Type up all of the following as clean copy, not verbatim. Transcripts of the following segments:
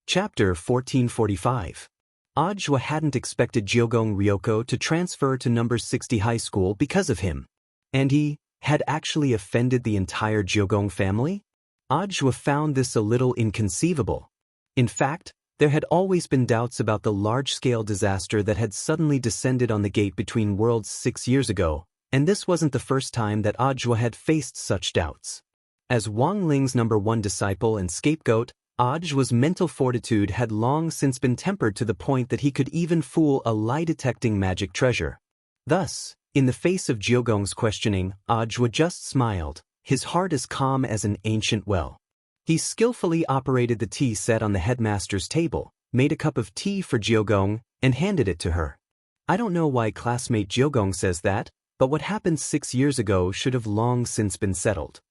Chapter 1445. Ajwa hadn't expected Jiogong Ryoko to transfer to number 60 high school because of him. And he had actually offended the entire Jiogong family? Ajwa found this a little inconceivable. In fact, there had always been doubts about the large-scale disaster that had suddenly descended on the gate between worlds 6 years ago, and this wasn't the first time that Ajwa had faced such doubts. As Wang Ling's number 1 disciple and scapegoat, Ajwa's mental fortitude had long since been tempered to the point that he could even fool a lie-detecting magic treasure. Thus, in the face of Jiogong's questioning, Ajwa just smiled, his heart as calm as an ancient well. He skillfully operated the tea set on the headmaster's table, made a cup of tea for Jiogong, and handed it to her. I don't know why classmate Jiogong says that, but what happened 6 years ago should have long since been settled.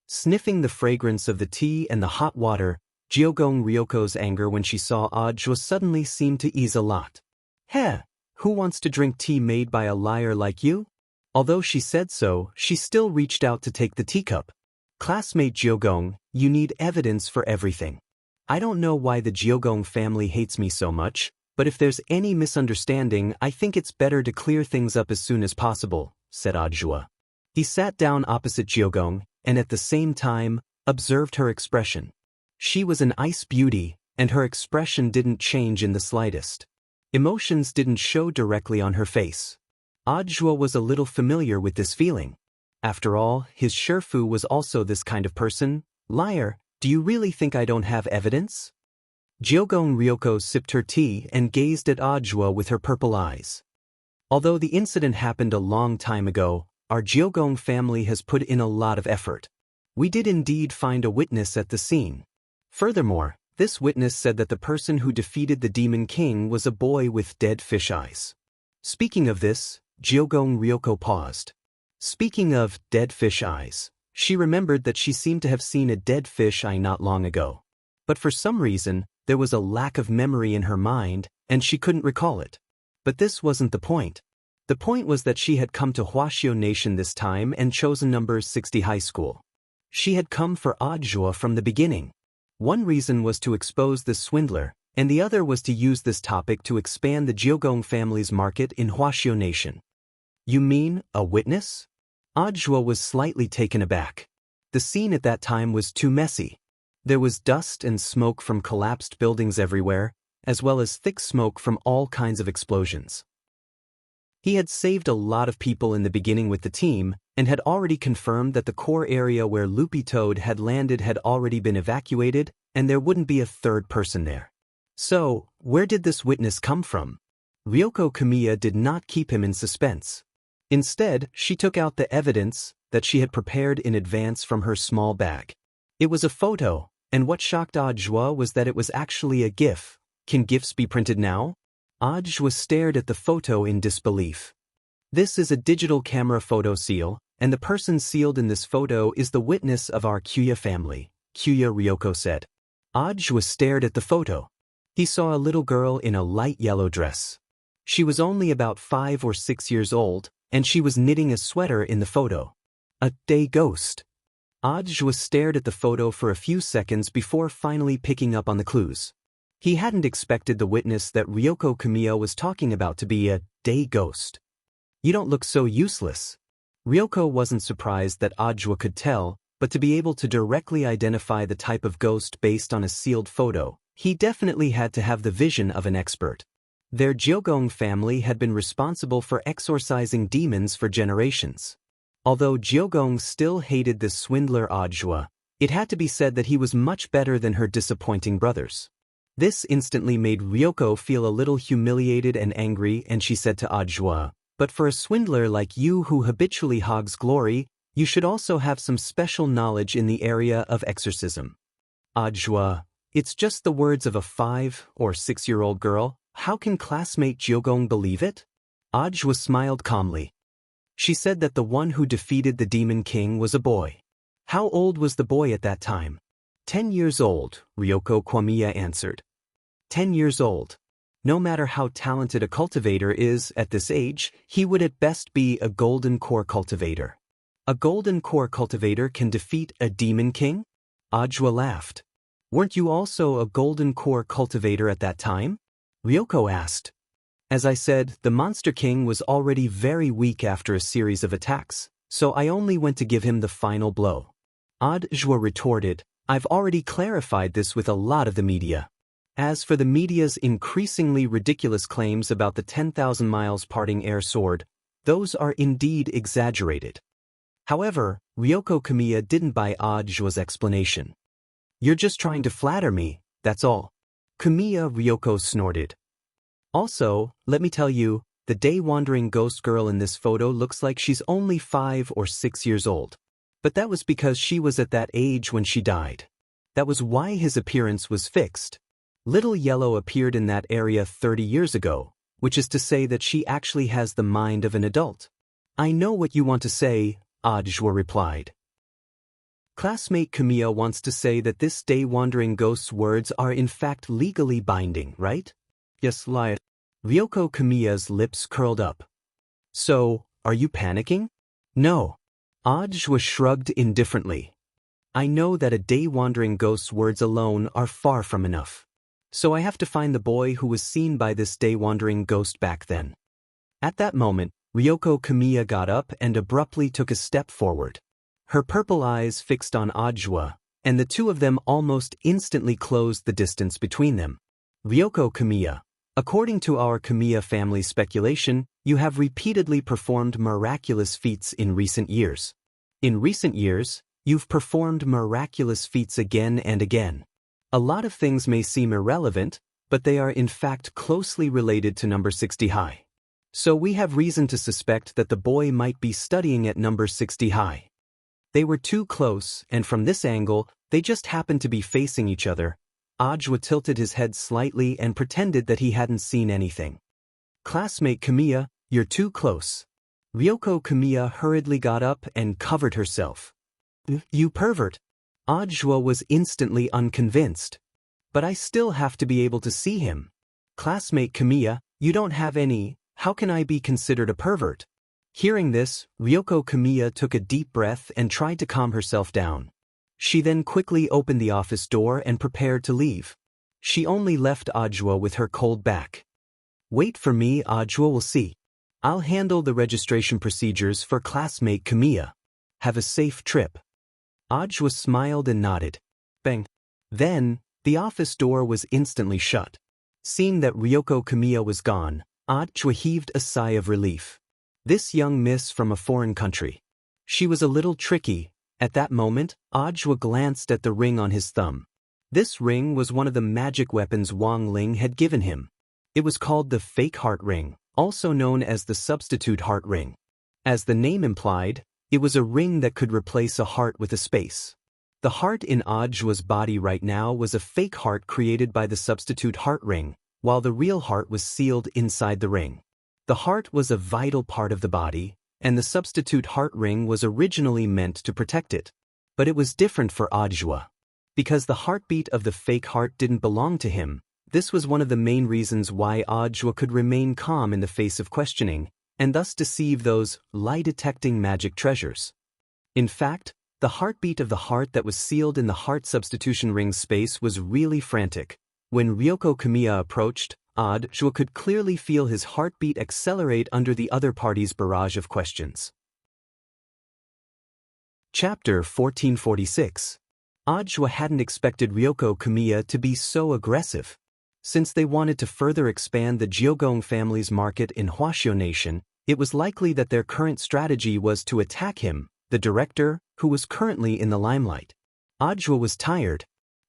Sniffing the fragrance of the tea and the hot water, Jiogong Ryoko's anger when she saw Ajwa suddenly seemed to ease a lot. Heh, who wants to drink tea made by a liar like you? Although she said so, she still reached out to take the teacup. Classmate Jiogong, you need evidence for everything. I don't know why the Jiogong family hates me so much, but if there's any misunderstanding, I think it's better to clear things up as soon as possible, said Ajwa. He sat down opposite Jiogong, and at the same time, observed her expression. She was an ice beauty, and her expression didn't change in the slightest. Emotions didn't show directly on her face. Ajwa was a little familiar with this feeling. After all, his Shifu was also this kind of person. Liar, do you really think I don't have evidence? Jiogong Ryoko sipped her tea and gazed at Ajwa with her purple eyes. Although the incident happened a long time ago, our Jiogong family has put in a lot of effort. We did indeed find a witness at the scene. Furthermore, this witness said that the person who defeated the Demon King was a boy with dead fish eyes. Speaking of this, Jiogong Ryoko paused. Speaking of dead fish eyes, she remembered that she seemed to have seen a dead fish eye not long ago. But for some reason, there was a lack of memory in her mind, and she couldn't recall it. But this wasn't the point. The point was that she had come to Huaxiao Nation this time and chosen number 60 high school. She had come for Ajwa from the beginning. One reason was to expose this swindler, and the other was to use this topic to expand the Jiogong family's market in Huaxiao Nation. You mean, a witness? Ajwa was slightly taken aback. The scene at that time was too messy. There was dust and smoke from collapsed buildings everywhere, as well as thick smoke from all kinds of explosions. He had saved a lot of people in the beginning with the team, and had already confirmed that the core area where Loopy Toad had landed had already been evacuated, and there wouldn't be a third person there. So, where did this witness come from? Ryoko Kamiya did not keep him in suspense. Instead, she took out the evidence that she had prepared in advance from her small bag. It was a photo, and what shocked Ajwa was that it was actually a GIF. Can GIFs be printed now? Ajwa stared at the photo in disbelief. This is a digital camera photo seal, and the person sealed in this photo is the witness of our Kyuya family, Kyuya Ryoko said. Ajwa stared at the photo. He saw a little girl in a light yellow dress. She was only about 5 or 6 years old, and she was knitting a sweater in the photo. A day ghost. Ajwa stared at the photo for a few seconds before finally picking up on the clues. He hadn't expected the witness that Ryoko Kamiya was talking about to be a day ghost. You don't look so useless. Ryoko wasn't surprised that Ajwa could tell, but to be able to directly identify the type of ghost based on a sealed photo, he definitely had to have the vision of an expert. Their Jiogong family had been responsible for exorcising demons for generations. Although Jiogong still hated this swindler Ajwa, it had to be said that he was much better than her disappointing brothers. This instantly made Ryoko feel a little humiliated and angry, and she said to Ajwa, "But for a swindler like you who habitually hogs glory, you should also have some special knowledge in the area of exorcism." Ajwa, it's just the words of a 5 or 6-year-old girl. How can classmate Jiogong believe it? Ajwa smiled calmly. She said that the one who defeated the Demon King was a boy. How old was the boy at that time? 10 years old, Ryoko Kwamiya answered. 10 years old. No matter how talented a cultivator is at this age, he would at best be a golden core cultivator. A golden core cultivator can defeat a demon king? Ajwa laughed. Weren't you also a golden core cultivator at that time? Ryoko asked. As I said, the Monster King was already very weak after a series of attacks, so I only went to give him the final blow. Audiobook retorted, I've already clarified this with a lot of the media. As for the media's increasingly ridiculous claims about the 10,000 miles parting air sword, those are indeed exaggerated. However, Ryoko Kamiya didn't buy Audiobook's explanation. You're just trying to flatter me, that's all. Kamiya Ryoko snorted. Also, let me tell you, the day-wandering ghost girl in this photo looks like she's only 5 or 6 years old. But that was because she was at that age when she died. That was why his appearance was fixed. Little Yellow appeared in that area 30 years ago, which is to say that she actually has the mind of an adult. I know what you want to say, Audiobook replied. Classmate Kamiya wants to say that this day-wandering ghost's words are in fact legally binding, right? Yes, lie. Ryoko Kamiya's lips curled up. So, are you panicking? No. Audiobook shrugged indifferently. I know that a day-wandering ghost's words alone are far from enough. So I have to find the boy who was seen by this day-wandering ghost back then. At that moment, Ryoko Kamiya got up and abruptly took a step forward. Her purple eyes fixed on Audiobook, and the two of them almost instantly closed the distance between them. Ryoko Kamiya, according to our Kamiya family speculation, you have repeatedly performed miraculous feats in recent years. In recent years, you've performed miraculous feats again and again. A lot of things may seem irrelevant, but they are in fact closely related to number 60 high. So we have reason to suspect that the boy might be studying at number 60 high. They were too close, and from this angle, they just happened to be facing each other. Audiobook tilted his head slightly and pretended that he hadn't seen anything. Classmate Kamiya, you're too close. Ryoko Kamiya hurriedly got up and covered herself. You pervert. Audiobook was instantly unconvinced. But I still have to be able to see him. Classmate Kamiya, you don't have any, how can I be considered a pervert? Hearing this, Ryoko Kamiya took a deep breath and tried to calm herself down. She then quickly opened the office door and prepared to leave. She only left Audiobook with her cold back. Wait for me, Audiobook will see. I'll handle the registration procedures for classmate Kamiya. Have a safe trip. Audiobook smiled and nodded. Bang. Then, the office door was instantly shut. Seeing that Ryoko Kamiya was gone, Audiobook heaved a sigh of relief. This young miss from a foreign country. She was a little tricky. At that moment, Audiobook glanced at the ring on his thumb. This ring was one of the magic weapons Wang Ling had given him. It was called the fake heart ring, also known as the substitute heart ring. As the name implied, it was a ring that could replace a heart with a space. The heart in Audiobook's body right now was a fake heart created by the substitute heart ring, while the real heart was sealed inside the ring. The heart was a vital part of the body, and the substitute heart ring was originally meant to protect it. But it was different for Audiobook. Because the heartbeat of the fake heart didn't belong to him, this was one of the main reasons why Audiobook could remain calm in the face of questioning, and thus deceive those lie-detecting magic treasures. In fact, the heartbeat of the heart that was sealed in the heart substitution ring space was really frantic. When Ryoko Kamiya approached, Audiobook could clearly feel his heartbeat accelerate under the other party's barrage of questions. Chapter 1446. Audiobook hadn't expected Ryoko Kamiya to be so aggressive. Since they wanted to further expand the Jiogong family's market in Huaxiao Nation, it was likely that their current strategy was to attack him, the director, who was currently in the limelight. Audiobook was tired.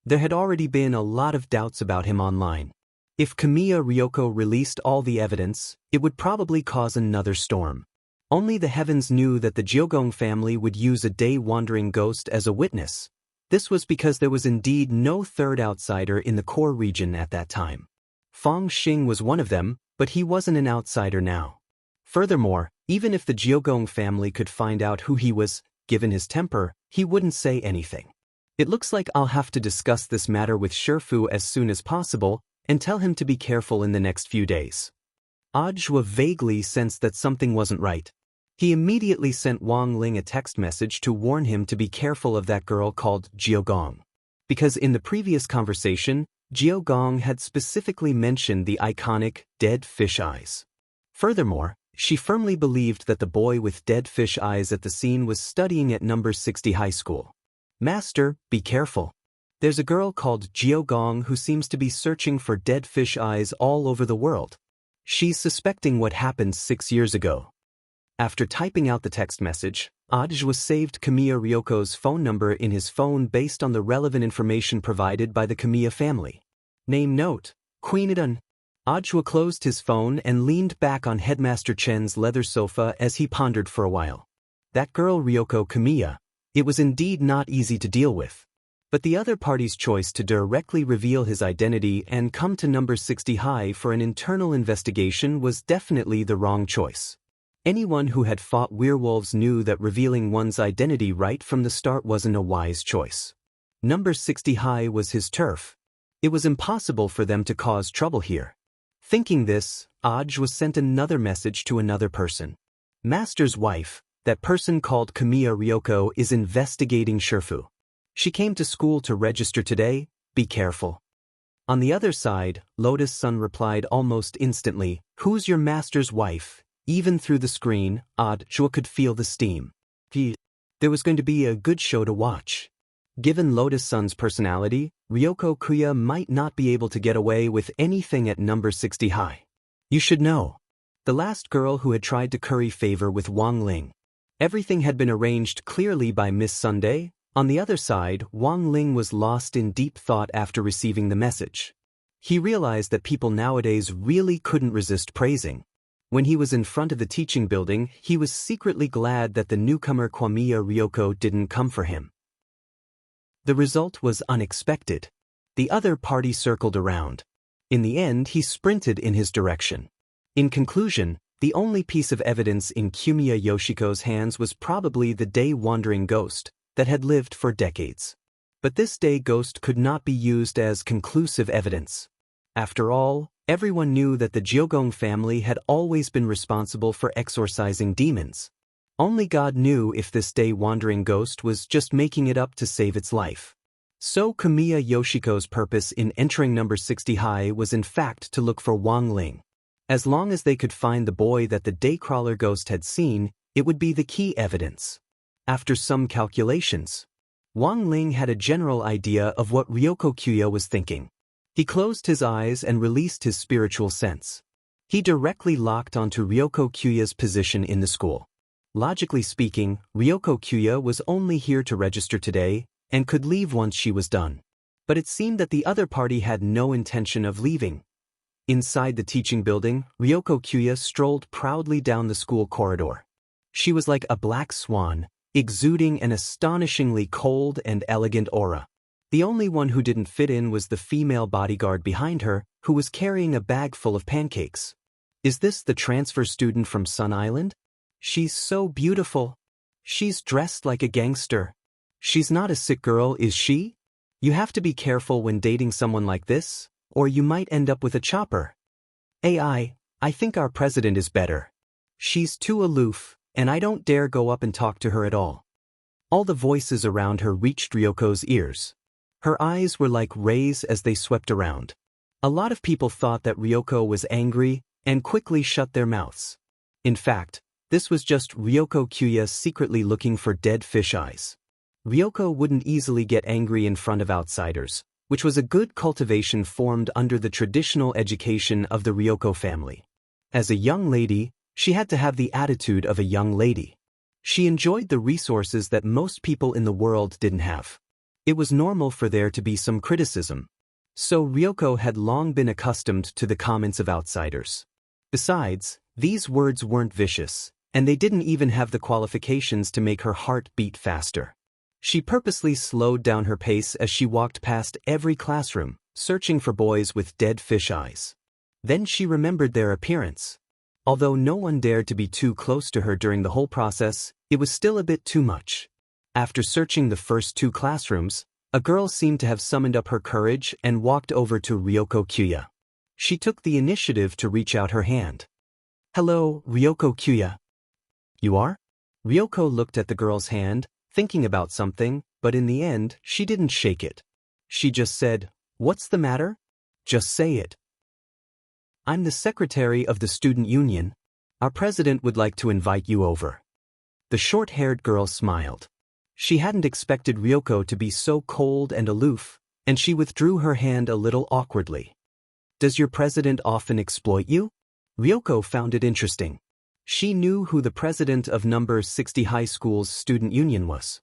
There had already been a lot of doubts about him online. If Kamiya Ryoko released all the evidence, it would probably cause another storm. Only the heavens knew that the Jiogong family would use a day-wandering ghost as a witness. This was because there was indeed no third outsider in the core region at that time. Feng Xing was one of them, but he wasn't an outsider now. Furthermore, even if the Jiogong family could find out who he was, given his temper, he wouldn't say anything. It looks like I'll have to discuss this matter with Shifu as soon as possible, and tell him to be careful in the next few days. Audiobook vaguely sensed that something wasn't right. He immediately sent Wang Ling a text message to warn him to be careful of that girl called Jiogong. because in the previous conversation, Jiogong had specifically mentioned the iconic dead fish eyes. Furthermore, she firmly believed that the boy with dead fish eyes at the scene was studying at number 60 high school. Master, be careful. There's a girl called Jiogong who seems to be searching for dead fish eyes all over the world. She's suspecting what happened 6 years ago. After typing out the text message, Audiobook saved Kamiya Ryoko's phone number in his phone based on the relevant information provided by the Kamiya family. Name note, Queen Idun. Audiobook closed his phone and leaned back on Headmaster Chen's leather sofa as he pondered for a while. That girl Ryoko Kamiya, it was indeed not easy to deal with. But the other party's choice to directly reveal his identity and come to number 60 high for an internal investigation was definitely the wrong choice. Anyone who had fought werewolves knew that revealing one's identity right from the start wasn't a wise choice. Number 60 high was his turf. It was impossible for them to cause trouble here. Thinking this, Audiobook sent another message to another person. Master's wife, that person called Kamiya Ryoko, is investigating Shifu. She came to school to register today, be careful. On the other side, Lotus Sun replied almost instantly, who's your master's wife? Even through the screen, Audiobook could feel the steam. There was going to be a good show to watch. Given Lotus Sun's personality, Ryoko Kuya might not be able to get away with anything at number 60 high. You should know. The last girl who had tried to curry favor with Wang Ling. Everything had been arranged clearly by Miss Sunday. On the other side, Wang Ling was lost in deep thought after receiving the message. He realized that people nowadays really couldn't resist praising. When he was in front of the teaching building, he was secretly glad that the newcomer Kamiya Ryoko didn't come for him. The result was unexpected. The other party circled around. In the end, he sprinted in his direction. In conclusion, the only piece of evidence in Kumiya Yoshiko's hands was probably the day-wandering ghost that had lived for decades. But this day ghost could not be used as conclusive evidence. After all, everyone knew that the Jiogong family had always been responsible for exorcising demons. Only God knew if this day-wandering ghost was just making it up to save its life. So Kamiya Yoshiko's purpose in entering number 60 high was in fact to look for Wang Ling. As long as they could find the boy that the Daycrawler ghost had seen, it would be the key evidence. After some calculations, Wang Ling had a general idea of what Ryoko Kuya was thinking. He closed his eyes and released his spiritual sense. He directly locked onto Ryoko Kuya's position in the school. Logically speaking, Ryoko Kuya was only here to register today and could leave once she was done. But it seemed that the other party had no intention of leaving. Inside the teaching building, Ryoko Kuya strolled proudly down the school corridor. She was like a black swan, exuding an astonishingly cold and elegant aura. The only one who didn't fit in was the female bodyguard behind her, who was carrying a bag full of pancakes. Is this the transfer student from Sun Island? She's so beautiful. She's dressed like a gangster. She's not a sick girl, is she? You have to be careful when dating someone like this, or you might end up with a chopper. I think our president is better. She's too aloof, and I don't dare go up and talk to her at all. All the voices around her reached Ryoko's ears. Her eyes were like rays as they swept around. A lot of people thought that Ryoko was angry and quickly shut their mouths. In fact, this was just Ryoko Kuya secretly looking for dead fish eyes. Ryoko wouldn't easily get angry in front of outsiders, which was a good cultivation formed under the traditional education of the Ryoko family. As a young lady, she had to have the attitude of a young lady. She enjoyed the resources that most people in the world didn't have. It was normal for there to be some criticism. So Ryoko had long been accustomed to the comments of outsiders. Besides, these words weren't vicious, and they didn't even have the qualifications to make her heart beat faster. She purposely slowed down her pace as she walked past every classroom, searching for boys with dead fish eyes. Then she remembered their appearance. Although no one dared to be too close to her during the whole process, it was still a bit too much. After searching the first 2 classrooms, a girl seemed to have summoned up her courage and walked over to Ryoko Kuya. She took the initiative to reach out her hand. Hello, Ryoko Kuya. You are? Ryoko looked at the girl's hand, thinking about something, but in the end, she didn't shake it. She just said, "What's the matter? Just say it." "I'm the secretary of the student union. Our president would like to invite you over." The short-haired girl smiled. She hadn't expected Ryoko to be so cold and aloof, and she withdrew her hand a little awkwardly. "Does your president often exploit you?" Ryoko found it interesting. She knew who the president of number 60 high school's student union was.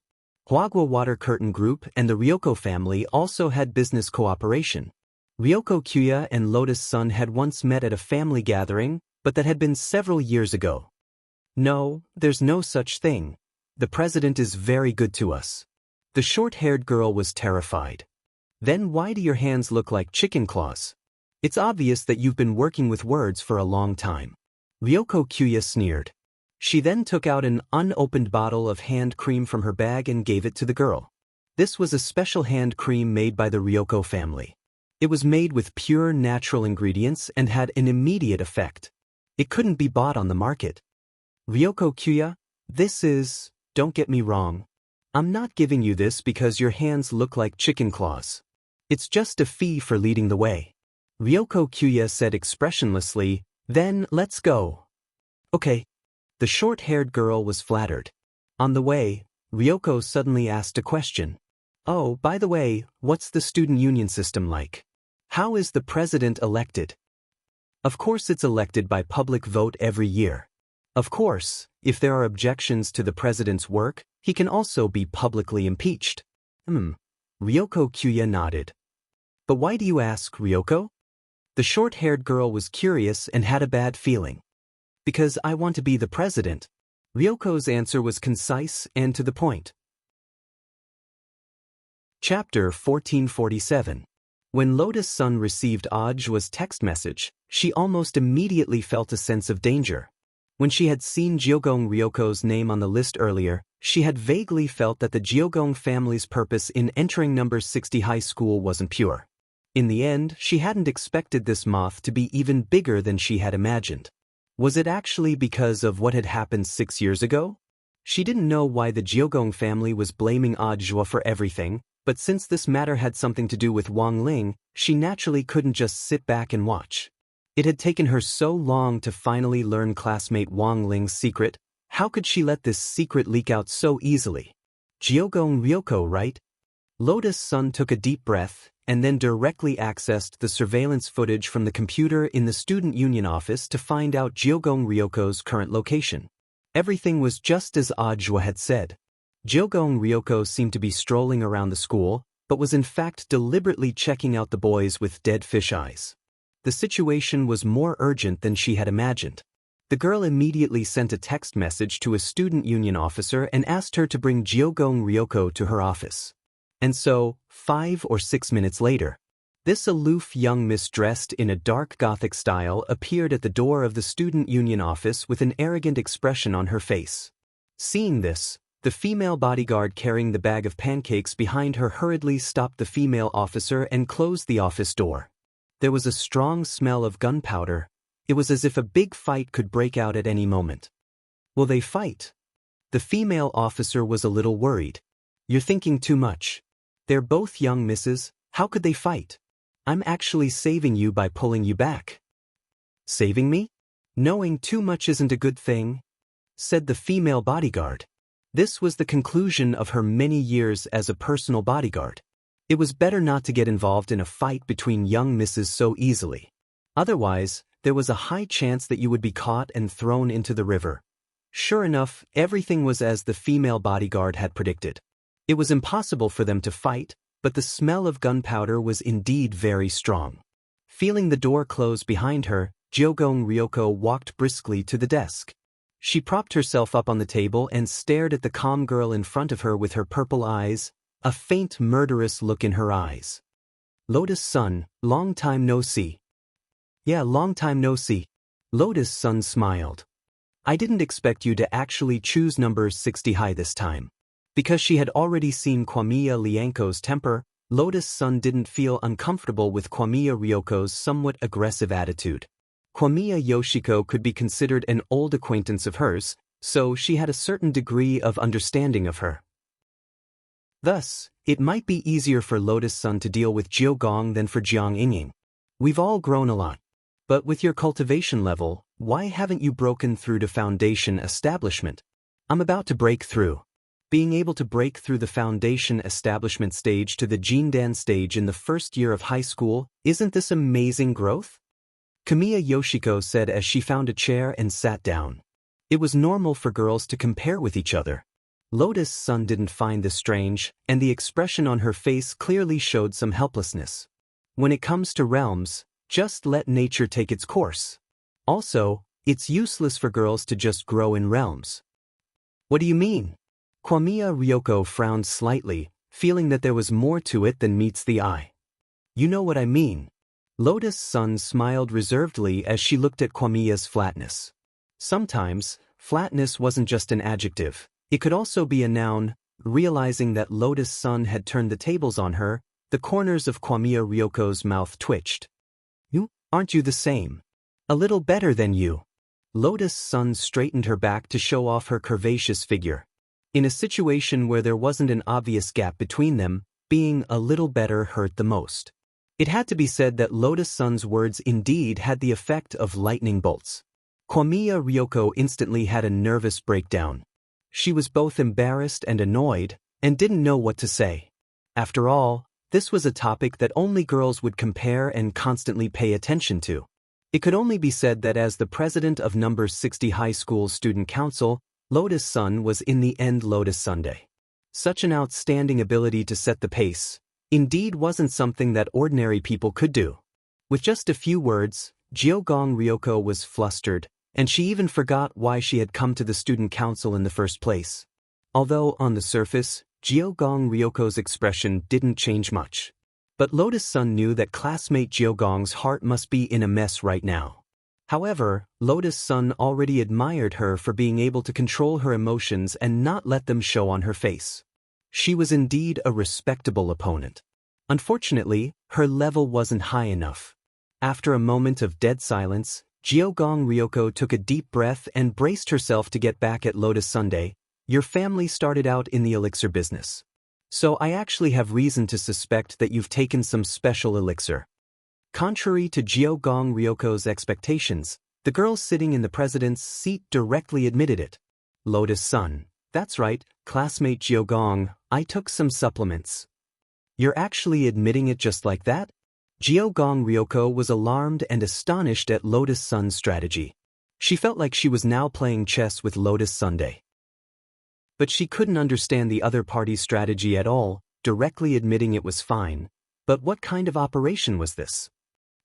Huagua Water Curtain Group and the Ryoko family also had business cooperation. Ryoko Kuya and Lotus Sun had once met at a family gathering, but that had been several years ago. "No, there's no such thing. The president is very good to us." The short-haired girl was terrified. "Then why do your hands look like chicken claws? It's obvious that you've been working with words for a long time." Ryoko Kuya sneered. She then took out an unopened bottle of hand cream from her bag and gave it to the girl. This was a special hand cream made by the Ryoko family. It was made with pure natural ingredients and had an immediate effect. It couldn't be bought on the market. "Ryoko Kuya, don't get me wrong. I'm not giving you this because your hands look like chicken claws. It's just a fee for leading the way." Ryoko Kuya said expressionlessly, "Then let's go." "Okay." The short-haired girl was flattered. On the way, Ryoko suddenly asked a question. "Oh, by the way, what's the student union system like? How is the president elected?" "Of course it's elected by public vote every year. Of course, if there are objections to the president's work, he can also be publicly impeached." Ryoko Kuya nodded. "But why do you ask, Ryoko?" The short-haired girl was curious and had a bad feeling. "Because I want to be the president." Ryoko's answer was concise and to the point. Chapter 1447. When Lotus Sun received Audiobook's text message, she almost immediately felt a sense of danger. When she had seen Jeogong Ryoko's name on the list earlier, she had vaguely felt that the Jeogong family's purpose in entering number 60 high school wasn't pure. In the end, she hadn't expected this moth to be even bigger than she had imagined. Was it actually because of what had happened 6 years ago? She didn't know why the Jeogong family was blaming Audiobook for everything, but since this matter had something to do with Wang Ling, she naturally couldn't just sit back and watch. It had taken her so long to finally learn classmate Wang Ling's secret. How could she let this secret leak out so easily? Jeogong Ryoko, right? Lotus Sun took a deep breath and then directly accessed the surveillance footage from the computer in the student union office to find out Jeogong Ryoko's current location. Everything was just as Audiobook had said. Jeogong Ryoko seemed to be strolling around the school, but was in fact deliberately checking out the boys with dead fish eyes. The situation was more urgent than she had imagined. The girl immediately sent a text message to a student union officer and asked her to bring Jeogong Ryoko to her office. And so, 5 or 6 minutes later, this aloof young miss dressed in a dark Gothic style appeared at the door of the student union office with an arrogant expression on her face. Seeing this, the female bodyguard carrying the bag of pancakes behind her hurriedly stopped the female officer and closed the office door. There was a strong smell of gunpowder. It was as if a big fight could break out at any moment. "Will they fight?" The female officer was a little worried. "You're thinking too much. They're both young misses. How could they fight? I'm actually saving you by pulling you back." "Saving me? Knowing too much isn't a good thing," said the female bodyguard. This was the conclusion of her many years as a personal bodyguard. It was better not to get involved in a fight between young misses so easily. Otherwise, there was a high chance that you would be caught and thrown into the river. Sure enough, everything was as the female bodyguard had predicted. It was impossible for them to fight, but the smell of gunpowder was indeed very strong. Feeling the door close behind her, Jeogong Ryoko walked briskly to the desk. She propped herself up on the table and stared at the calm girl in front of her with her purple eyes, a faint murderous look in her eyes. "Lotus Sun, long time no see." "Yeah, long time no see." Lotus Sun smiled. "I didn't expect you to actually choose number 60 high this time." Because she had already seen Kwamiya Lianko's temper, Lotus Sun didn't feel uncomfortable with Kwamiya Ryoko's somewhat aggressive attitude. Kwamiya Yoshiko could be considered an old acquaintance of hers, so she had a certain degree of understanding of her. Thus, it might be easier for Lotus Sun to deal with Jiogong than for Jiang Yingying. We've all grown a lot. But with your cultivation level, why haven't you broken through to foundation establishment? I'm about to break through. Being able to break through the foundation establishment stage to the Jindan stage in the first year of high school, isn't this amazing growth? Kamiya Yoshiko said as she found a chair and sat down. It was normal for girls to compare with each other. Lotus Sun didn't find this strange, and the expression on her face clearly showed some helplessness. When it comes to realms, just let nature take its course. Also, it's useless for girls to just grow in realms. What do you mean? Kwamiya Ryoko frowned slightly, feeling that there was more to it than meets the eye. You know what I mean. Lotus Sun smiled reservedly as she looked at Kwamiya's flatness. Sometimes, flatness wasn't just an adjective, it could also be a noun. Realizing that Lotus Sun had turned the tables on her, the corners of Kwamiya Ryoko's mouth twitched. Aren't you the same? A little better than you. Lotus Sun straightened her back to show off her curvaceous figure. In a situation where there wasn't an obvious gap between them, being a little better hurt the most. It had to be said that Lotus Sun's words indeed had the effect of lightning bolts. Kwamiya Ryoko instantly had a nervous breakdown. She was both embarrassed and annoyed, and didn't know what to say. After all, this was a topic that only girls would compare and constantly pay attention to. It could only be said that as the president of number 60 High School Student Council, Lotus Sun was in the end Lotus Sunday. Such an outstanding ability to set the pace, indeed wasn't something that ordinary people could do. With just a few words, Jiogong Ryoko was flustered, and she even forgot why she had come to the student council in the first place. Although, on the surface, Jiogong Ryoko's expression didn't change much. But Lotus Sun knew that classmate Jiogong's heart must be in a mess right now. However, Lotus Sun already admired her for being able to control her emotions and not let them show on her face. She was indeed a respectable opponent. Unfortunately, her level wasn't high enough. After a moment of dead silence, Jiogong Ryoko took a deep breath and braced herself to get back at Lotus Sunday. Your family started out in the elixir business. So I actually have reason to suspect that you've taken some special elixir. Contrary to Jiogong Ryoko's expectations, the girl sitting in the president's seat directly admitted it. Lotus Sun, that's right, classmate Jiogong, I took some supplements. You're actually admitting it just like that? Jiogong Ryoko was alarmed and astonished at Lotus Sun's strategy. She felt like she was now playing chess with Lotus Sunday. But she couldn't understand the other party's strategy at all, directly admitting it was fine. But what kind of operation was this?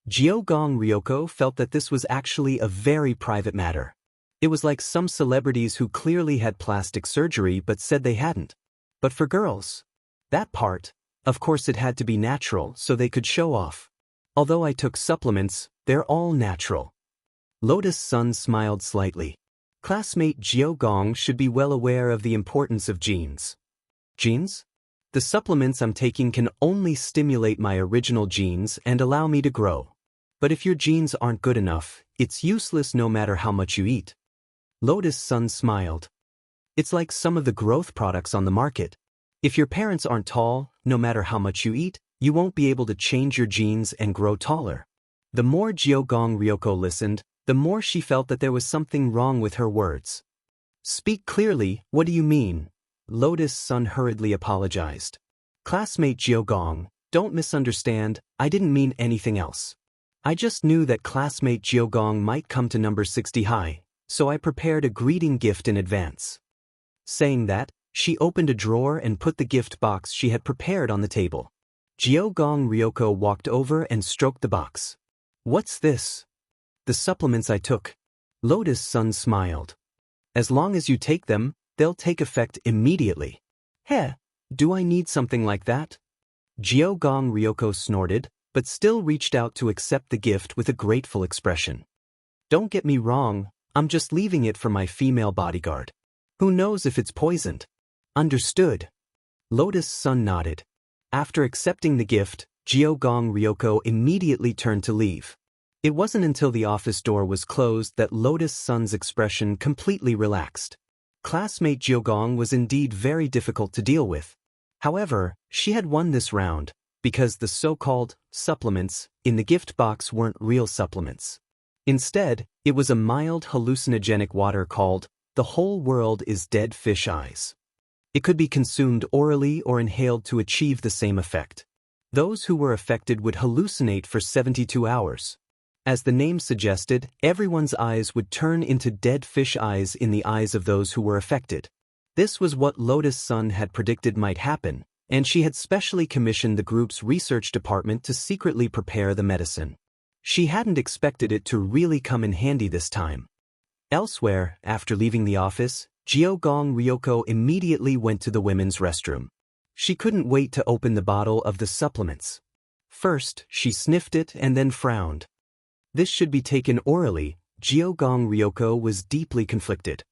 Jiogong Ryoko felt that this was actually a very private matter. It was like some celebrities who clearly had plastic surgery but said they hadn't. But for girls, that part, of course it had to be natural so they could show off. Although I took supplements, they're all natural. Lotus Sun smiled slightly. Classmate Jiogong should be well aware of the importance of genes. Genes? The supplements I'm taking can only stimulate my original genes and allow me to grow. But if your genes aren't good enough, it's useless no matter how much you eat. Lotus Sun smiled. It's like some of the growth products on the market. If your parents aren't tall, no matter how much you eat, you won't be able to change your genes and grow taller. The more Jiogong Ryoko listened, the more she felt that there was something wrong with her words. Speak clearly, what do you mean? Lotus Sun hurriedly apologized. Classmate Jiogong, don't misunderstand, I didn't mean anything else. I just knew that classmate Jiogong might come to number 60 high, so I prepared a greeting gift in advance. Saying that, she opened a drawer and put the gift box she had prepared on the table. Jiogong Ryoko walked over and stroked the box. What's this? The supplements I took. Lotus Sun smiled. As long as you take them, they'll take effect immediately. Heh, do I need something like that? Jiogong Ryoko snorted, but still reached out to accept the gift with a grateful expression. Don't get me wrong, I'm just leaving it for my female bodyguard. Who knows if it's poisoned? Understood. Lotus Sun nodded. After accepting the gift, Jiogong Ryoko immediately turned to leave. It wasn't until the office door was closed that Lotus Sun's expression completely relaxed. Classmate Jiogong was indeed very difficult to deal with. However, she had won this round, because the so-called supplements in the gift box weren't real supplements. Instead, it was a mild hallucinogenic water called "The Whole World is Dead Fish Eyes." It could be consumed orally or inhaled to achieve the same effect. Those who were affected would hallucinate for 72 hours. As the name suggested, everyone's eyes would turn into dead fish eyes in the eyes of those who were affected. This was what Lotus Sun had predicted might happen, and she had specially commissioned the group's research department to secretly prepare the medicine. She hadn't expected it to really come in handy this time. Elsewhere, after leaving the office, Jiogong Ryoko immediately went to the women's restroom. She couldn't wait to open the bottle of the supplements. First, she sniffed it and then frowned. This should be taken orally. Jiogong Ryoko was deeply conflicted.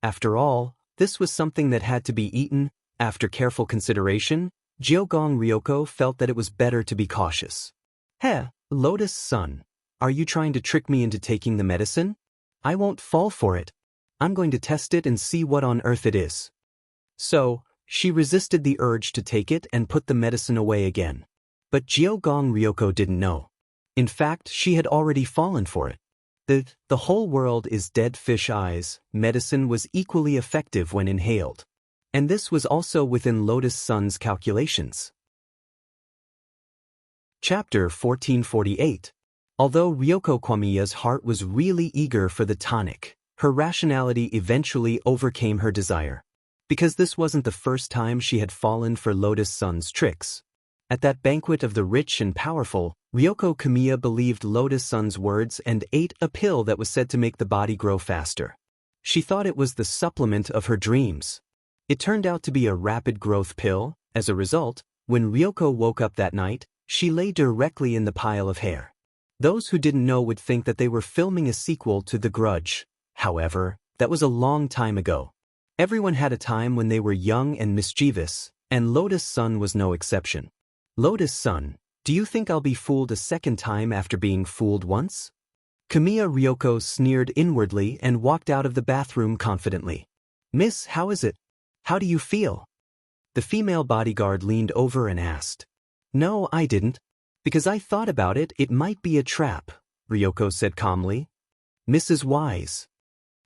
After all, this was something that had to be eaten. After careful consideration, Jiogong Ryoko felt that it was better to be cautious. "Heh, Lotus Sun, are you trying to trick me into taking the medicine? I won't fall for it. I'm going to test it and see what on earth it is." So, she resisted the urge to take it and put the medicine away again. But Jiogong Ryoko didn't know. In fact, she had already fallen for it. The whole world is dead fish eyes medicine was equally effective when inhaled. And this was also within Lotus Sun's calculations. Chapter 1448. Although Ryoko Kwamiya's heart was really eager for the tonic, her rationality eventually overcame her desire. Because this wasn't the first time she had fallen for Lotus Sun's tricks. At that banquet of the rich and powerful, Ryoko Kwamiya believed Lotus Sun's words and ate a pill that was said to make the body grow faster. She thought it was the supplement of her dreams. It turned out to be a rapid growth pill. As a result, when Ryoko woke up that night, she lay directly in the pile of hair. Those who didn't know would think that they were filming a sequel to The Grudge. However, that was a long time ago. Everyone had a time when they were young and mischievous, and Lotus Sun was no exception. "Lotus Sun, do you think I'll be fooled a second time after being fooled once?" Kamiya Ryoko sneered inwardly and walked out of the bathroom confidently. "Miss, how is it? How do you feel?" The female bodyguard leaned over and asked. "No, I didn't. Because I thought about it, it might be a trap," Ryoko said calmly. "Mrs. Wise."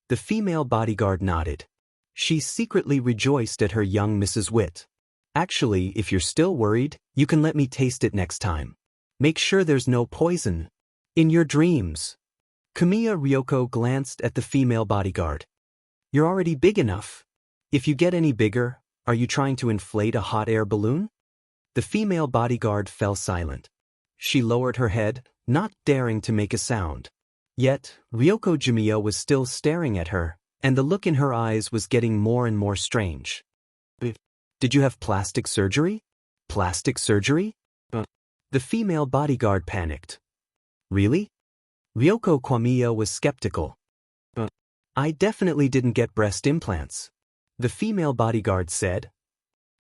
The female bodyguard nodded. She secretly rejoiced at her young Mrs. Wit. "Actually, if you're still worried, you can let me taste it next time. Make sure there's no poison in your dreams." Kamiya Ryoko glanced at the female bodyguard. "You're already big enough. If you get any bigger, are you trying to inflate a hot air balloon?" The female bodyguard fell silent. She lowered her head, not daring to make a sound. Yet, Ryoko Jimiya was still staring at her, and the look in her eyes was getting more and more strange. "Did you have plastic surgery? Plastic surgery?" The female bodyguard panicked. "Really?" Ryoko Kwamiya was skeptical. "I definitely didn't get breast implants," the female bodyguard said.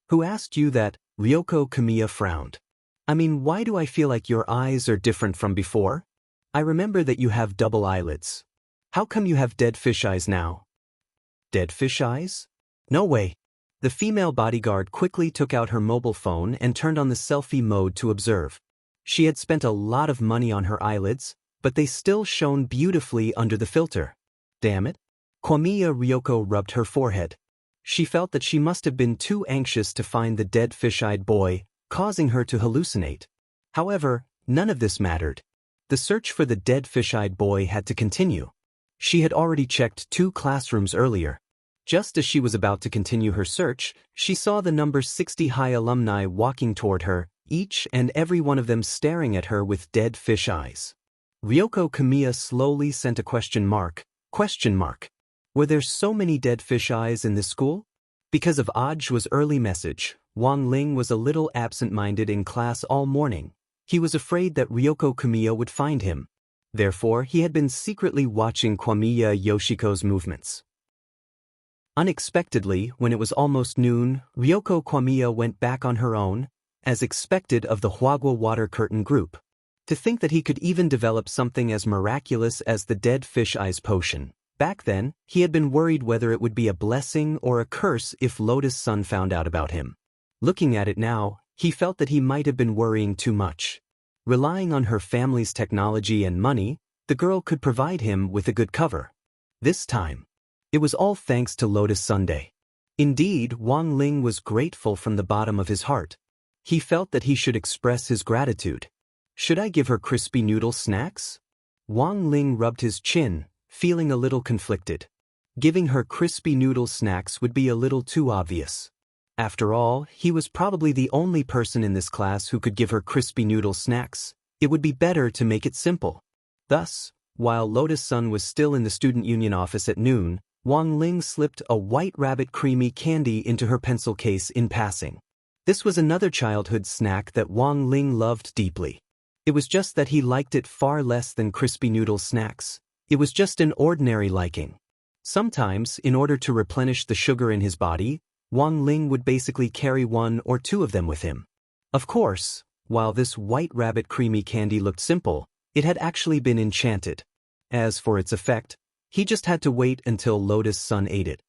"Who asked you that?" Ryoko Kwamiya frowned. "I mean, why do I feel like your eyes are different from before? I remember that you have double eyelids. How come you have dead fish eyes now?" "Dead fish eyes? No way." The female bodyguard quickly took out her mobile phone and turned on the selfie mode to observe. She had spent a lot of money on her eyelids, but they still shone beautifully under the filter. Damn it. Kwamiya Ryoko rubbed her forehead. She felt that she must have been too anxious to find the dead fish-eyed boy, causing her to hallucinate. However, none of this mattered. The search for the dead fish-eyed boy had to continue. She had already checked 2 classrooms earlier. Just as she was about to continue her search, she saw the number 60 high alumni walking toward her, each and every one of them staring at her with dead fish eyes. Ryoko Kwamiya slowly sent a question mark. Were there so many dead fish eyes in this school? Because of Audiobook's early message, Wang Ling was a little absent-minded in class all morning. He was afraid that Ryoko Kwamiya would find him. Therefore, he had been secretly watching Kwamiya Yoshiko's movements. Unexpectedly, when it was almost noon, Ryoko Kwamiya went back on her own, as expected of the Hwagwa water curtain group. To think that he could even develop something as miraculous as the dead fish eyes potion. Back then, he had been worried whether it would be a blessing or a curse if Lotus Sun found out about him. Looking at it now, he felt that he might have been worrying too much. Relying on her family's technology and money, the girl could provide him with a good cover. This time, it was all thanks to Lotus Sundae. Indeed, Wang Ling was grateful from the bottom of his heart. He felt that he should express his gratitude. Should I give her crispy noodle snacks? Wang Ling rubbed his chin, feeling a little conflicted. Giving her crispy noodle snacks would be a little too obvious. After all, he was probably the only person in this class who could give her crispy noodle snacks. It would be better to make it simple. Thus, while Lotus Sun was still in the student union office at noon, Wang Ling slipped a white rabbit creamy candy into her pencil case in passing. This was another childhood snack that Wang Ling loved deeply. It was just that he liked it far less than crispy noodle snacks. It was just an ordinary liking. Sometimes, in order to replenish the sugar in his body, Wang Ling would basically carry 1 or 2 of them with him. Of course, while this white rabbit creamy candy looked simple, it had actually been enchanted. As for its effect, he just had to wait until Lotus Sun ate it.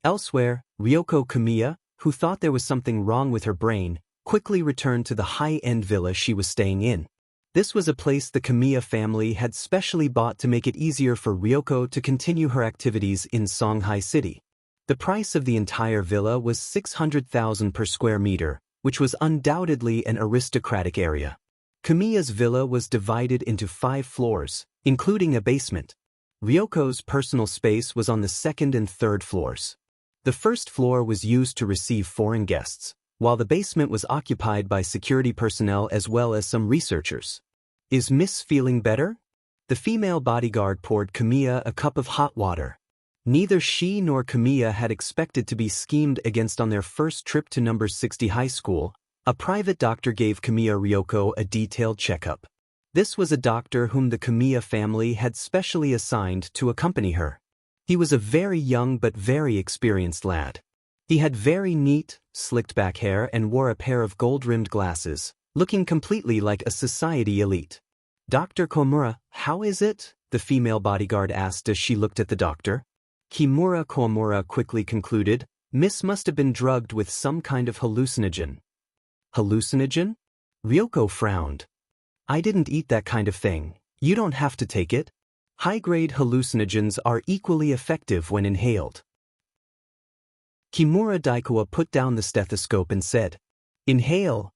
Elsewhere, Ryoko Kamiya, who thought there was something wrong with her brain, quickly returned to the high-end villa she was staying in. This was a place the Kamiya family had specially bought to make it easier for Ryoko to continue her activities in Songhai City. The price of the entire villa was 600,000 per square meter, which was undoubtedly an aristocratic area. Kamiya's villa was divided into 5 floors, including a basement. Ryoko's personal space was on the 2nd and 3rd floors. The first floor was used to receive foreign guests, while the basement was occupied by security personnel as well as some researchers. Is Miss feeling better? The female bodyguard poured Kamiya a cup of hot water. Neither she nor Kamiya had expected to be schemed against on their first trip to number 60 high school. A private doctor gave Kamiya Ryoko a detailed checkup. This was a doctor whom the Kamiya family had specially assigned to accompany her. He was a very young but very experienced lad. He had very neat, slicked-back hair and wore a pair of gold-rimmed glasses, looking completely like a society elite. Dr. Komura, how is it? The female bodyguard asked as she looked at the doctor. Kimura Komura quickly concluded, Miss must have been drugged with some kind of hallucinogen. Hallucinogen? Ryoko frowned. I didn't eat that kind of thing. You don't have to take it. High-grade hallucinogens are equally effective when inhaled. Kimura Daikawa put down the stethoscope and said, Inhale.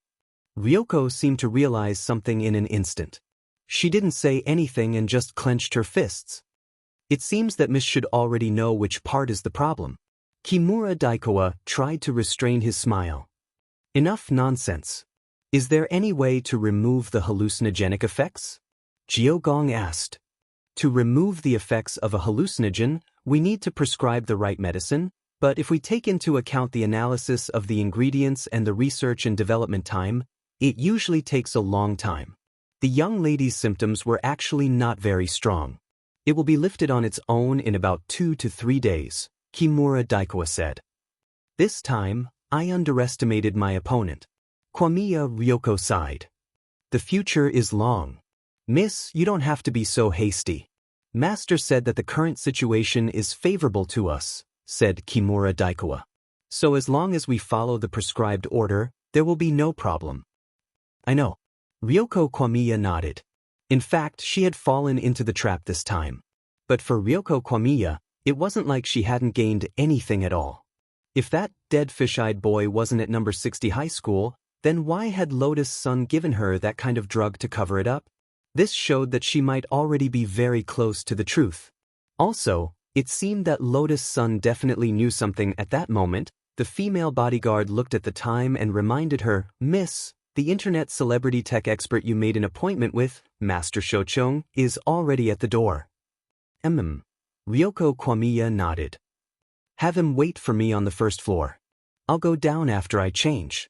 Ryoko seemed to realize something in an instant. She didn't say anything and just clenched her fists. It seems that Miss should already know which part is the problem. Kimura Daikawa tried to restrain his smile. Enough nonsense. Is there any way to remove the hallucinogenic effects? Jiogong asked. To remove the effects of a hallucinogen, we need to prescribe the right medicine, but if we take into account the analysis of the ingredients and the research and development time, it usually takes a long time. The young lady's symptoms were actually not very strong. It will be lifted on its own in about 2 to 3 days, Kimura Daikawa said. This time, I underestimated my opponent. Kwamiya Ryoko sighed. The future is long. Miss, you don't have to be so hasty. Master said that the current situation is favorable to us, said Kimura Daikawa. So as long as we follow the prescribed order, there will be no problem. I know. Ryoko Kwamiya nodded. In fact, she had fallen into the trap this time. But for Ryoko Kwamiya, it wasn't like she hadn't gained anything at all. If that dead fish-eyed boy wasn't at number 60 high school, then why had Lotus Sun given her that kind of drug to cover it up? This showed that she might already be very close to the truth. Also, it seemed that Lotus Sun definitely knew something at that moment. The female bodyguard looked at the time and reminded her, Miss, the internet celebrity tech expert you made an appointment with, Master Shochong, is already at the door. Ryoko Kwamiya nodded. Have him wait for me on the first floor. I'll go down after I change.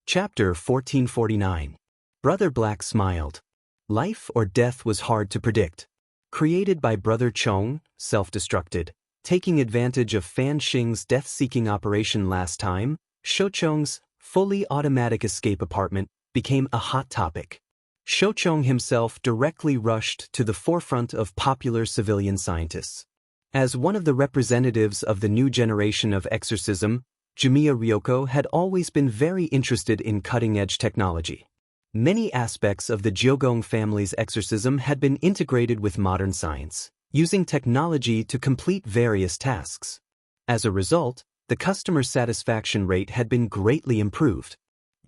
Chapter 1449. Brother Black smiled. Life or death was hard to predict. Created by Brother Chong, self-destructed, taking advantage of Fan Xing's death-seeking operation last time, Shochong's fully automatic escape apartment became a hot topic. Shochong himself directly rushed to the forefront of popular civilian scientists. As one of the representatives of the new generation of exorcism, Jimiya Ryoko had always been very interested in cutting-edge technology. Many aspects of the Jiogong family's exorcism had been integrated with modern science, using technology to complete various tasks. As a result, the customer satisfaction rate had been greatly improved.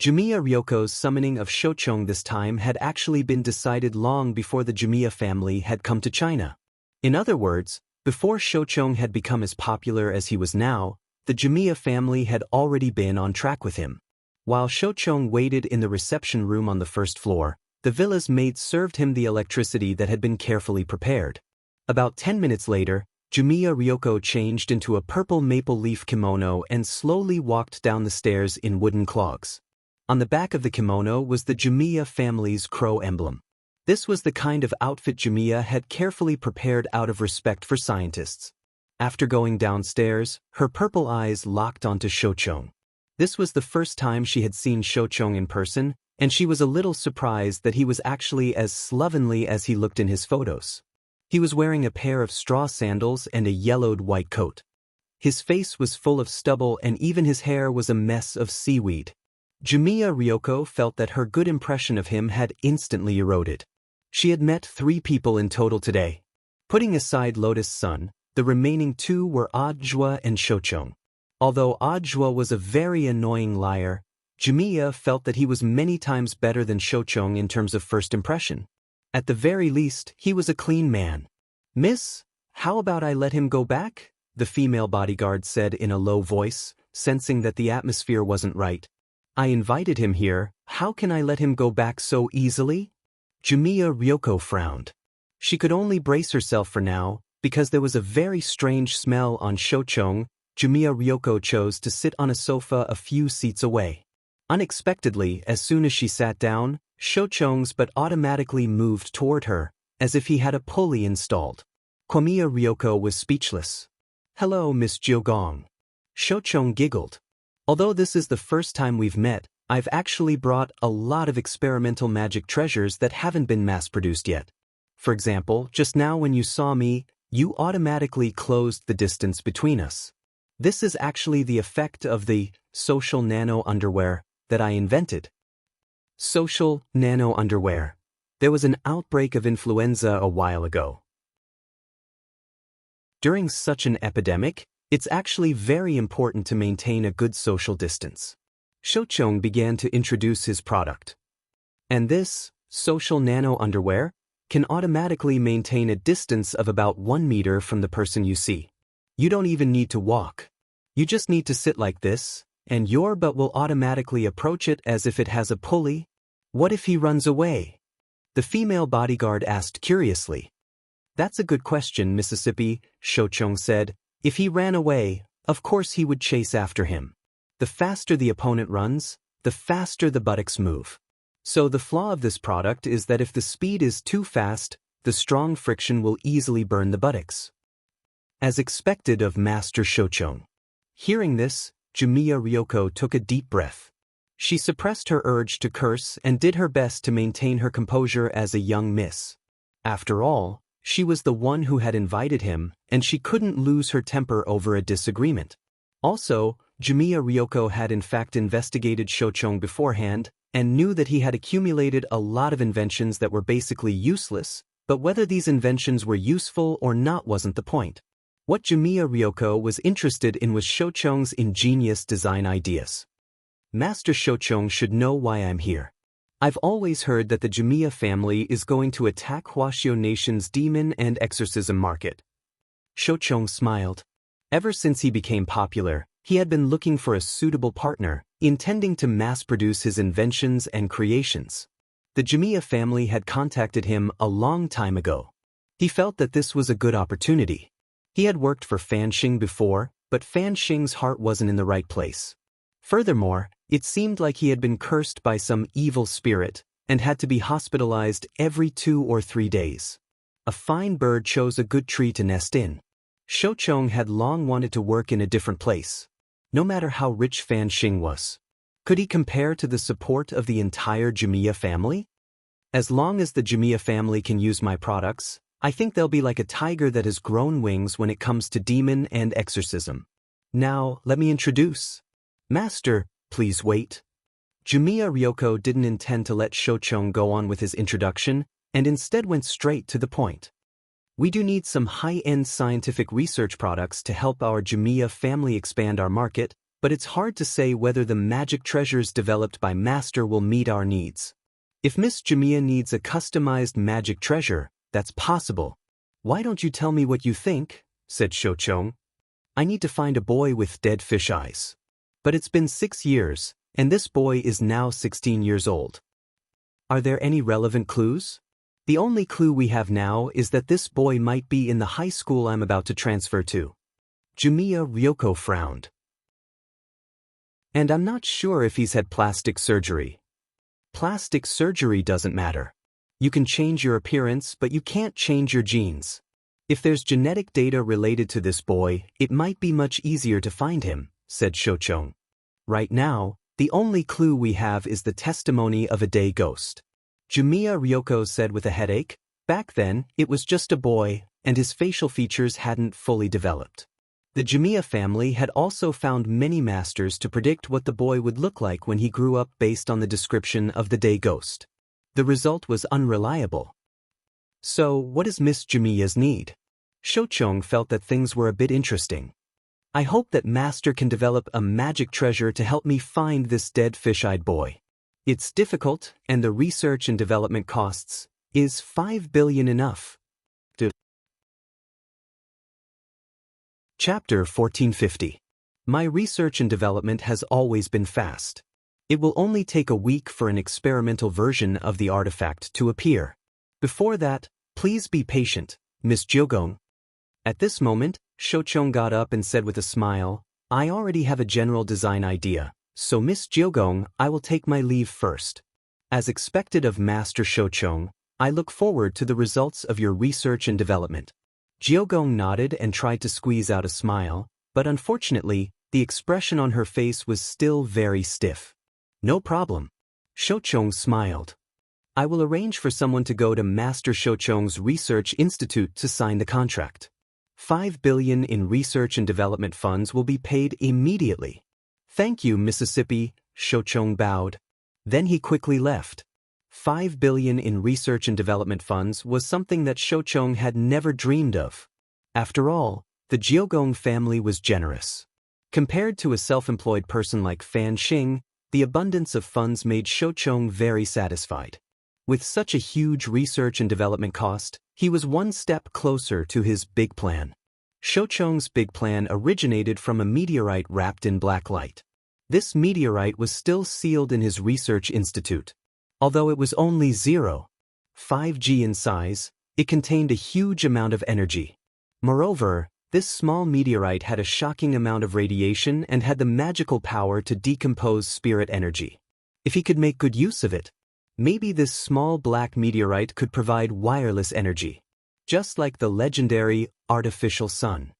Jimiya Ryoko's summoning of Shochong this time had actually been decided long before the Jimiya family had come to China. In other words, before Shochong had become as popular as he was now, the Jimiya family had already been on track with him. While Shochong waited in the reception room on the first floor, the villa's maid served him the electricity that had been carefully prepared. About 10 minutes later, Jimiya Ryoko changed into a purple maple leaf kimono and slowly walked down the stairs in wooden clogs. On the back of the kimono was the Jimiya family's crow emblem. This was the kind of outfit Jimiya had carefully prepared out of respect for scientists. After going downstairs, her purple eyes locked onto Shochong. This was the first time she had seen Shochong in person, and she was a little surprised that he was actually as slovenly as he looked in his photos. He was wearing a pair of straw sandals and a yellowed white coat. His face was full of stubble and even his hair was a mess of seaweed. Jimiya Ryoko felt that her good impression of him had instantly eroded. She had met 3 people in total today. Putting aside Lotus Sun, the remaining 2 were Audiobook and Shochong. Although Audiobook was a very annoying liar, Jimiya felt that he was many times better than Shochong in terms of first impression. At the very least, he was a clean man. "Miss, how about I let him go back?" the female bodyguard said in a low voice, sensing that the atmosphere wasn't right. "I invited him here, how can I let him go back so easily?" Jimiya Ryoko frowned. She could only brace herself for now, because there was a very strange smell on Shochong. Jimiya Ryoko chose to sit on a sofa a few seats away. Unexpectedly, as soon as she sat down, Shochong's butt automatically moved toward her, as if he had a pulley installed. Jimiya Ryoko was speechless. "Hello, Miss Jiogong." Shochong giggled. "Although this is the first time we've met, I've actually brought a lot of experimental magic treasures that haven't been mass-produced yet. For example, just now when you saw me, you automatically closed the distance between us. This is actually the effect of the social nano underwear that I invented." Social nano underwear. There was an outbreak of influenza a while ago. During such an epidemic, it's actually very important to maintain a good social distance. Shochong began to introduce his product. And this, social nano underwear, can automatically maintain a distance of about 1 meter from the person you see. You don't even need to walk. You just need to sit like this, and your butt will automatically approach it as if it has a pulley. "What if he runs away?" the female bodyguard asked curiously. "That's a good question, Mississippi," Shochong said. "If he ran away, of course he would chase after him. The faster the opponent runs, the faster the buttocks move. So the flaw of this product is that if the speed is too fast, the strong friction will easily burn the buttocks." As expected of Master Shochong. Hearing this, Jimiya Ryoko took a deep breath. She suppressed her urge to curse and did her best to maintain her composure as a young miss. After all, she was the one who had invited him, and she couldn't lose her temper over a disagreement. Also, Jimiya Ryoko had in fact investigated Shochong beforehand, and knew that he had accumulated a lot of inventions that were basically useless, but whether these inventions were useful or not wasn't the point. What Jimiya Ryoko was interested in was Shochong's ingenious design ideas. "Master Shochong should know why I'm here. I've always heard that the Jimiya family is going to attack Huaxiao Nation's demon and exorcism market." Shochong smiled. Ever since he became popular, he had been looking for a suitable partner, intending to mass-produce his inventions and creations. The Jimiya family had contacted him a long time ago. He felt that this was a good opportunity. He had worked for Fan Xing before, but Fan Xing's heart wasn't in the right place. Furthermore, it seemed like he had been cursed by some evil spirit, and had to be hospitalized every 2 or 3 days. A fine bird chose a good tree to nest in. Shochong had long wanted to work in a different place. No matter how rich Fan Xing was. Could he compare to the support of the entire Jimiya family? As long as the Jimiya family can use my products, I think they'll be like a tiger that has grown wings when it comes to demon and exorcism. Now, let me introduce Master, please wait. Jumiya Ryoko didn't intend to let Shochong go on with his introduction, and instead went straight to the point. We do need some high-end scientific research products to help our Jumiya family expand our market, but it's hard to say whether the magic treasures developed by Master will meet our needs. If Miss Jumiya needs a customized magic treasure, that's possible. Why don't you tell me what you think? Said Shochong. I need to find a boy with dead fish eyes. But it's been 6 years, and this boy is now 16 years old. Are there any relevant clues? The only clue we have now is that this boy might be in the high school I'm about to transfer to. Jumiya Ryoko frowned. And I'm not sure if he's had plastic surgery. Plastic surgery doesn't matter. You can change your appearance, but you can't change your genes. If there's genetic data related to this boy, it might be much easier to find him, said Shochong. Right now, the only clue we have is the testimony of a day ghost. Jumiya Ryoko said with a headache. Back then, it was just a boy, and his facial features hadn't fully developed. The Jumiya family had also found many masters to predict what the boy would look like when he grew up based on the description of the day ghost. The result was unreliable. So, what is Miss Jumiya's need? Shochong felt that things were a bit interesting. I hope that Master can develop a magic treasure to help me find this dead fish-eyed boy. It's difficult, and the research and development costs. Is 5 billion enough? Chapter 1450. My research and development has always been fast. It will only take a week for an experimental version of the artifact to appear. Before that, please be patient, Miss Jiogong. At this moment, Shochong got up and said with a smile, I already have a general design idea, so Miss Jiogong, I will take my leave first. As expected of Master Shochong, I look forward to the results of your research and development. Jiogong nodded and tried to squeeze out a smile, but unfortunately, the expression on her face was still very stiff. No problem. Shochong smiled. I will arrange for someone to go to Master Shochong's Research Institute to sign the contract. 5 billion in research and development funds will be paid immediately. Thank you, Mississippi, Shochong bowed. Then he quickly left. 5 billion in research and development funds was something that Shochong had never dreamed of. After all, the Jiogong family was generous. Compared to a self-employed person like Fan Xing, the abundance of funds made Shochong very satisfied. With such a huge research and development cost, he was one step closer to his big plan. Shochong's big plan originated from a meteorite wrapped in black light. This meteorite was still sealed in his research institute. Although it was only 0.5 in size, it contained a huge amount of energy. Moreover, this small meteorite had a shocking amount of radiation and had the magical power to decompose spirit energy. If he could make good use of it, maybe this small black meteorite could provide wireless energy, just like the legendary artificial sun.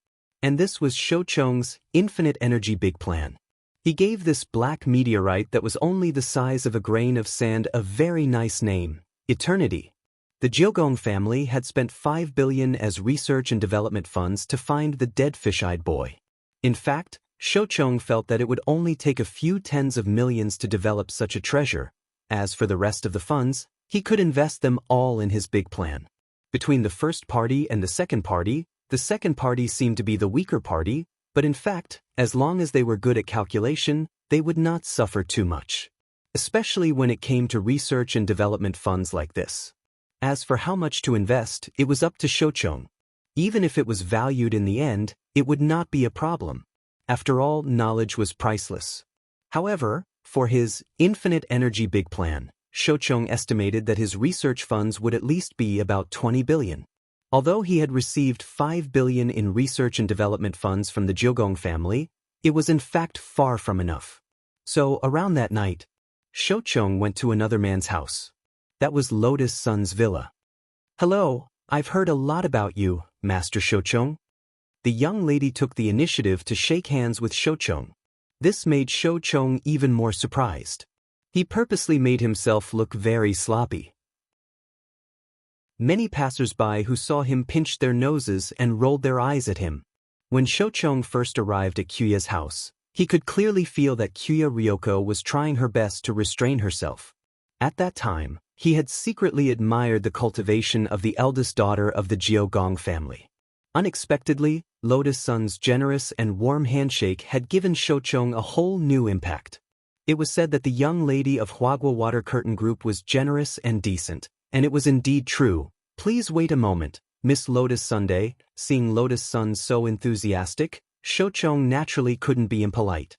And this was Shochong's infinite energy big plan. He gave this black meteorite that was only the size of a grain of sand a very nice name, Eternity. The Jiogong family had spent 5 billion as research and development funds to find the dead fish-eyed boy. In fact, Shochong felt that it would only take a few tens of millions to develop such a treasure. As for the rest of the funds, he could invest them all in his big plan. Between the first party and the second party seemed to be the weaker party, but in fact, as long as they were good at calculation, they would not suffer too much. Especially when it came to research and development funds like this. As for how much to invest, it was up to Shochong. Even if it was valued in the end, it would not be a problem. After all, knowledge was priceless. However, for his infinite energy big plan, Shochong estimated that his research funds would at least be about 20 billion. Although he had received 5 billion in research and development funds from the Jiogong family, it was in fact far from enough. So, around that night, Shochong went to another man's house. That was Lotus Sun's villa. Hello, I've heard a lot about you, Master Shochong. The young lady took the initiative to shake hands with Shochong. This made Shochong even more surprised. He purposely made himself look very sloppy. Many passers-by who saw him pinched their noses and rolled their eyes at him. When Shochong first arrived at Kuya's house, He could clearly feel that Kuya Ryoko was trying her best to restrain herself. At that time, he had secretly admired the cultivation of the eldest daughter of the Jeogong family. Unexpectedly, Lotus Sun's generous and warm handshake had given Shochong a whole new impact. It was said that the young lady of Huagwa Water Curtain Group was generous and decent, and it was indeed true. Please wait a moment, Miss Lotus Sunday. Seeing Lotus Sun so enthusiastic, Shochong naturally couldn't be impolite.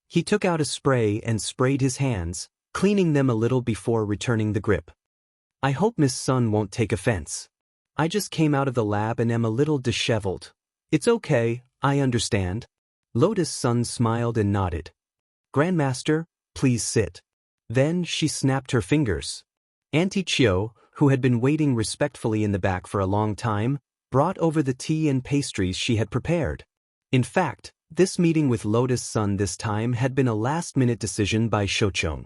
He took out a spray and sprayed his hands, cleaning them a little before returning the grip. I hope Miss Sun won't take offense. I just came out of the lab and am a little disheveled. It's okay, I understand. Lotus Sun smiled and nodded. Grandmaster, please sit. Then she snapped her fingers. Auntie Chio, who had been waiting respectfully in the back for a long time, brought over the tea and pastries she had prepared. In fact, this meeting with Lotus Sun this time had been a last-minute decision by Shochong.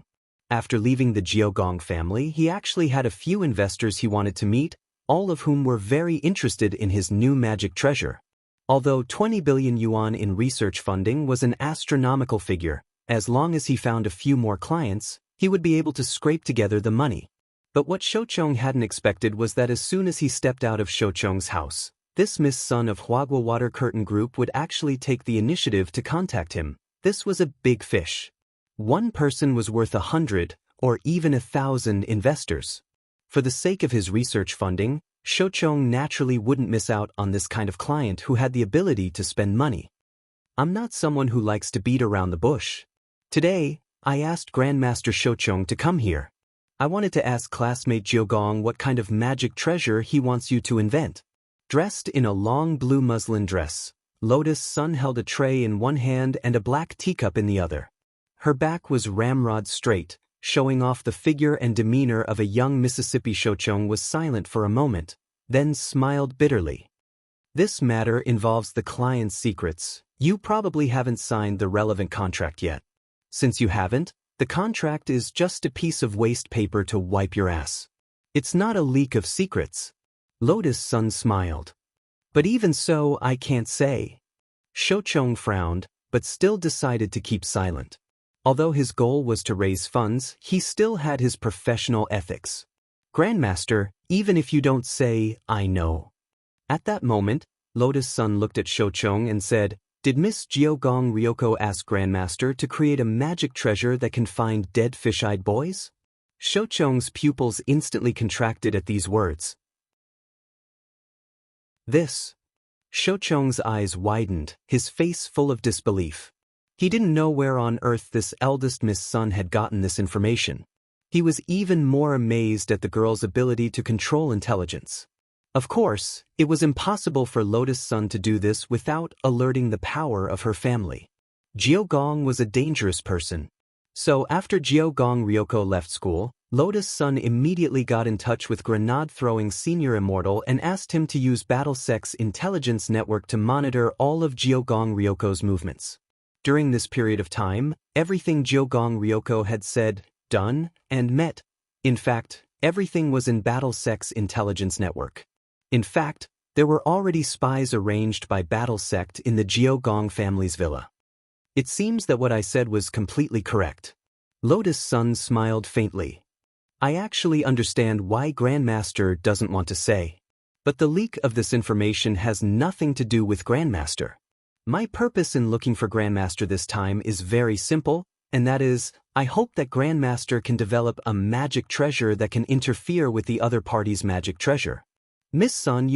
After leaving the Jeogong family, he actually had a few investors he wanted to meet, all of whom were very interested in his new magic treasure. Although 20 billion yuan in research funding was an astronomical figure, as long as he found a few more clients, he would be able to scrape together the money. But what Shochong hadn't expected was that as soon as he stepped out of Shochong's house, this Miss Sun of Huagwa Water Curtain Group would actually take the initiative to contact him. This was a big fish. One person was worth 100 or even 1,000 investors. For the sake of his research funding, Shochong naturally wouldn't miss out on this kind of client who had the ability to spend money. I'm not someone who likes to beat around the bush. Today, I asked Grandmaster Shochong to come here. I wanted to ask classmate Jeogong what kind of magic treasure he wants you to invent. Dressed in a long blue muslin dress, Lotus Sun held a tray in one hand and a black teacup in the other. Her back was ramrod straight, showing off the figure and demeanor of a young Mississippi. Shochong was silent for a moment, then smiled bitterly. This matter involves the client's secrets. You probably haven't signed the relevant contract yet. Since you haven't, the contract is just a piece of waste paper to wipe your ass. It's not a leak of secrets. Lotus Sun smiled. But even so, I can't say. Shochong frowned, but still decided to keep silent. Although his goal was to raise funds, he still had his professional ethics. Grandmaster, even if you don't say, I know. At that moment, Lotus Sun looked at Shochong and said, Did Miss Jeogong Ryoko ask Grandmaster to create a magic treasure that can find dead fish-eyed boys? Shochong's pupils instantly contracted at these words. This. Shochong's eyes widened, his face full of disbelief. He didn't know where on earth this eldest Miss Sun had gotten this information. He was even more amazed at the girl's ability to control intelligence. Of course, it was impossible for Lotus Sun to do this without alerting the power of her family. Jeogong was a dangerous person. So after Jeogong Ryoko left school, Lotus Sun immediately got in touch with grenade-throwing senior Immortal and asked him to use BattleSec's intelligence network to monitor all of Jeogong Ryoko's movements. During this period of time, everything Jeogong Ryoko had said, done, and met. In fact, everything was in BattleSec's intelligence network. In fact, there were already spies arranged by BattleSec in the Jeogong family's villa. It seems that what I said was completely correct. Lotus Sun smiled faintly. I actually understand why Grandmaster doesn't want to say. But the leak of this information has nothing to do with Grandmaster. My purpose in looking for Grandmaster this time is very simple, and that is, I hope that Grandmaster can develop a magic treasure that can interfere with the other party's magic treasure. Miss Sun,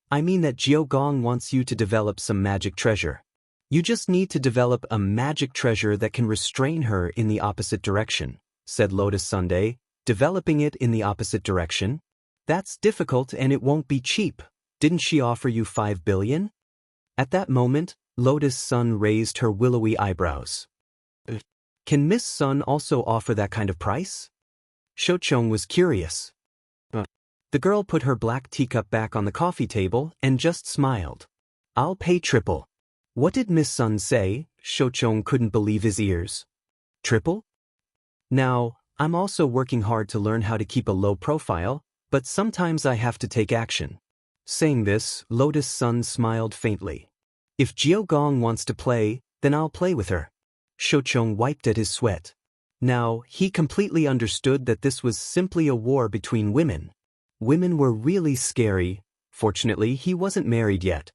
I mean that Jeogong wants you to develop some magic treasure. You just need to develop a magic treasure that can restrain her in the opposite direction, said Lotus Sunday. Developing it in the opposite direction? That's difficult and it won't be cheap. Didn't she offer you 5 billion? At that moment, Lotus Sun raised her willowy eyebrows. Can Miss Sun also offer that kind of price? Shochong was curious. The girl put her black teacup back on the coffee table and just smiled. I'll pay triple. What did Miss Sun say? Shochong couldn't believe his ears. Triple? Now, I'm also working hard to learn how to keep a low profile, but sometimes I have to take action. Saying this, Lotus Sun smiled faintly. If Jeogong wants to play, then I'll play with her. Shochong wiped at his sweat. Now, he completely understood that this was simply a war between women. Women were really scary. Fortunately, he wasn't married yet.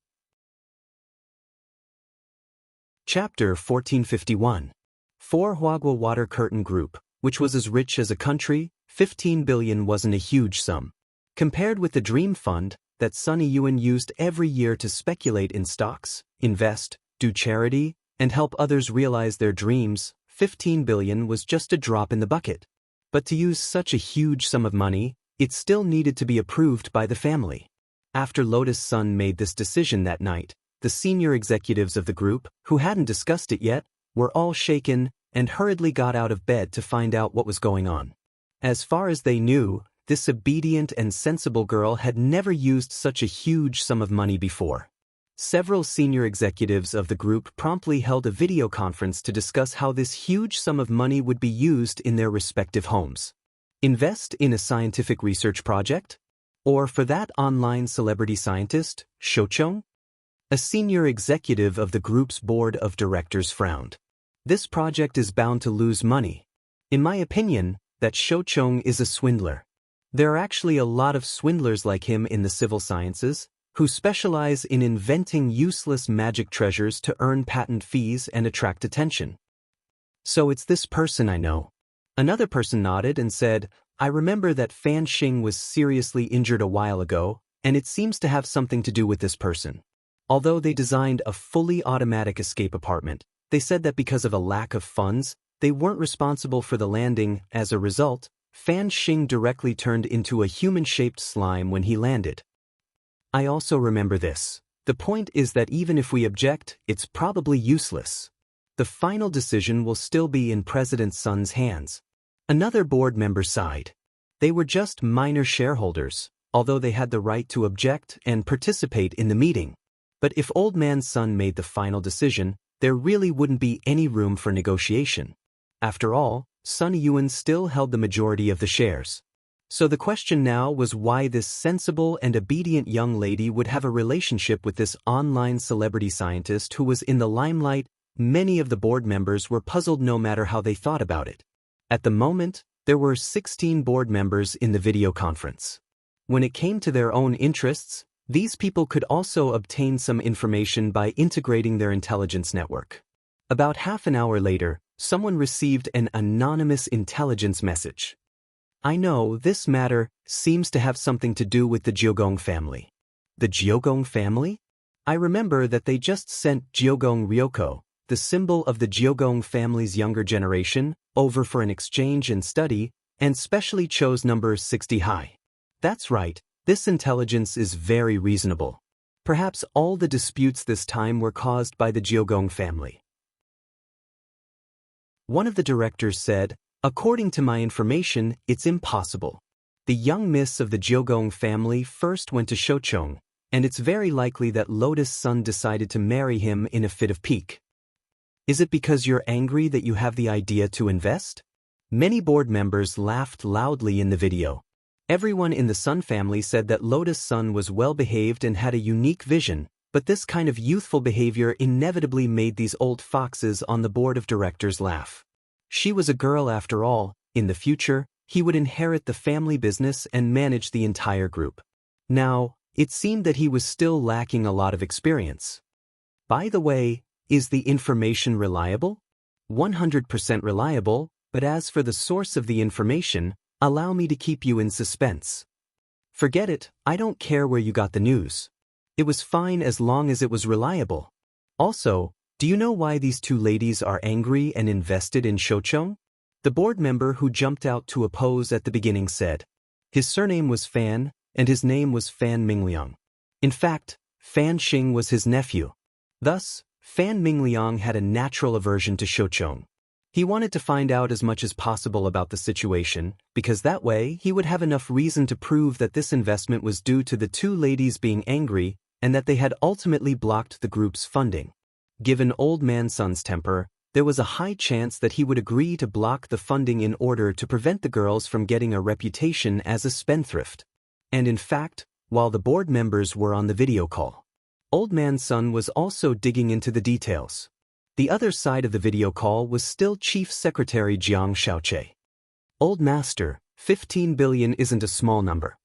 Chapter 1451. 4 Huagua Water Curtain Group, which was as rich as a country. 15 billion wasn't a huge sum. Compared with the Dream Fund that Sunny Yuan used every year to speculate in stocks, invest, do charity, and help others realize their dreams, 15 billion was just a drop in the bucket. But to use such a huge sum of money, it still needed to be approved by the family. After Lotus Sun made this decision that night, the senior executives of the group, who hadn't discussed it yet, were all shaken and hurriedly got out of bed to find out what was going on. As far as they knew, this obedient and sensible girl had never used such a huge sum of money before. Several senior executives of the group promptly held a video conference to discuss how this huge sum of money would be used in their respective homes. Invest in a scientific research project? Or for that online celebrity scientist, Shochong? A senior executive of the group's board of directors frowned. This project is bound to lose money. In my opinion, that Shochong is a swindler. There are actually a lot of swindlers like him in the civil sciences, who specialize in inventing useless magic treasures to earn patent fees and attract attention. So it's this person I know. Another person nodded and said, I remember that Fan Xing was seriously injured a while ago, and it seems to have something to do with this person. Although they designed a fully automatic escape apartment, they said that because of a lack of funds, they weren't responsible for the landing. As a result, Fan Xing directly turned into a human-shaped slime when he landed. I also remember this. The point is that even if we object, it's probably useless. The final decision will still be in President Sun's hands. Another board member sighed. They were just minor shareholders, although they had the right to object and participate in the meeting. But if Old Man Sun made the final decision, there really wouldn't be any room for negotiation. After all, Sun Yuan still held the majority of the shares. So the question now was why this sensible and obedient young lady would have a relationship with this online celebrity scientist who was in the limelight. Many of the board members were puzzled no matter how they thought about it. At the moment, there were 16 board members in the video conference. When it came to their own interests, these people could also obtain some information by integrating their intelligence network. About half an hour later, someone received an anonymous intelligence message. I know this matter seems to have something to do with the Jiogong family. The Jiogong family? I remember that they just sent Jiogong Ryoko, the symbol of the Jiogong family's younger generation, over for an exchange and study, and specially chose number 60 high. That's right, this intelligence is very reasonable. Perhaps all the disputes this time were caused by the Jiogong family. One of the directors said, according to my information, it's impossible. The young miss of the Jiogong family first went to Shochong, and it's very likely that Lotus Sun decided to marry him in a fit of pique. Is it because you're angry that you have the idea to invest? Many board members laughed loudly in the video. Everyone in the Sun family said that Lotus Sun was well-behaved and had a unique vision, but this kind of youthful behavior inevitably made these old foxes on the board of directors laugh. She was a girl after all. In the future, he would inherit the family business and manage the entire group. Now, it seemed that he was still lacking a lot of experience. By the way, is the information reliable? 100% reliable, but as for the source of the information, allow me to keep you in suspense. Forget it, I don't care where you got the news. It was fine as long as it was reliable. Also, do you know why these two ladies are angry and invested in Shochong? The board member who jumped out to oppose at the beginning said. His surname was Fan, and his name was Fan Mingliang. In fact, Fan Xing was his nephew. Thus, Fan Mingliang had a natural aversion to Shochong. He wanted to find out as much as possible about the situation, because that way he would have enough reason to prove that this investment was due to the two ladies being angry and that they had ultimately blocked the group's funding. Given Old Man Sun's temper, there was a high chance that he would agree to block the funding in order to prevent the girls from getting a reputation as a spendthrift. And in fact, while the board members were on the video call, Old Man Sun was also digging into the details. The other side of the video call was still Chief Secretary Jiang Xiaoche. Old master, 15 billion isn't a small number.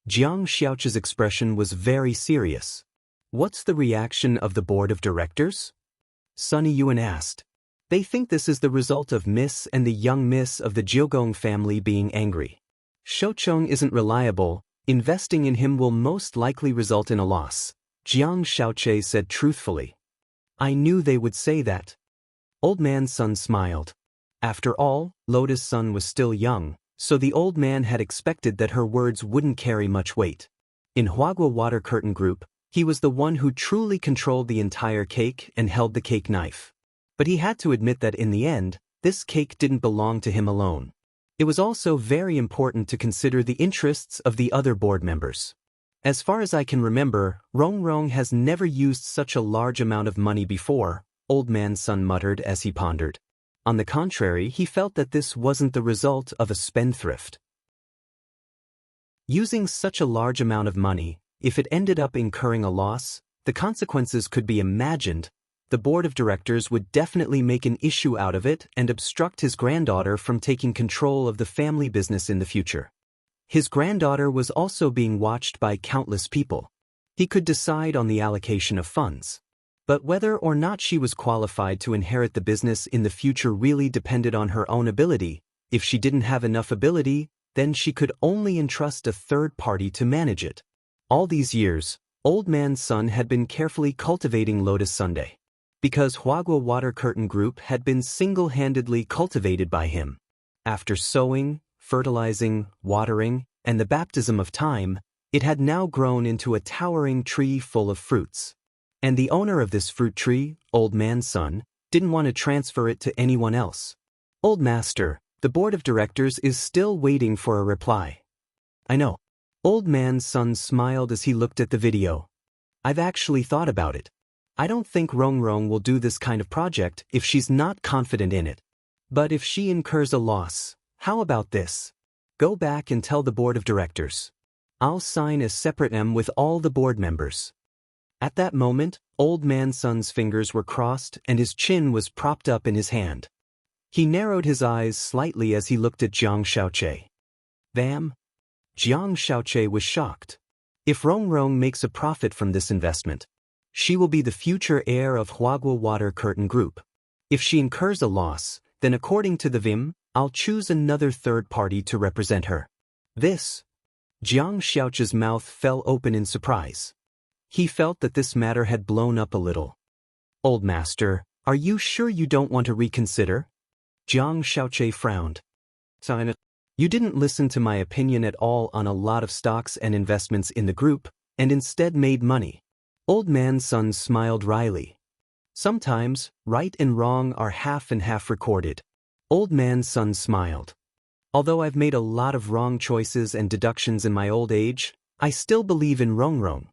Jiang Xiaoche's expression was very serious. What's the reaction of the board of directors? Sunny Yuan asked. They think this is the result of Miss and the young Miss of the Jiogong family being angry. Shoucheng isn't reliable, investing in him will most likely result in a loss, Jiang Xiaoche said truthfully. I knew they would say that. Old Man Sun smiled. After all, Lotus Sun was still young, so the old man had expected that her words wouldn't carry much weight. In Huagua Water Curtain Group, he was the one who truly controlled the entire cake and held the cake knife. But he had to admit that in the end, this cake didn't belong to him alone. It was also very important to consider the interests of the other board members. As far as I can remember, Rong Rong has never used such a large amount of money before, Old Man Sun muttered as he pondered. On the contrary, he felt that this wasn't the result of a spendthrift. Using such a large amount of money, if it ended up incurring a loss, the consequences could be imagined. The board of directors would definitely make an issue out of it and obstruct his granddaughter from taking control of the family business in the future. His granddaughter was also being watched by countless people. He could decide on the allocation of funds. But whether or not she was qualified to inherit the business in the future really depended on her own ability. If she didn't have enough ability, then she could only entrust a third party to manage it. All these years, Old Man Sun had been carefully cultivating Lotus Sunday. Because Huagua Water Curtain Group had been single-handedly cultivated by him. After sowing, fertilizing, watering, and the baptism of time, it had now grown into a towering tree full of fruits. And the owner of this fruit tree, Old Man Sun, didn't want to transfer it to anyone else. Old Master, the board of directors is still waiting for a reply. I know. Old Man Sun smiled as he looked at the video. I've actually thought about it. I don't think Rong Rong will do this kind of project if she's not confident in it. But if she incurs a loss, how about this? Go back and tell the board of directors. I'll sign a separate M with all the board members. At that moment, Old Man Sun's fingers were crossed and his chin was propped up in his hand. He narrowed his eyes slightly as he looked at Jiang Xiaoche. Vam? Jiang Xiaoche was shocked. If Rong Rong makes a profit from this investment, she will be the future heir of Huagua Water Curtain Group. If she incurs a loss, then according to the VIM, I'll choose another third party to represent her. This? Jiang Xiaoche's mouth fell open in surprise. He felt that this matter had blown up a little. Old Master, are you sure you don't want to reconsider? Jiang Xiaoche frowned. Sign it. You didn't listen to my opinion at all on a lot of stocks and investments in the group, and instead made money. Old Man Sun smiled wryly. Sometimes, right and wrong are half and half recorded. Old Man Sun smiled. Although I've made a lot of wrong choices and deductions in my old age, I still believe in Rong Rong.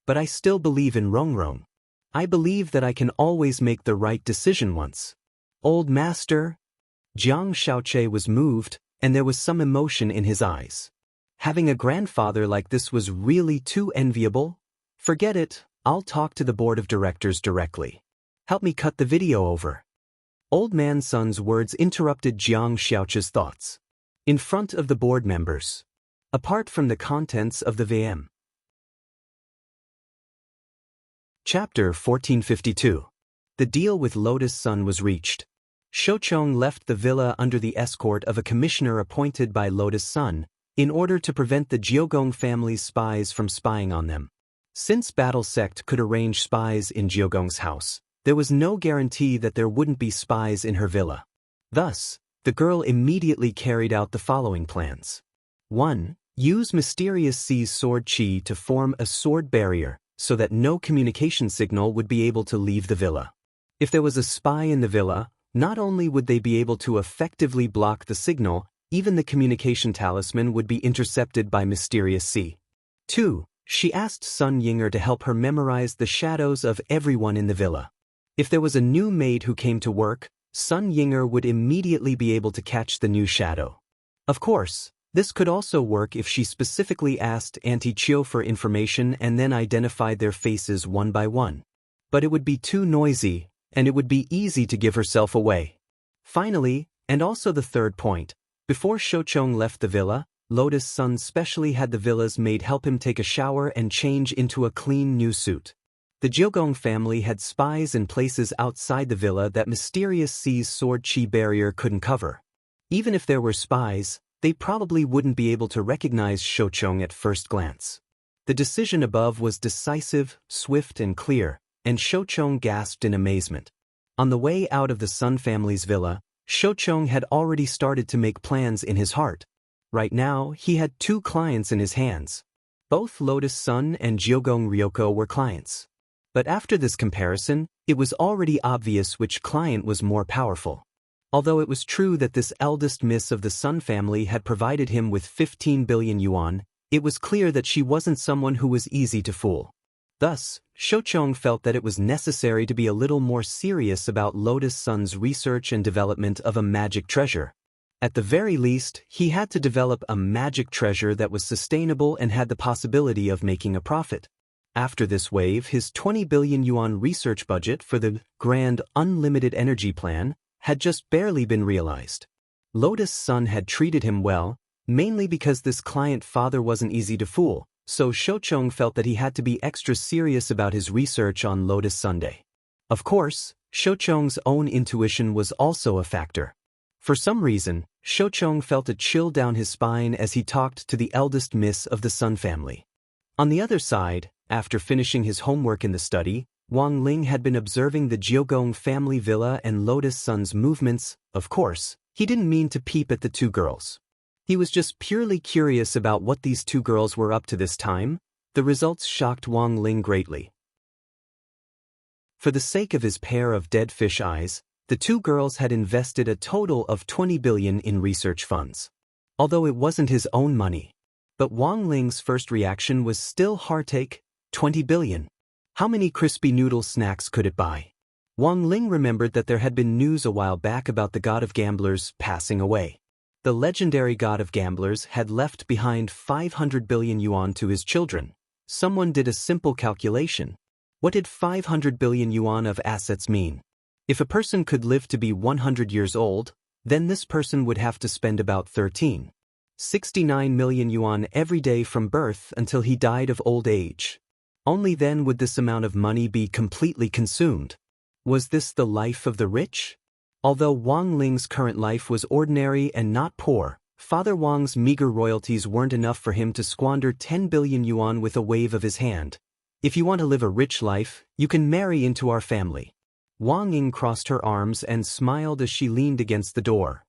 But I still believe in Rong Rong. I believe that I can always make the right decision once. Old Master? Jiang Xiaoche was moved, and there was some emotion in his eyes. Having a grandfather like this was really too enviable. Forget it, I'll talk to the board of directors directly. Help me cut the video over. Old Man Sun's words interrupted Jiang Xiaoche's thoughts. In front of the board members. Apart from the contents of the VM. Chapter 1452. The deal with Lotus Sun was reached. Shoucheng left the villa under the escort of a commissioner appointed by Lotus Sun, in order to prevent the Jiogong family's spies from spying on them. Since Battle Sect could arrange spies in Jiogong's house, there was no guarantee that there wouldn't be spies in her villa. Thus, the girl immediately carried out the following plans. 1. Use Mysterious Sea's sword chi to form a sword barrier, so that no communication signal would be able to leave the villa. If there was a spy in the villa, not only would they be able to effectively block the signal, even the communication talisman would be intercepted by Mysterious Sea. 2. She asked Sun Yinger to help her memorize the shadows of everyone in the villa. If there was a new maid who came to work, Sun Yinger would immediately be able to catch the new shadow. Of course, this could also work if she specifically asked Auntie Chiu for information and then identified their faces one by one. But it would be too noisy, and it would be easy to give herself away. Finally, and also the third point, before Shochong left the villa, Lotus Sun specially had the villa's maid help him take a shower and change into a clean new suit. The Jiogong family had spies in places outside the villa that mysterious C's sword chi barrier couldn't cover. Even if there were spies, they probably wouldn't be able to recognize Shochong at first glance. The decision above was decisive, swift and clear, and Shochong gasped in amazement. On the way out of the Sun family's villa, Shochong had already started to make plans in his heart. Right now, he had 2 clients in his hands. Both Lotus Sun and Jiogong Ryoko were clients. But after this comparison, it was already obvious which client was more powerful. Although it was true that this eldest miss of the Sun family had provided him with 15 billion yuan, it was clear that she wasn't someone who was easy to fool. Thus, Shochong felt that it was necessary to be a little more serious about Lotus Sun's research and development of a magic treasure. At the very least, he had to develop a magic treasure that was sustainable and had the possibility of making a profit. After this wave, his 20 billion yuan research budget for the grand unlimited energy plan had just barely been realized. Lotus Sun had treated him well, mainly because this client father wasn't easy to fool, so Shochong felt that he had to be extra serious about his research on Lotus Sunday. Of course, Shochong's own intuition was also a factor. For some reason, Shochong felt a chill down his spine as he talked to the eldest miss of the Sun family. On the other side, after finishing his homework in the study, Wang Ling had been observing the Jiogong family villa and Lotus Sun's movements. Of course, he didn't mean to peep at the 2 girls. He was just purely curious about what these 2 girls were up to this time. The results shocked Wang Ling greatly. For the sake of his pair of dead fish eyes, the 2 girls had invested a total of 20 billion in research funds. Although it wasn't his own money. But Wang Ling's first reaction was still heartache. 20 billion. How many crispy noodle snacks could it buy? Wang Ling remembered that there had been news a while back about the god of gamblers passing away. The legendary god of gamblers had left behind 500 billion yuan to his children. Someone did a simple calculation. What did 500 billion yuan of assets mean? If a person could live to be 100 years old, then this person would have to spend about 13.69 million yuan every day from birth until he died of old age. Only then would this amount of money be completely consumed. Was this the life of the rich? Although Wang Ling's current life was ordinary and not poor, Father Wang's meager royalties weren't enough for him to squander 10 billion yuan with a wave of his hand. If you want to live a rich life, you can marry into our family. Wang Ying crossed her arms and smiled as she leaned against the door.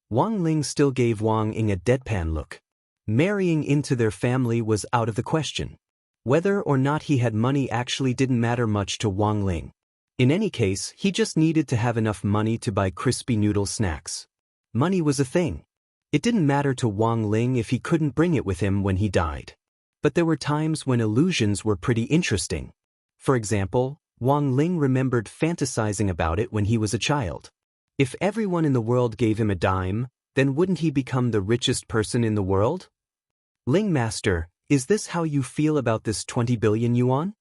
Wang Ling still gave Wang Ying a deadpan look. Marrying into their family was out of the question. Whether or not he had money actually didn't matter much to Wang Ling. In any case, he just needed to have enough money to buy crispy noodle snacks. Money was a thing. It didn't matter to Wang Ling if he couldn't bring it with him when he died. But there were times when illusions were pretty interesting. For example, Wang Ling remembered fantasizing about it when he was a child. If everyone in the world gave him a dime, then wouldn't he become the richest person in the world? Ling Master, is this how you feel about this 20 billion yuan?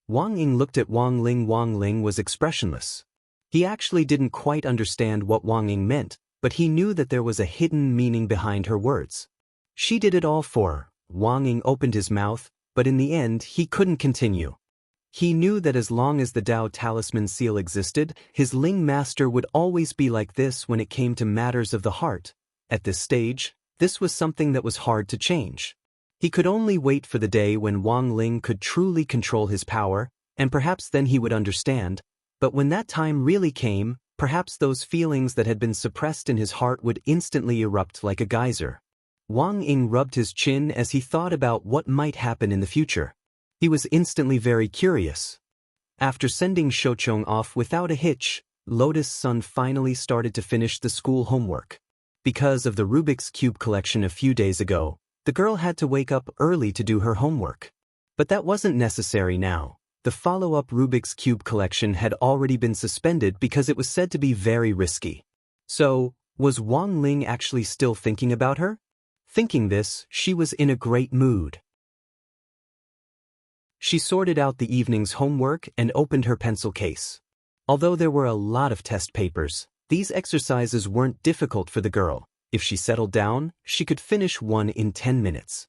Wang Ying looked at Wang Ling. Wang Ling was expressionless. He actually didn't quite understand what Wang Ying meant, but he knew that there was a hidden meaning behind her words. She did it all for her. Wang Ying opened his mouth, but in the end he couldn't continue. He knew that as long as the Tao Talisman seal existed, his Ling Master would always be like this when it came to matters of the heart. At this stage, this was something that was hard to change. He could only wait for the day when Wang Ling could truly control his power, and perhaps then he would understand. But when that time really came, perhaps those feelings that had been suppressed in his heart would instantly erupt like a geyser. Wang Ying rubbed his chin as he thought about what might happen in the future. He was instantly very curious. After sending Shochong off without a hitch, Lotus Sun finally started to finish the school homework. Because of the Rubik's Cube collection a few days ago, the girl had to wake up early to do her homework. But that wasn't necessary now. The follow-up Rubik's Cube collection had already been suspended because it was said to be very risky. So, was Wang Ling actually still thinking about her? Thinking this, she was in a great mood. She sorted out the evening's homework and opened her pencil case. Although there were a lot of test papers, these exercises weren't difficult for the girl. If she settled down, she could finish one in 10 minutes.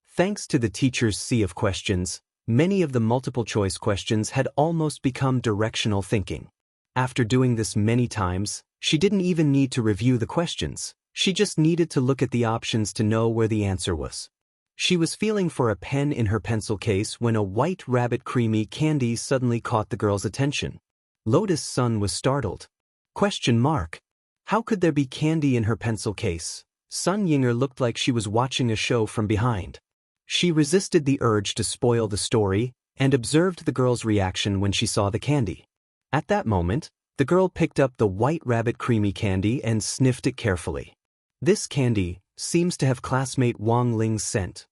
Thanks to the teacher's sea of questions, many of the multiple-choice questions had almost become directional thinking. After doing this many times, she didn't even need to review the questions. She just needed to look at the options to know where the answer was. She was feeling for a pen in her pencil case when a white rabbit creamy candy suddenly caught the girl's attention. Lotus Sun was startled. Question mark. How could there be candy in her pencil case? Sun Yinger looked like she was watching a show from behind. She resisted the urge to spoil the story and observed the girl's reaction when she saw the candy. At that moment, the girl picked up the white rabbit creamy candy and sniffed it carefully. This candy seems to have classmate Wang Ling's scent.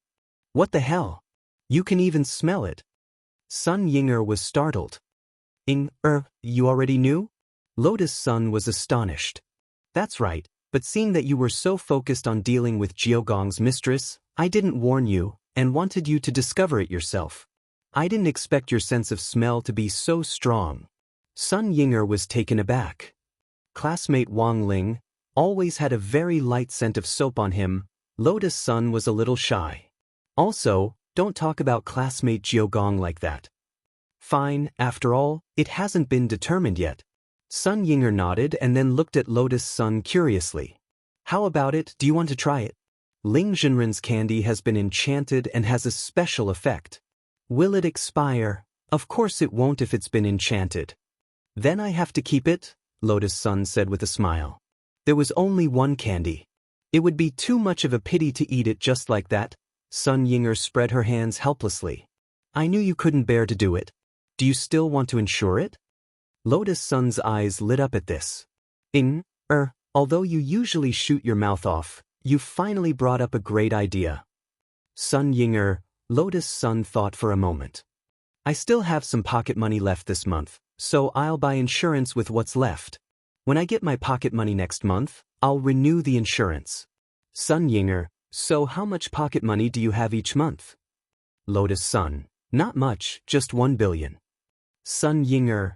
What the hell? You can even smell it. Sun Yinger was startled. You already knew? Lotus Sun was astonished. That's right, but seeing that you were so focused on dealing with Jiogong's mistress, I didn't warn you and wanted you to discover it yourself. I didn't expect your sense of smell to be so strong. Sun Yinger was taken aback. Classmate Wang Ling always had a very light scent of soap on him. Lotus Sun was a little shy. Also, don't talk about classmate Jiogong like that. Fine, after all, it hasn't been determined yet. Sun Yinger nodded and then looked at Lotus Sun curiously. How about it, do you want to try it? Ling Zhenren's candy has been enchanted and has a special effect. Will it expire? Of course it won't if it's been enchanted. Then I have to keep it, Lotus Sun said with a smile. There was only one candy. It would be too much of a pity to eat it just like that. Sun Yinger spread her hands helplessly. I knew you couldn't bear to do it. Do you still want to ensure it? Lotus Sun's eyes lit up at this. Although you usually shoot your mouth off, you finally brought up a great idea. Sun Yinger, Lotus Sun thought for a moment. I still have some pocket money left this month, so I'll buy insurance with what's left. When I get my pocket money next month, I'll renew the insurance. Sun Yinger, so how much pocket money do you have each month? Lotus Sun, not much, just 1 billion. Sun Yinger.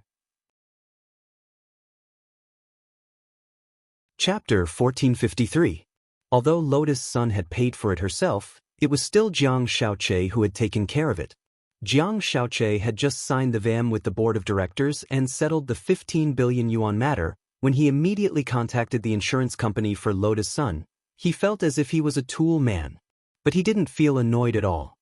Chapter 1453. Although Lotus Sun had paid for it herself, it was still Jiang Shaoqi who had taken care of it. Jiang Shaoqi had just signed the VAM with the board of directors and settled the 15 billion yuan matter. When he immediately contacted the insurance company for Lotus Sun, he felt as if he was a tool man. But he didn't feel annoyed at all.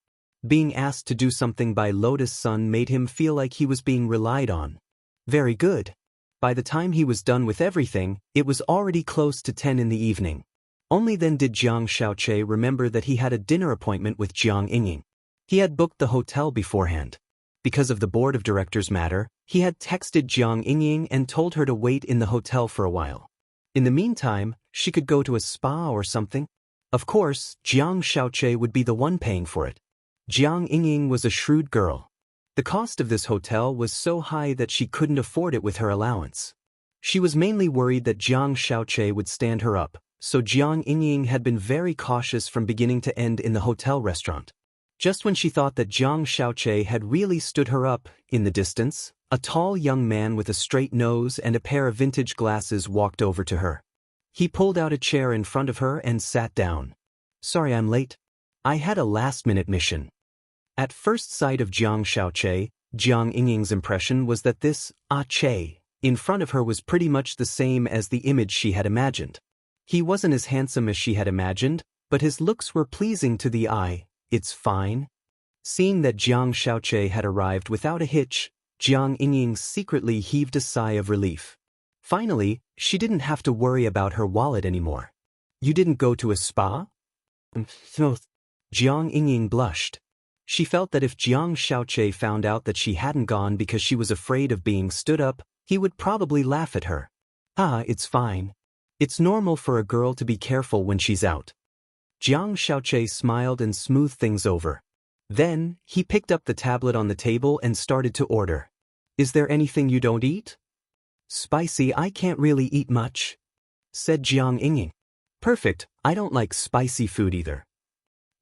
Being asked to do something by Lotus Sun made him feel like he was being relied on. Very good. By the time he was done with everything, it was already close to 10 in the evening. Only then did Jiang Shaoqi remember that he had a dinner appointment with Jiang Yingying. He had booked the hotel beforehand. Because of the board of directors matter, he had texted Jiang Yingying and told her to wait in the hotel for a while. In the meantime, she could go to a spa or something. Of course, Jiang Shaoqi would be the one paying for it. Jiang Yingying was a shrewd girl. The cost of this hotel was so high that she couldn't afford it with her allowance. She was mainly worried that Jiang Shaoqi would stand her up, so Jiang Yingying had been very cautious from beginning to end in the hotel restaurant. Just when she thought that Jiang Shaoqi had really stood her up, in the distance, a tall young man with a straight nose and a pair of vintage glasses walked over to her. He pulled out a chair in front of her and sat down. Sorry I'm late. I had a last-minute mission. At first sight of Jiang Shaoqi, Jiang Yingying's impression was that this Che in front of her was pretty much the same as the image she had imagined. He wasn't as handsome as she had imagined, but his looks were pleasing to the eye. It's fine. Seeing that Jiang Shaoqi had arrived without a hitch, Jiang Yingying secretly heaved a sigh of relief. Finally, she didn't have to worry about her wallet anymore. You didn't go to a spa? Jiang Yingying blushed. She felt that if Jiang Shaoqi found out that she hadn't gone because she was afraid of being stood up, he would probably laugh at her. It's fine. It's normal for a girl to be careful when she's out. Jiang Shaoqi smiled and smoothed things over. Then, he picked up the tablet on the table and started to order. Is there anything you don't eat? Spicy, I can't really eat much, said Jiang Yingying. Perfect, I don't like spicy food either.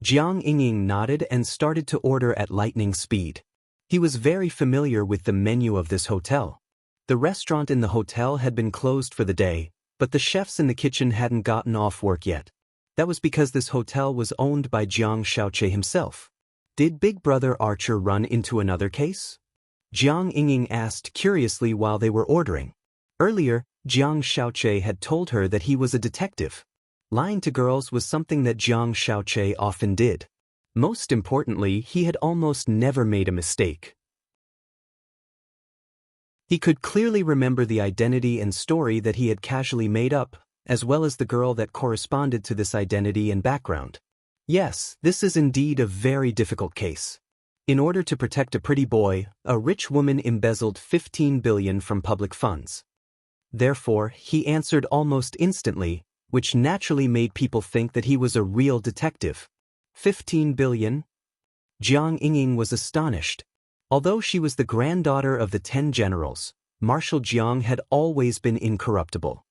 Jiang Yingying nodded and started to order at lightning speed. He was very familiar with the menu of this hotel. The restaurant in the hotel had been closed for the day, but the chefs in the kitchen hadn't gotten off work yet. That was because this hotel was owned by Jiang Shaoqi himself. Did Big Brother Archer run into another case? Jiang Yingying asked curiously while they were ordering. Earlier, Jiang Shaoqi had told her that he was a detective. Lying to girls was something that Jiang Shaoqi often did. Most importantly, he had almost never made a mistake. He could clearly remember the identity and story that he had casually made up, as well as the girl that corresponded to this identity and background. Yes, this is indeed a very difficult case. In order to protect a pretty boy, a rich woman embezzled 15 billion from public funds. Therefore, he answered almost instantly, which naturally made people think that he was a real detective. 15 billion? Jiang Yingying was astonished. Although she was the granddaughter of the 10 generals, Marshal Jiang had always been incorruptible.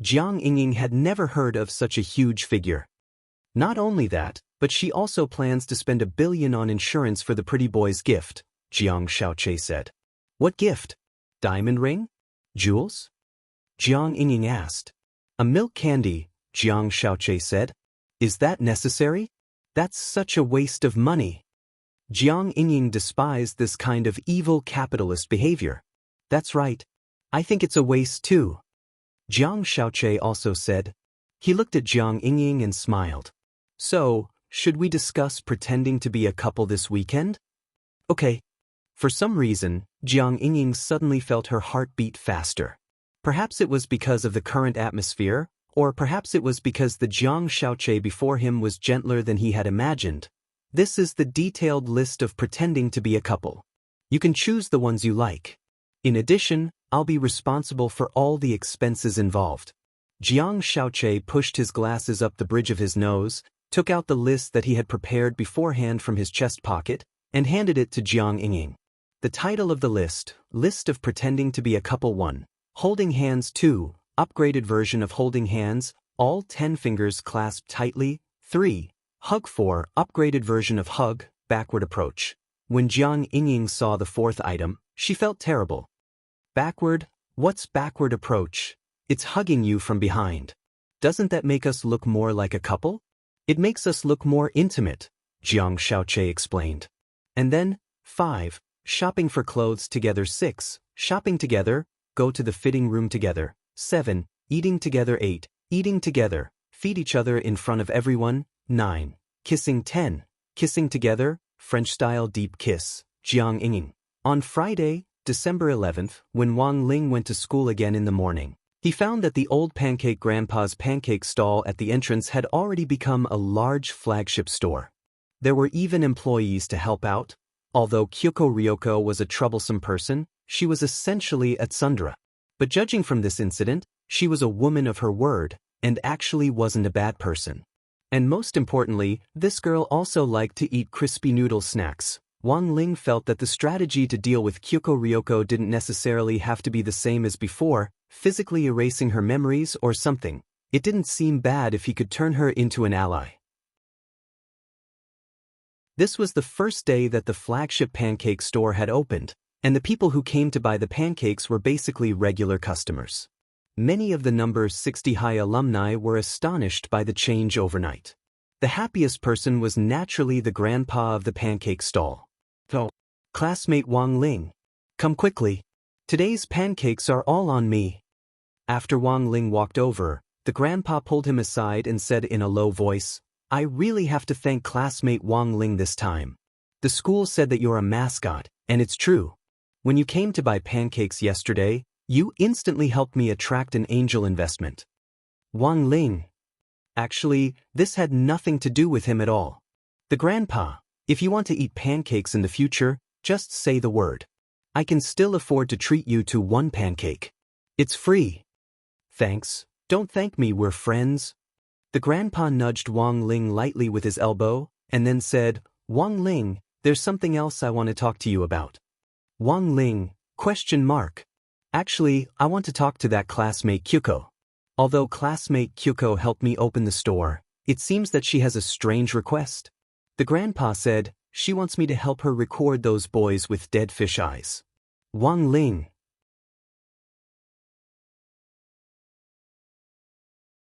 Jiang Yingying had never heard of such a huge figure. Not only that, but she also plans to spend 1 billion on insurance for the pretty boy's gift, Jiang Shaoqi said. What gift? Diamond ring? Jewels? Jiang Yingying asked. A milk candy, Jiang Shaoqi said. Is that necessary? That's such a waste of money. Jiang Yingying despised this kind of evil capitalist behavior. That's right. I think it's a waste too. Jiang Shaoqi also said. He looked at Jiang Yingying and smiled. So, should we discuss pretending to be a couple this weekend? Okay. For some reason, Jiang Yingying suddenly felt her heart beat faster. Perhaps it was because of the current atmosphere, or perhaps it was because the Jiang Shaoqi before him was gentler than he had imagined. This is the detailed list of pretending to be a couple. You can choose the ones you like. In addition, I'll be responsible for all the expenses involved. Jiang Shaoqi pushed his glasses up the bridge of his nose, took out the list that he had prepared beforehand from his chest pocket, and handed it to Jiang Yingying. The title of the list, List of Pretending to be a Couple 1. Holding Hands 2, upgraded version of holding hands, all 10 fingers clasped tightly. 3. Hug 4, upgraded version of hug, backward approach. When Jiang Yingying saw the 4th item, she felt terrible. Backward? What's backward approach? It's hugging you from behind. Doesn't that make us look more like a couple? It makes us look more intimate, Jiang Shaoqi explained. And then, 5. Shopping for clothes together. 6. Shopping together, go to the fitting room together. 7. Eating together. 8. Eating together, feed each other in front of everyone. 9. Kissing. 10. Kissing together, French-style deep kiss, Jiang Yingying. On Friday, December 11th, when Wang Ling went to school again in the morning, he found that the old pancake grandpa's pancake stall at the entrance had already become a large flagship store. There were even employees to help out. Although Kyoko Ryoko was a troublesome person, she was essentially a tsundere. But judging from this incident, she was a woman of her word, and actually wasn't a bad person. And most importantly, this girl also liked to eat crispy noodle snacks. Wang Ling felt that the strategy to deal with Kyoko Ryoko didn't necessarily have to be the same as before, physically erasing her memories or something. It didn't seem bad if he could turn her into an ally. This was the first day that the flagship pancake store had opened, and the people who came to buy the pancakes were basically regular customers. Many of the number 60 high alumni were astonished by the change overnight. The happiest person was naturally the grandpa of the pancake stall. Oh, classmate Wang Ling. Come quickly. Today's pancakes are all on me. After Wang Ling walked over, the grandpa pulled him aside and said in a low voice, I really have to thank classmate Wang Ling this time. The school said that you're a mascot, and it's true. When you came to buy pancakes yesterday, you instantly helped me attract an angel investment. Wang Ling. Actually, this had nothing to do with him at all. The grandpa, if you want to eat pancakes in the future, just say the word. I can still afford to treat you to 1 pancake. It's free. Thanks, don't thank me, we're friends. The grandpa nudged Wang Ling lightly with his elbow, and then said, Wang Ling, there's something else I want to talk to you about. Wang Ling, ? Actually, I want to talk to that classmate Kyoko. Although classmate Kyoko helped me open the store, it seems that she has a strange request. The grandpa said, she wants me to help her record those boys with dead fish eyes. Wang Ling.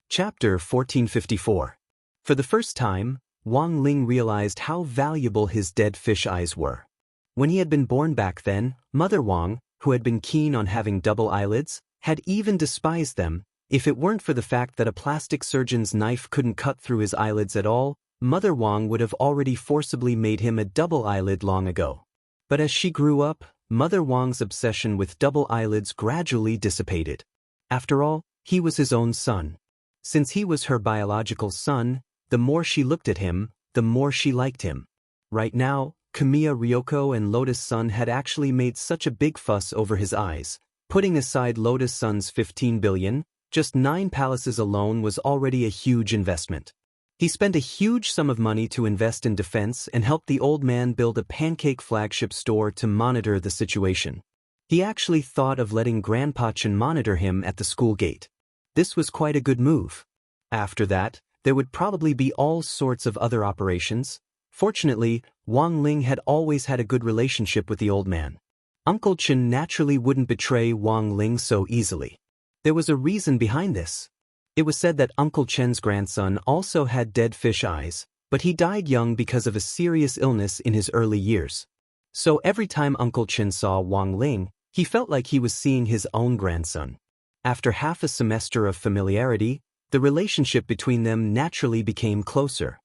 Chapter 1454. For the first time, Wang Ling realized how valuable his dead fish eyes were. When he had been born back then, Mother Wang, who had been keen on having double eyelids, had even despised them. If it weren't for the fact that a plastic surgeon's knife couldn't cut through his eyelids at all, Mother Wang would have already forcibly made him a double eyelid long ago. But as she grew up, Mother Wang's obsession with double eyelids gradually dissipated. After all, he was his own son. Since he was her biological son, the more she looked at him, the more she liked him. Right now, Kamiya Ryoko and Lotus Sun had actually made such a big fuss over his eyes. Putting aside Lotus Sun's 15 billion, just 9 palaces alone was already a huge investment. He spent a huge sum of money to invest in defense and helped the old man build a pancake flagship store to monitor the situation. He actually thought of letting Grandpa Chen monitor him at the school gate. This was quite a good move. After that, there would probably be all sorts of other operations. Fortunately, Wang Ling had always had a good relationship with the old man. Uncle Chen naturally wouldn't betray Wang Ling so easily. There was a reason behind this. It was said that Uncle Chen's grandson also had dead fish eyes, but he died young because of a serious illness in his early years. So every time Uncle Chen saw Wang Ling, he felt like he was seeing his own grandson. After half a semester of familiarity, the relationship between them naturally became closer.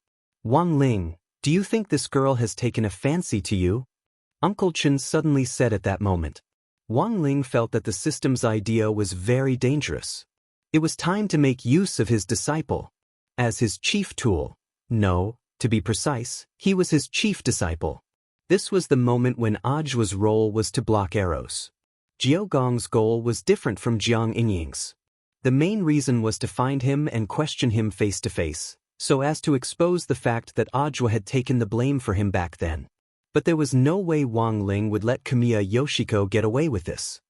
Wang Ling, do you think this girl has taken a fancy to you? Uncle Chen suddenly said at that moment. Wang Ling felt that the system's idea was very dangerous. It was time to make use of his disciple as his chief tool. No, to be precise, he was his chief disciple. This was the moment when Ajua's role was to block arrows. Jiao Gong's goal was different from Jiang Yingying's. The main reason was to find him and question him face to face, so as to expose the fact that Ajua had taken the blame for him back then. But there was no way Wang Ling would let Kamiya Yoshiko get away with this.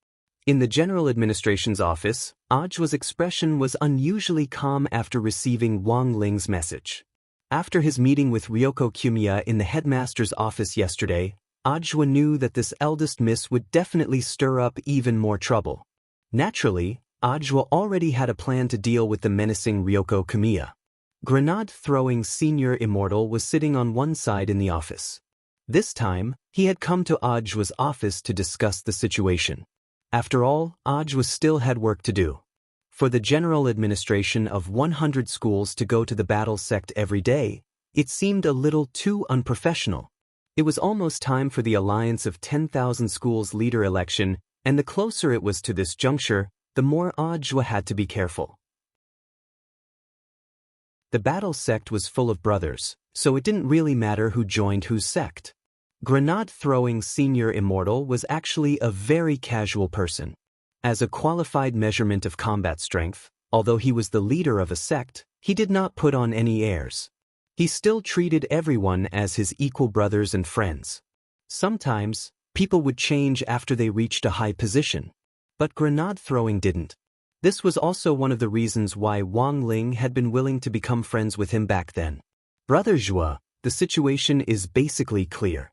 In the General Administration's office, Ajua's expression was unusually calm after receiving Wang Ling's message. After his meeting with Ryoko Kumiya in the headmaster's office yesterday, Ajua knew that this eldest miss would definitely stir up even more trouble. Naturally, Ajua already had a plan to deal with the menacing Ryoko Kumiya. Grenade-throwing Senior Immortal was sitting on one side in the office. This time, he had come to Ajua's office to discuss the situation. After all, Ajua still had work to do. For the general administration of 100 schools to go to the battle sect every day, it seemed a little too unprofessional. It was almost time for the Alliance of 10,000 Schools leader election, and the closer it was to this juncture, the more Ajua had to be careful. The battle sect was full of brothers, so it didn't really matter who joined whose sect. Grenade-throwing Senior Immortal was actually a very casual person. As a qualified measurement of combat strength, although he was the leader of a sect, he did not put on any airs. He still treated everyone as his equal brothers and friends. Sometimes, people would change after they reached a high position. But grenade-throwing didn't. This was also one of the reasons why Wang Ling had been willing to become friends with him back then. Brother Zhua, the situation is basically clear.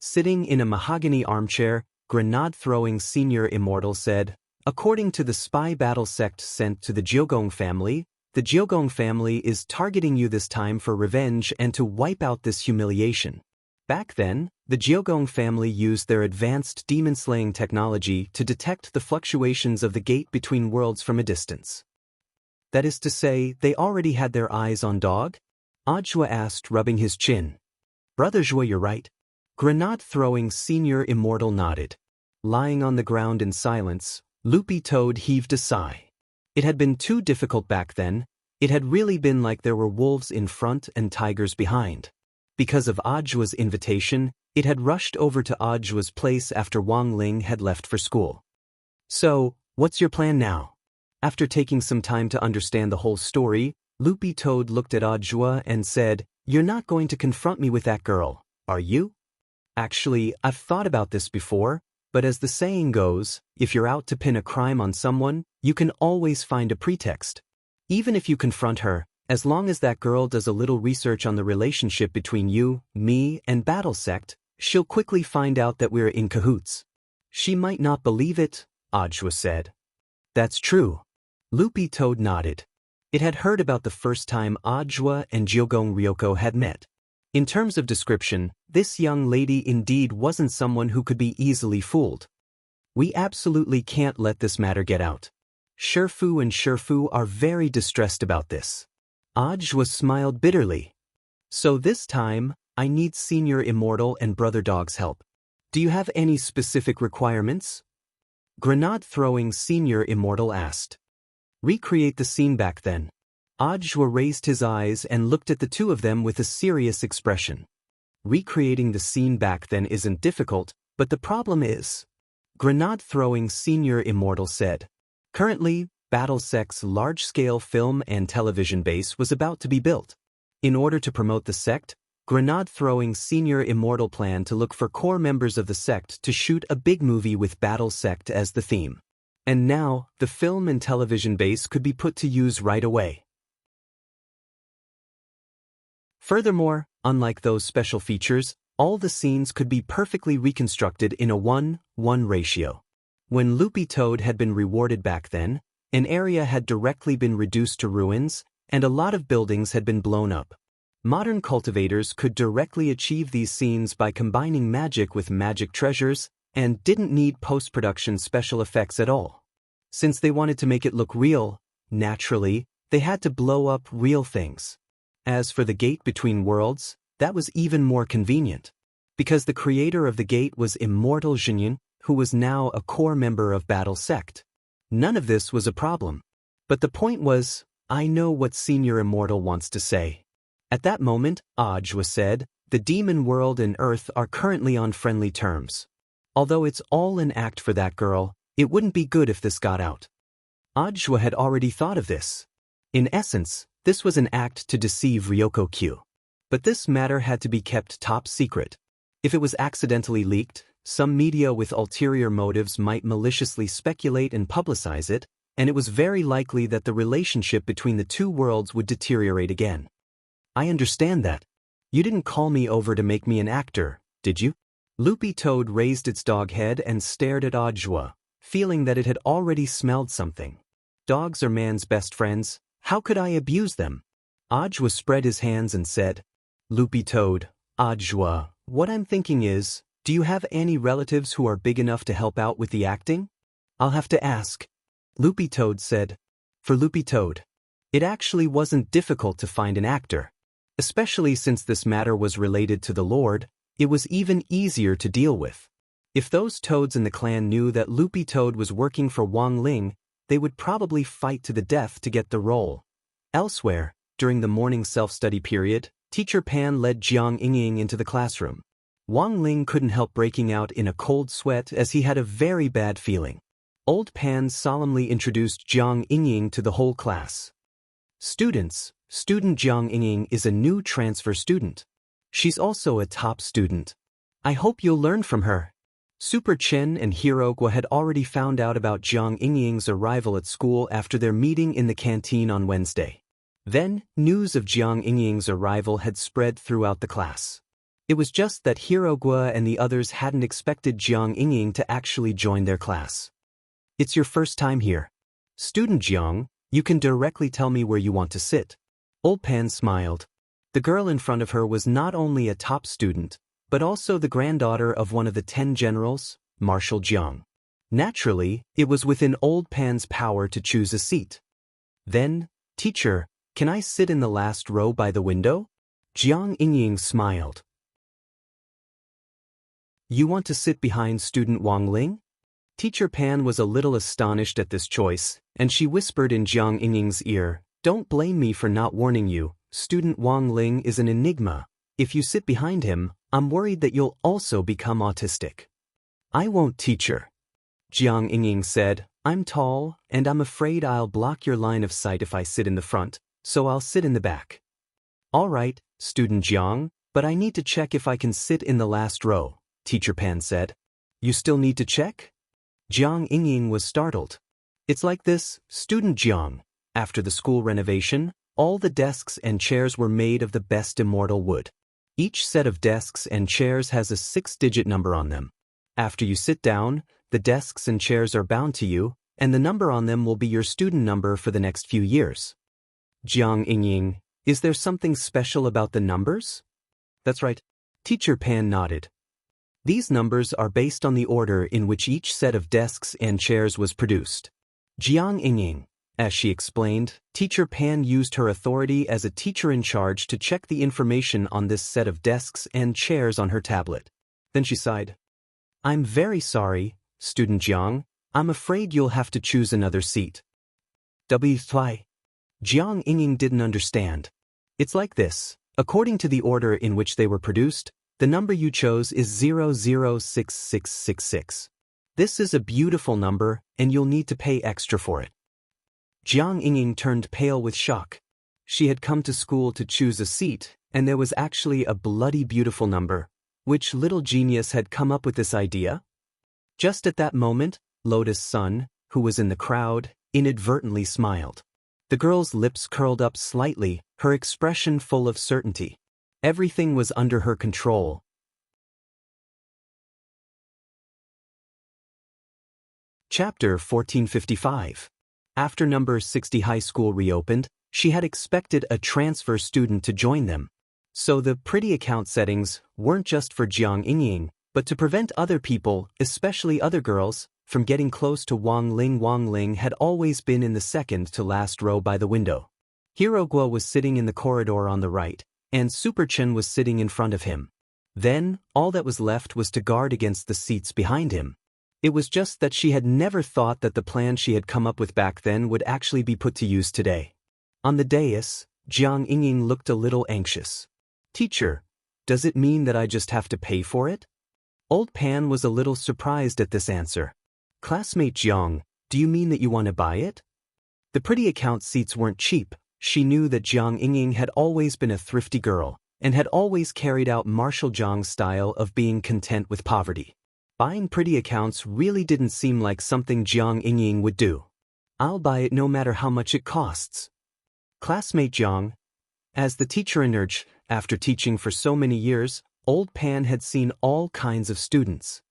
Sitting in a mahogany armchair, grenade-throwing Senior Immortal said, according to the spy battle sect sent to the Jiogong family, the Jiogong family is targeting you this time for revenge and to wipe out this humiliation. Back then, the Jiogong family used their advanced demon-slaying technology to detect the fluctuations of the gate between worlds from a distance. That is to say, they already had their eyes on Dog? Ajua asked, rubbing his chin. Brother Zhua, you're right. Grenade-throwing Senior Immortal nodded. Lying on the ground in silence, Loopy Toad heaved a sigh. It had been too difficult back then. It had really been like there were wolves in front and tigers behind. Because of Ajua's invitation, it had rushed over to Ajua's place after Wang Ling had left for school. So, what's your plan now? After taking some time to understand the whole story, Loopy Toad looked at Ajua and said, you're not going to confront me with that girl, are you? Actually, I've thought about this before, but as the saying goes, if you're out to pin a crime on someone, you can always find a pretext. Even if you confront her, as long as that girl does a little research on the relationship between you, me, and Battle Sect, she'll quickly find out that we're in cahoots. She might not believe it, Ajua said. That's true. Loopy Toad nodded. It had heard about the first time Audiobook and Jiogong Ryoko had met. In terms of description, this young lady indeed wasn't someone who could be easily fooled. We absolutely can't let this matter get out. Shifu and Shifu are very distressed about this. Audiobook smiled bitterly. So this time, I need Senior Immortal and Brother Dog's help. Do you have any specific requirements? Grenade-throwing Senior Immortal asked. Recreate the scene back then. Audiobook raised his eyes and looked at the two of them with a serious expression. Recreating the scene back then isn't difficult, but the problem is. Grenade-throwing Senior Immortal said. Currently, BattleSect's large-scale film and television base was about to be built. In order to promote the sect, Grenade-throwing Senior Immortal planned to look for core members of the sect to shoot a big movie with BattleSect as the theme. And now, the film and television base could be put to use right away. Furthermore, unlike those special features, all the scenes could be perfectly reconstructed in a 1:1 ratio. When Loopy Toad had been rewarded back then, an area had directly been reduced to ruins, and a lot of buildings had been blown up. Modern cultivators could directly achieve these scenes by combining magic with magic treasures, and didn't need post-production special effects at all. Since they wanted to make it look real, naturally, they had to blow up real things. As for the gate between worlds, that was even more convenient. Because the creator of the gate was Immortal Jinyan, who was now a core member of BattleSect. None of this was a problem. But the point was, I know what Senior Immortal wants to say. At that moment, Audiobook said, the demon world and Earth are currently on friendly terms. Although it's all an act for that girl, it wouldn't be good if this got out. Audiobook had already thought of this. In essence, this was an act to deceive Ryoko Q. But this matter had to be kept top secret. If it was accidentally leaked, some media with ulterior motives might maliciously speculate and publicize it, and it was very likely that the relationship between the two worlds would deteriorate again. I understand that. You didn't call me over to make me an actor, did you? Loopy Toad raised its dog head and stared at Audiobook, feeling that it had already smelled something. Dogs are man's best friends. How could I abuse them? Audiobook spread his hands and said, Loopy Toad, Audiobook, what I'm thinking is, do you have any relatives who are big enough to help out with the acting? I'll have to ask. Loopy Toad said. For Loopy Toad, it actually wasn't difficult to find an actor. Especially since this matter was related to the Lord, it was even easier to deal with. If those toads in the clan knew that Loopy Toad was working for Wang Ling, they would probably fight to the death to get the role. Elsewhere, during the morning self-study period, Teacher Pan led Jiang Yingying into the classroom. Wang Ling couldn't help breaking out in a cold sweat as he had a very bad feeling. Old Pan solemnly introduced Jiang Yingying to the whole class. Students, Student Jiang Yingying is a new transfer student. She's also a top student. I hope you'll learn from her. Super Chen and Hirogwa had already found out about Jiang Yingying's arrival at school after their meeting in the canteen on Wednesday. Then, news of Jiang Yingying's arrival had spread throughout the class. It was just that Hirogwa and the others hadn't expected Jiang Yingying to actually join their class. It's your first time here. Student Jiang, you can directly tell me where you want to sit. Old Pan smiled. The girl in front of her was not only a top student, but also the granddaughter of one of the 10 generals, Marshal Jiang. Naturally, it was within Old Pan's power to choose a seat. Then, teacher, can I sit in the last row by the window? Jiang Yingying smiled. You want to sit behind student Wang Ling? Teacher Pan was a little astonished at this choice, and she whispered in Jiang Yingying's ear, don't blame me for not warning you, student Wang Ling is an enigma. If you sit behind him, I'm worried that you'll also become autistic. I won't, teacher. Jiang Yingying said, I'm tall, and I'm afraid I'll block your line of sight if I sit in the front, so I'll sit in the back. All right, student Jiang, but I need to check if I can sit in the last row, Teacher Pan said. You still need to check? Jiang Yingying was startled. It's like this, student Jiang. After the school renovation, all the desks and chairs were made of the best immortal wood. Each set of desks and chairs has a 6-digit number on them. After you sit down, the desks and chairs are bound to you, and the number on them will be your student number for the next few years. Jiang Yingying, is there something special about the numbers? That's right. Teacher Pan nodded. These numbers are based on the order in which each set of desks and chairs was produced. Jiang Yingying, as she explained, Teacher Pan used her authority as a teacher in charge to check the information on this set of desks and chairs on her tablet. Then she sighed. I'm very sorry, student Jiang. I'm afraid you'll have to choose another seat. Jiang Yingying didn't understand. It's like this. According to the order in which they were produced, the number you chose is 006666. This is a beautiful number, and you'll need to pay extra for it. Jiang Yingying turned pale with shock. She had come to school to choose a seat, and there was actually a bloody beautiful number. Which little genius had come up with this idea? Just at that moment, Lotus Sun, who was in the crowd, inadvertently smiled. The girl's lips curled up slightly, her expression full of certainty. Everything was under her control. Chapter 1455. After number 60 high school reopened, she had expected a transfer student to join them. So the pretty account settings weren't just for Jiang Yingying, but to prevent other people, especially other girls, from getting close to Wang Ling. Wang Ling had always been in the second to last row by the window. Hero Guo was sitting in the corridor on the right, and Super Chen was sitting in front of him. Then, all that was left was to guard against the seats behind him. It was just that she had never thought that the plan she had come up with back then would actually be put to use today. On the dais, Jiang Yingying looked a little anxious. Teacher, does it mean that I just have to pay for it? Old Pan was a little surprised at this answer. Classmate Jiang, do you mean that you want to buy it? The pretty account seats weren't cheap. She knew that Jiang Yingying had always been a thrifty girl, and had always carried out Marshal Jiang's style of being content with poverty. Buying pretty accounts really didn't seem like something Jiang Yingying would do. I'll buy it no matter how much it costs. Classmate Jiang. As the teacher emerged, after teaching for so many years, Old Pan had seen all kinds of students.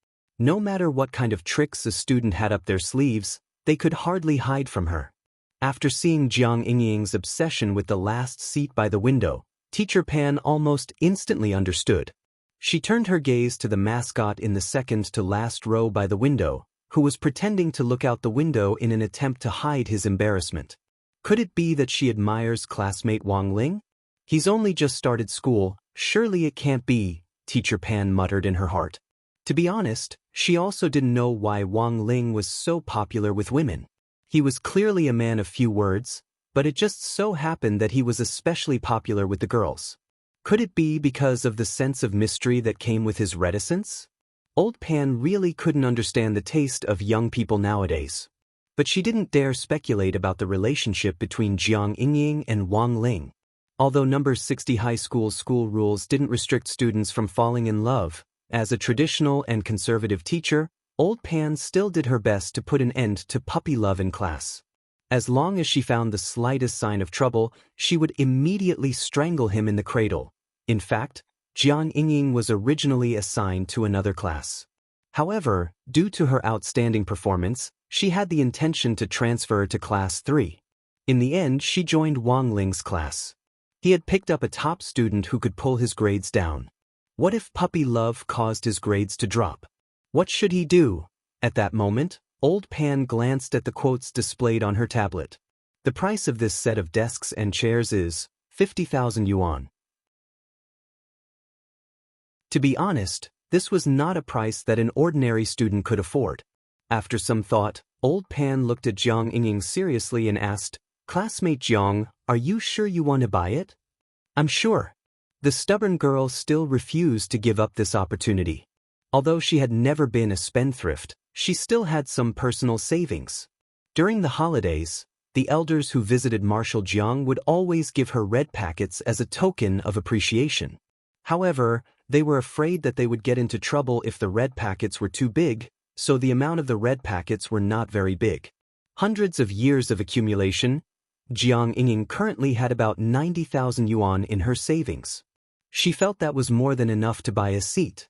No matter what kind of tricks a student had up their sleeves, they could hardly hide from her. After seeing Jiang Yingying's obsession with the last seat by the window, Teacher Pan almost instantly understood. She turned her gaze to the mascot in the second to last row by the window, who was pretending to look out the window in an attempt to hide his embarrassment. Could it be that she admires classmate Wang Ling? He's only just started school, surely it can't be, Teacher Pan muttered in her heart. To be honest, she also didn't know why Wang Ling was so popular with women. He was clearly a man of few words, but it just so happened that he was especially popular with the girls. Could it be because of the sense of mystery that came with his reticence? Old Pan really couldn't understand the taste of young people nowadays. But she didn't dare speculate about the relationship between Jiang Yingying and Wang Ling. Although number 60 high school rules didn't restrict students from falling in love, as a traditional and conservative teacher, Old Pan still did her best to put an end to puppy love in class. As long as she found the slightest sign of trouble, she would immediately strangle him in the cradle. In fact, Jiang Yingying was originally assigned to another class. However, due to her outstanding performance, she had the intention to transfer to Class 3. In the end, she joined Wang Ling's class. He had picked up a top student who could pull his grades down. What if puppy love caused his grades to drop? What should he do? At that moment, Old Pan glanced at the quotes displayed on her tablet. The price of this set of desks and chairs is 50,000 yuan. To be honest, this was not a price that an ordinary student could afford. After some thought, Old Pan looked at Jiang Yingying seriously and asked, Classmate Jiang, are you sure you want to buy it? I'm sure. The stubborn girl still refused to give up this opportunity. Although she had never been a spendthrift, she still had some personal savings. During the holidays, the elders who visited Marshal Jiang would always give her red packets as a token of appreciation. However, they were afraid that they would get into trouble if the red packets were too big, so the amount of the red packets were not very big. Hundreds of years of accumulation, Jiang Yingying currently had about 90,000 yuan in her savings. She felt that was more than enough to buy a seat.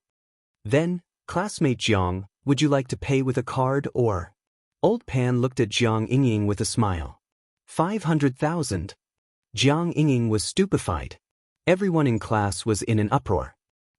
Then, classmate Jiang, would you like to pay with a card or? Old Pan looked at Jiang Yingying with a smile. 500,000. Jiang Yingying was stupefied. Everyone in class was in an uproar.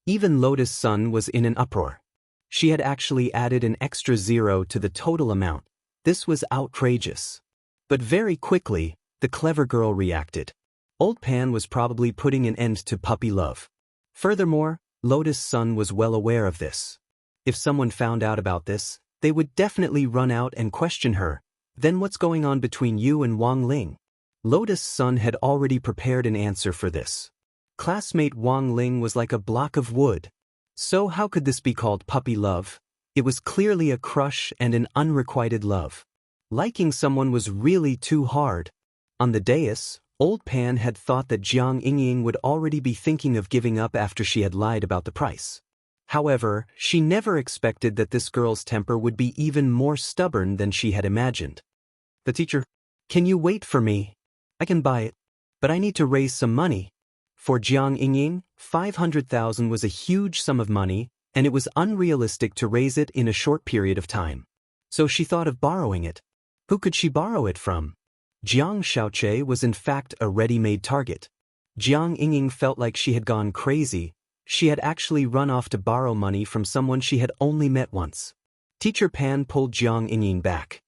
Even Lotus Sun was in an uproar. She had actually added an extra 0 to the total amount. This was outrageous. But very quickly, the clever girl reacted. Old Pan was probably putting an end to puppy love. Furthermore, Lotus Sun was well aware of this. If someone found out about this, they would definitely run out and question her. Then what's going on between you and Wang Ling? Lotus Sun had already prepared an answer for this. Classmate Wang Ling was like a block of wood. So how could this be called puppy love? It was clearly a crush and an unrequited love. Liking someone was really too hard. On the dais, Old Pan had thought that Jiang Yingying would already be thinking of giving up after she had lied about the price. However, she never expected that this girl's temper would be even more stubborn than she had imagined. The teacher, "Can you wait for me? I can buy it, but I need to raise some money." For Jiang Yingying, 500,000 was a huge sum of money, and it was unrealistic to raise it in a short period of time. So she thought of borrowing it. Who could she borrow it from? Jiang Xiaoche was in fact a ready-made target. Jiang Yingying felt like she had gone crazy. She had actually run off to borrow money from someone she had only met once. Teacher Pan pulled Jiang Yingying back.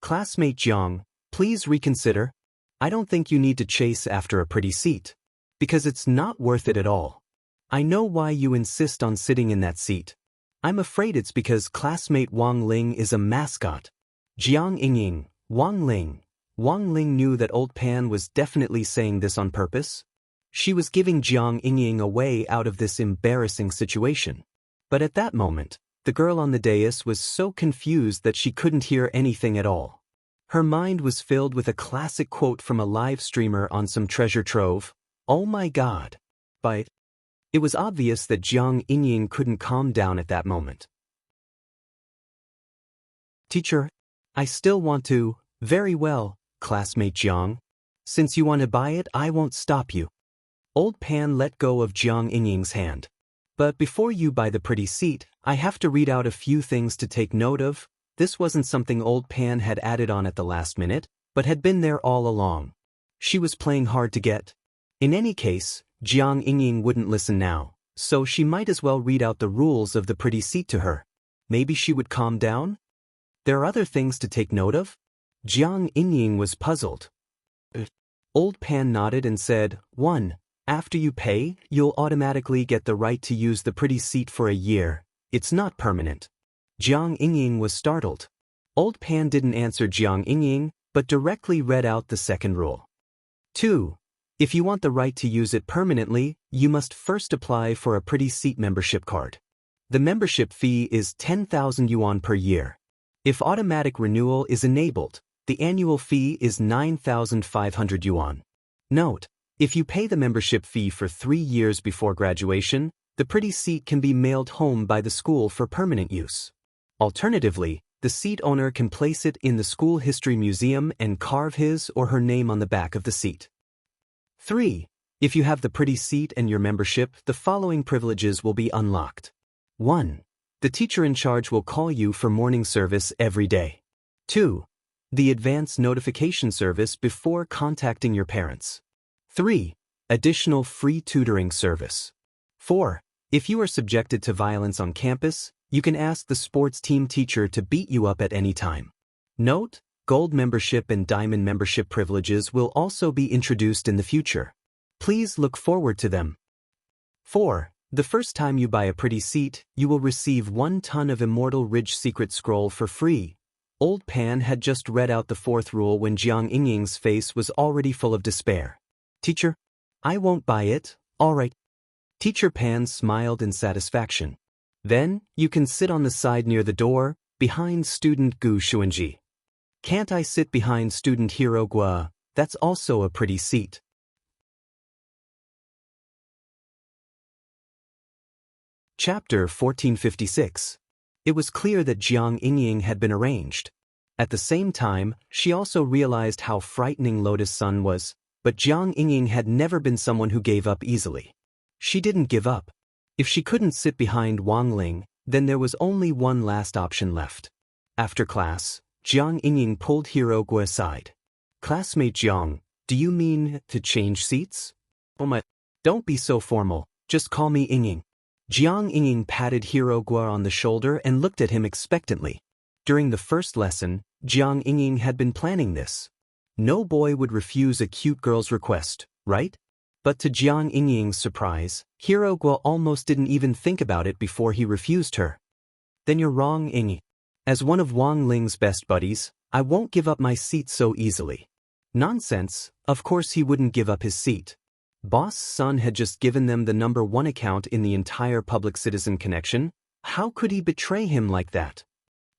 "Classmate Jiang, please reconsider. I don't think you need to chase after a pretty seat. Because it's not worth it at all. I know why you insist on sitting in that seat. I'm afraid it's because classmate Wang Ling is a mascot." Jiang Yingying, Wang Ling. Wang Ling knew that Old Pan was definitely saying this on purpose. She was giving Jiang Yingying a way out of this embarrassing situation. But at that moment, the girl on the dais was so confused that she couldn't hear anything at all. Her mind was filled with a classic quote from a live streamer on some treasure trove. "Oh my God." But it was obvious that Jiang Yingying couldn't calm down at that moment. "Teacher, I still want to." "Very well, classmate Jiang. Since you want to buy it, I won't stop you." Old Pan let go of Jiang Yingying's hand. "But before you buy the pretty seat, I have to read out a few things to take note of." This wasn't something Old Pan had added on at the last minute, but had been there all along. She was playing hard to get. In any case, Jiang Yingying wouldn't listen now, so she might as well read out the rules of the pretty seat to her. Maybe she would calm down? There are other things to take note of? Jiang Yingying was puzzled. Old Pan nodded and said, 1. After you pay, you'll automatically get the right to use the pretty seat for a year. It's not permanent. Jiang Yingying was startled. Old Pan didn't answer Jiang Yingying, but directly read out the second rule. 2. If you want the right to use it permanently, you must first apply for a pretty seat membership card. The membership fee is 10,000 yuan per year. If automatic renewal is enabled, the annual fee is 9,500 yuan. Note, if you pay the membership fee for 3 years before graduation, the pretty seat can be mailed home by the school for permanent use. Alternatively, the seat owner can place it in the school history museum and carve his or her name on the back of the seat. 3. If you have the pretty seat and your membership, the following privileges will be unlocked. 1. The teacher in charge will call you for morning service every day. 2. The advance notification service before contacting your parents. 3. Additional free tutoring service. 4. If you are subjected to violence on campus, you can ask the sports team teacher to beat you up at any time. Note, Gold membership and Diamond membership privileges will also be introduced in the future. Please look forward to them. 4. The first time you buy a pretty seat, you will receive 1 ton of Immortal Ridge Secret Scroll for free. Old Pan had just read out the 4th rule when Jiang Yingying's face was already full of despair. "Teacher, I won't buy it, all right." Teacher Pan smiled in satisfaction. "Then, you can sit on the side near the door, behind student Gu Xuanji." "Can't I sit behind student Hero Gua? That's also a pretty seat." Chapter 1456. It was clear that Jiang Yingying had been arranged. At the same time, she also realized how frightening Lotus Sun was, but Jiang Yingying had never been someone who gave up easily. She didn't give up. If she couldn't sit behind Wang Ling, then there was only one last option left. After class, Jiang Yingying pulled Hero Gua aside. "Classmate Jiang, Do you mean to change seats? Oh my, don't be so formal, just call me Ying. Jiang Ying patted Hirogwa on the shoulder and looked at him expectantly. During the first lesson, Jiang Ying had been planning this. No boy would refuse a cute girl's request, right? But to Jiang Ying's surprise, Hirogwa almost didn't even think about it before he refused her. Then you're wrong, Ying. As one of Wang Ling's best buddies, I won't give up my seat so easily. Nonsense, of course he wouldn't give up his seat. Boss Sun had just given them the #1 account in the entire public citizen connection. How could he betray him like that?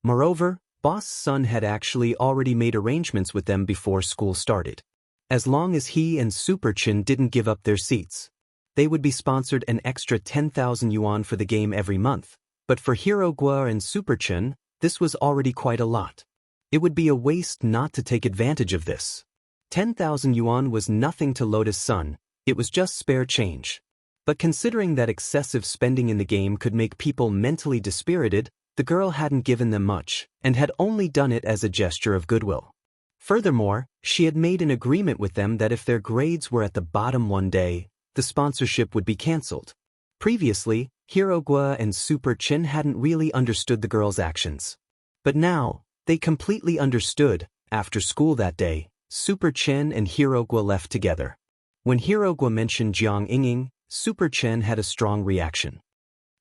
Moreover, Boss Sun had actually already made arrangements with them before school started. As long as he and Super Chin didn't give up their seats, they would be sponsored an extra 10,000 yuan for the game every month. But for Hirogwa and Super Chin, this was already quite a lot. It would be a waste not to take advantage of this. 10,000 yuan was nothing to Lotus Sun, it was just spare change. But considering that excessive spending in the game could make people mentally dispirited, the girl hadn't given them much, and had only done it as a gesture of goodwill. Furthermore, she had made an agreement with them that if their grades were at the bottom one day, the sponsorship would be cancelled. Previously, Hirogwa and Super Chin hadn't really understood the girl's actions. But now, they completely understood. After school that day, Super Chin and Hirogwa left together. When Hirogwa mentioned Jiang Ying, Super Chin had a strong reaction.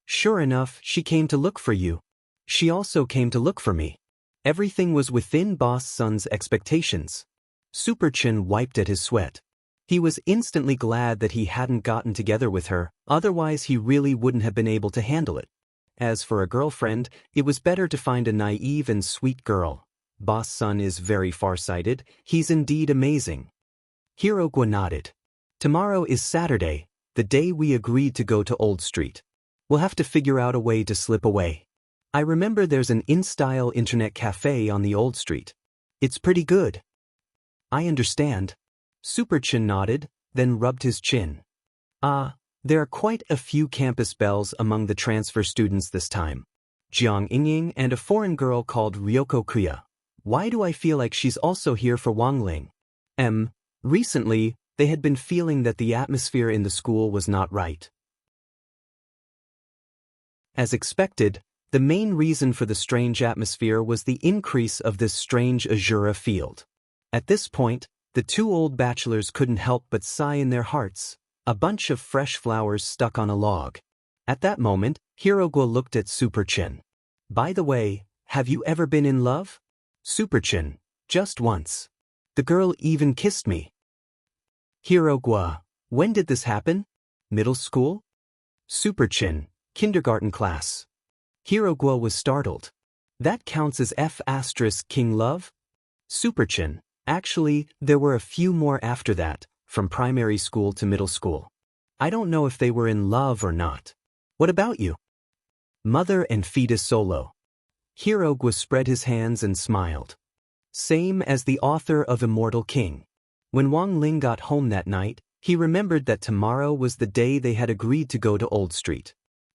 Sure enough, she came to look for you. She also came to look for me. Everything was within Boss Sun's expectations. Super Chin wiped at his sweat. He was instantly glad that he hadn't gotten together with her, otherwise he really wouldn't have been able to handle it. As for a girlfriend, it was better to find a naive and sweet girl. Boss Sun is very far-sighted, he's indeed amazing. Hirogwa nodded. Tomorrow is Saturday, the day we agreed to go to Old Street. We'll have to figure out a way to slip away. I remember there's an in-style internet cafe on the Old Street. It's pretty good. I understand. Super Chin nodded, then rubbed his chin. There are quite a few campus belles among the transfer students this time. Jiang Ying and a foreign girl called Ryoko Kuya. Why do I feel like she's also here for Wang Ling? Recently, they had been feeling that the atmosphere in the school was not right. As expected, the main reason for the strange atmosphere was the increase of this strange Azura field. At this point, the two old bachelors couldn't help but sigh in their hearts, a bunch of fresh flowers stuck on a log. At that moment, Hirogwa looked at Super Chin. By the way, have you ever been in love? Super Chin, just once. The girl even kissed me. Hirogwa, when did this happen? Middle school? Super Chin, kindergarten class. Hirogwa was startled. That counts as F***king love? Super Chin, actually, there were a few more after that, from primary school to middle school. I don't know if they were in love or not. What about you? Mother and fetus solo. Hirogwa spread his hands and smiled. Same as the author of Immortal King. When Wang Ling got home that night, he remembered that tomorrow was the day they had agreed to go to Old Street.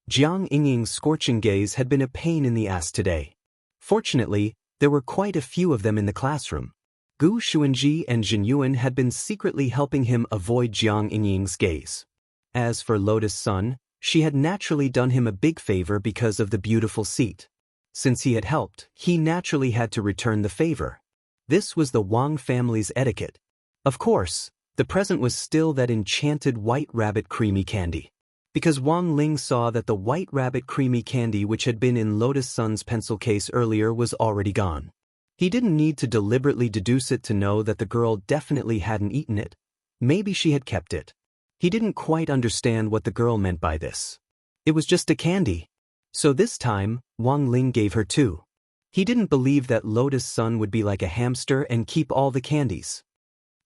Jiang Ying's scorching gaze had been a pain in the ass today. Fortunately, there were quite a few of them in the classroom. Gu Xuanji and Jin Yuan had been secretly helping him avoid Jiang Ying's gaze. As for Lotus Sun, she had naturally done him a big favor because of the beautiful seat. Since he had helped, he naturally had to return the favor. This was the Wang family's etiquette. Of course, the present was still that enchanted white rabbit creamy candy. Because Wang Ling saw that the white rabbit creamy candy which had been in Lotus Sun's pencil case earlier was already gone. He didn't need to deliberately deduce it to know that the girl definitely hadn't eaten it. Maybe she had kept it. He didn't quite understand what the girl meant by this. It was just a candy. So this time, Wang Ling gave her two. He didn't believe that Lotus Sun would be like a hamster and keep all the candies.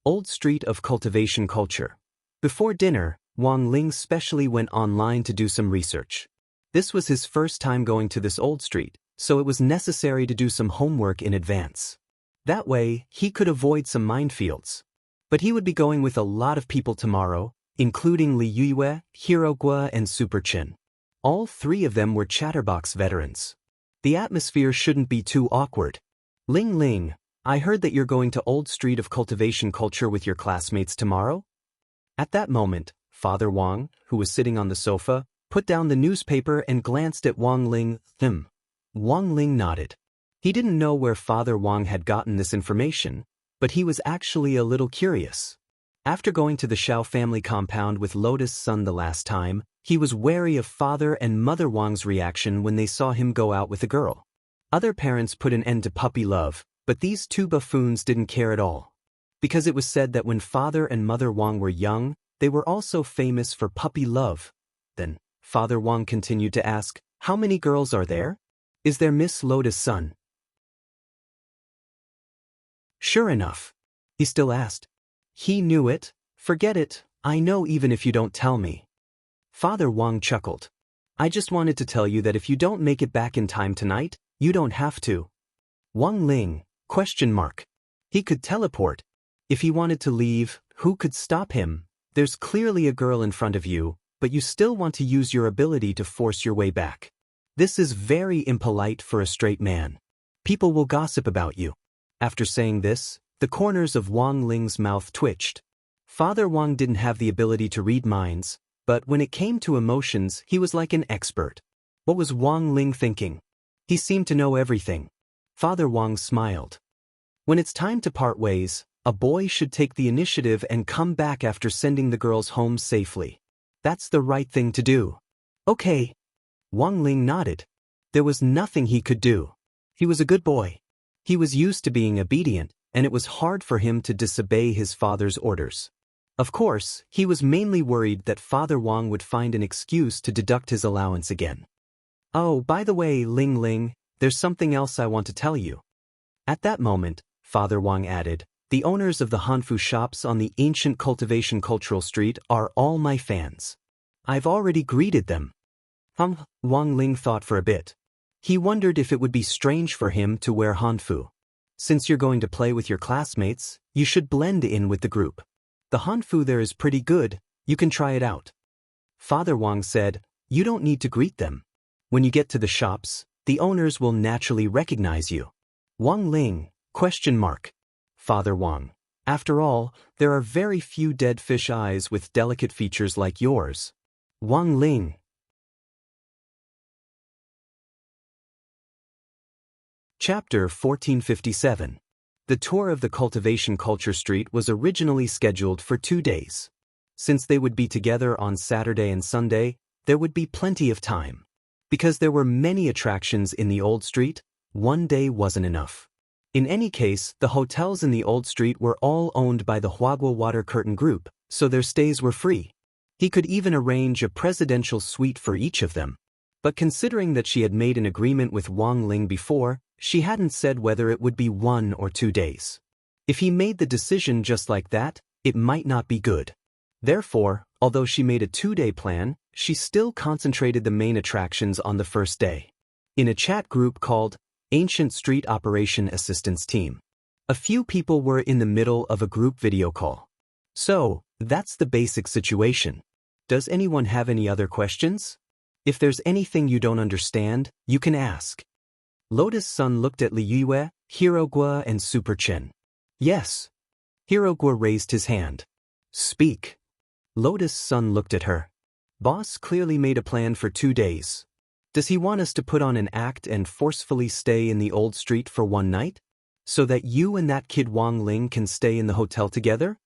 Old Street of Cultivation Culture. Before dinner, Wang Ling specially went online to do some research. This was his first time going to this Old Street, so it was necessary to do some homework in advance. That way, he could avoid some minefields. But he would be going with a lot of people tomorrow, including Li Yue, Hirogwa, and Super Chin. All three of them were chatterbox veterans. The atmosphere shouldn't be too awkward. Ling Ling, I heard that you're going to Old Street of Cultivation Culture with your classmates tomorrow? At that moment, Father Wang, who was sitting on the sofa, put down the newspaper and glanced at Wang Ling. Wang Ling nodded. He didn't know where Father Wang had gotten this information, but he was actually a little curious. After going to the Xiao family compound with Lotus' son the last time, he was wary of Father and Mother Wang's reaction when they saw him go out with a girl. Other parents put an end to puppy love, but these two buffoons didn't care at all. Because it was said that when Father and Mother Wang were young, they were also famous for puppy love. Then, Father Wang continued to ask, "How many girls are there? Is there Miss Lotus' son?" Sure enough. He still asked. He knew it. Forget it, I know even if you don't tell me. Father Wang chuckled. I just wanted to tell you that if you don't make it back in time tonight, you don't have to. Wang Ling, ? He could teleport. If he wanted to leave, who could stop him? There's clearly a girl in front of you, but you still want to use your ability to force your way back. This is very impolite for a straight man. People will gossip about you. After saying this, the corners of Wang Ling's mouth twitched. Father Wang didn't have the ability to read minds, but when it came to emotions, he was like an expert. What was Wang Ling thinking? He seemed to know everything. Father Wang smiled. When it's time to part ways, a boy should take the initiative and come back after sending the girls home safely. That's the right thing to do. Okay. Wang Ling nodded. There was nothing he could do. He was a good boy. He was used to being obedient, and it was hard for him to disobey his father's orders. Of course, he was mainly worried that Father Wang would find an excuse to deduct his allowance again. Oh, by the way, Ling Ling, there's something else I want to tell you. At that moment, Father Wang added, the owners of the Hanfu shops on the ancient Cultivation Cultural Street are all my fans. I've already greeted them. Wang Ling thought for a bit. He wondered if it would be strange for him to wear Hanfu. Since you're going to play with your classmates, you should blend in with the group. The Hanfu there is pretty good, you can try it out. Father Wang said, you don't need to greet them. When you get to the shops, the owners will naturally recognize you. Wang Ling, ? Father Wang. After all, there are very few dead fish eyes with delicate features like yours. Wang Ling. Chapter 1457. The tour of the Cultivation Culture Street was originally scheduled for 2 days. Since they would be together on Saturday and Sunday, there would be plenty of time. Because there were many attractions in the Old Street, 1 day wasn't enough. In any case, the hotels in the Old Street were all owned by the Huaguo Water Curtain Group, so their stays were free. He could even arrange a presidential suite for each of them. But considering that she had made an agreement with Wang Ling before, she hadn't said whether it would be 1 or 2 days. If he made the decision just like that, it might not be good. Therefore, although she made a 2-day plan, she still concentrated the main attractions on the first day. In a chat group called Ancient Street Operation Assistance Team, a few people were in the middle of a group video call. So, that's the basic situation. Does anyone have any other questions? If there's anything you don't understand, you can ask. Lotus' son looked at Liyue, Hirogua, and Super Chen. Yes. Hirogua raised his hand. Speak. Lotus' son looked at her. Boss clearly made a plan for 2 days. Does he want us to put on an act and forcefully stay in the Old Street for 1 night? So that you and that kid Wang Ling can stay in the hotel together?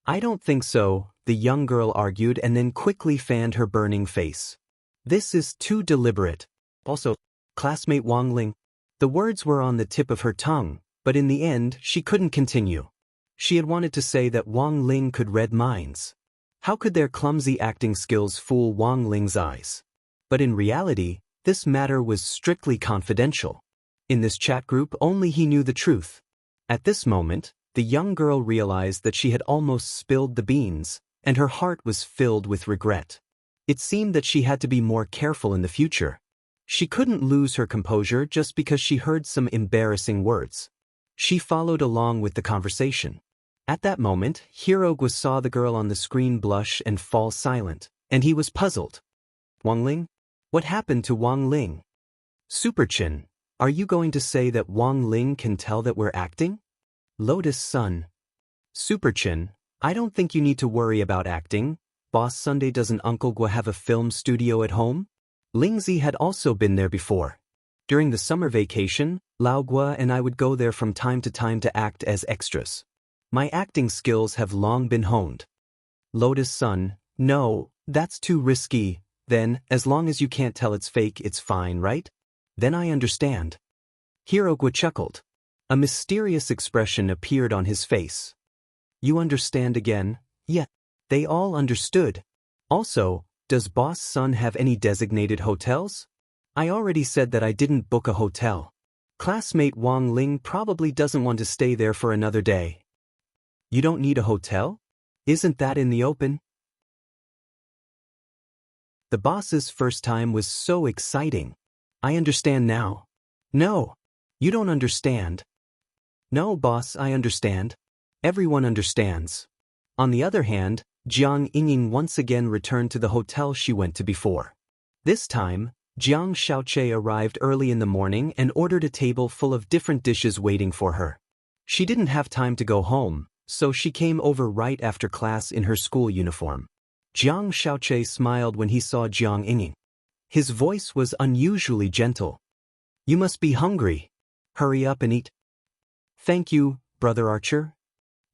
I don't think so, the young girl argued and then quickly fanned her burning face. This is too deliberate. Also, classmate Wang Ling. The words were on the tip of her tongue, but in the end she couldn't continue. She had wanted to say that Wang Ling could read minds. How could their clumsy acting skills fool Wang Ling's eyes? But in reality, this matter was strictly confidential. In this chat group only he knew the truth. At this moment, the young girl realized that she had almost spilled the beans, and her heart was filled with regret. It seemed that she had to be more careful in the future. She couldn't lose her composure just because she heard some embarrassing words. She followed along with the conversation. At that moment, Hirogwa saw the girl on the screen blush and fall silent, and he was puzzled. Wang Ling? What happened to Wang Ling? Super Chen, Are you going to say that Wang Ling can tell that we're acting? Lotus Sun. Superchin, I don't think you need to worry about acting. Boss Sunday, doesn't Uncle Gua have a film studio at home? Lingzi had also been there before. During the summer vacation, Lao Gua and I would go there from time to act as extras. My acting skills have long been honed. Lotus Sun, no, that's too risky. Then, as long as you can't tell it's fake, it's fine, right? Then I understand. Hirogwa chuckled. A mysterious expression appeared on his face. You understand again? Yeah. They all understood. Also, does Boss Sun have any designated hotels? I already said that I didn't book a hotel. Classmate Wang Ling probably doesn't want to stay there for another day. You don't need a hotel? Isn't that in the open? The boss's first time was so exciting. I understand now. No, you don't understand. No, boss, I understand. Everyone understands. On the other hand, Jiang Yingying once again returned to the hotel she went to before. This time, Jiang Xiaoche arrived early in the morning and ordered a table full of different dishes waiting for her. She didn't have time to go home, so she came over right after class in her school uniform. Jiang Xiaoche smiled when he saw Jiang Yingying. His voice was unusually gentle. You must be hungry. Hurry up and eat. Thank you, Brother Archer.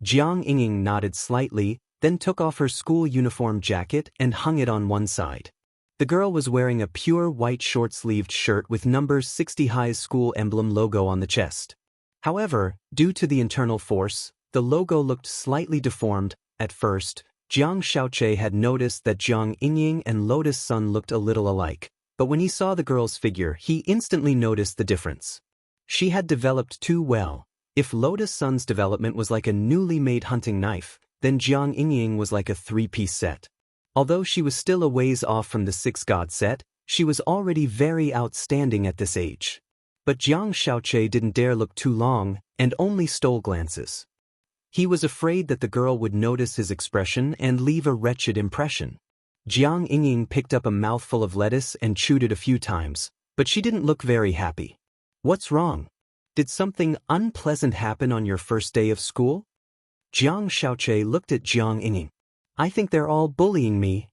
Jiang Yingying nodded slightly, then took off her school uniform jacket and hung it on one side. The girl was wearing a pure white short-sleeved shirt with number 60 high school emblem logo on the chest. However, due to the internal force, the logo looked slightly deformed. At first, Jiang Xiaoche had noticed that Jiang Yingying and Lotus Sun looked a little alike, but when he saw the girl's figure, he instantly noticed the difference. She had developed too well. If Lotus Sun's development was like a newly made hunting knife, then Jiang Yingying was like a three-piece set. Although she was still a ways off from the six-god set, she was already very outstanding at this age. But Jiang Xiaoche didn't dare look too long, and only stole glances. He was afraid that the girl would notice his expression and leave a wretched impression. Jiang Yingying picked up a mouthful of lettuce and chewed it a few times, but she didn't look very happy. What's wrong? Did something unpleasant happen on your first day of school? Jiang Xiaoche looked at Jiang Yingying. I think they're all bullying me.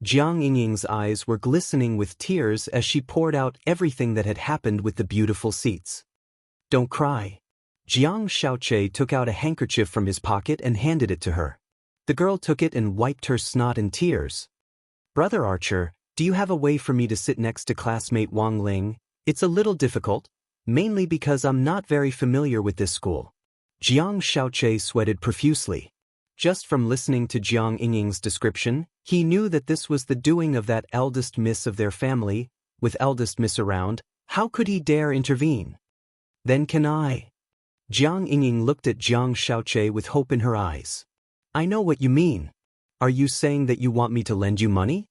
Jiang Yingying's eyes were glistening with tears as she poured out everything that had happened with the beautiful seats. Don't cry. Jiang Xiaoche took out a handkerchief from his pocket and handed it to her. The girl took it and wiped her snot and tears. Brother Archer, do you have a way for me to sit next to classmate Wang Ling? It's a little difficult, mainly because I'm not very familiar with this school. Jiang Xiaoche sweated profusely. Just from listening to Jiang Yingying's description, he knew that this was the doing of that eldest miss of their family. With eldest miss around, how could he dare intervene? Then can I? Jiang Yingying looked at Jiang Xiaoche with hope in her eyes. I know what you mean. Are you saying that you want me to lend you money?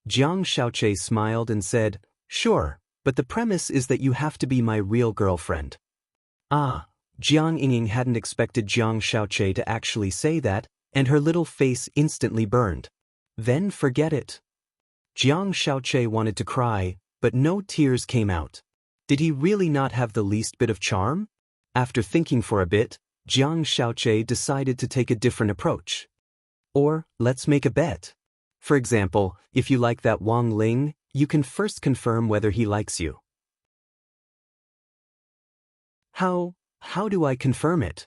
Jiang Xiaoche smiled and said, Sure, but the premise is that you have to be my real girlfriend. Ah. Jiang Yingying hadn't expected Jiang Xiaoche to actually say that, and her little face instantly burned. Then forget it. Jiang Xiaoche wanted to cry, but no tears came out. Did he really not have the least bit of charm? After thinking for a bit, Jiang Xiaoche decided to take a different approach. Or, let's make a bet. For example, if you like that Wang Ling, you can first confirm whether he likes you. How do I confirm it?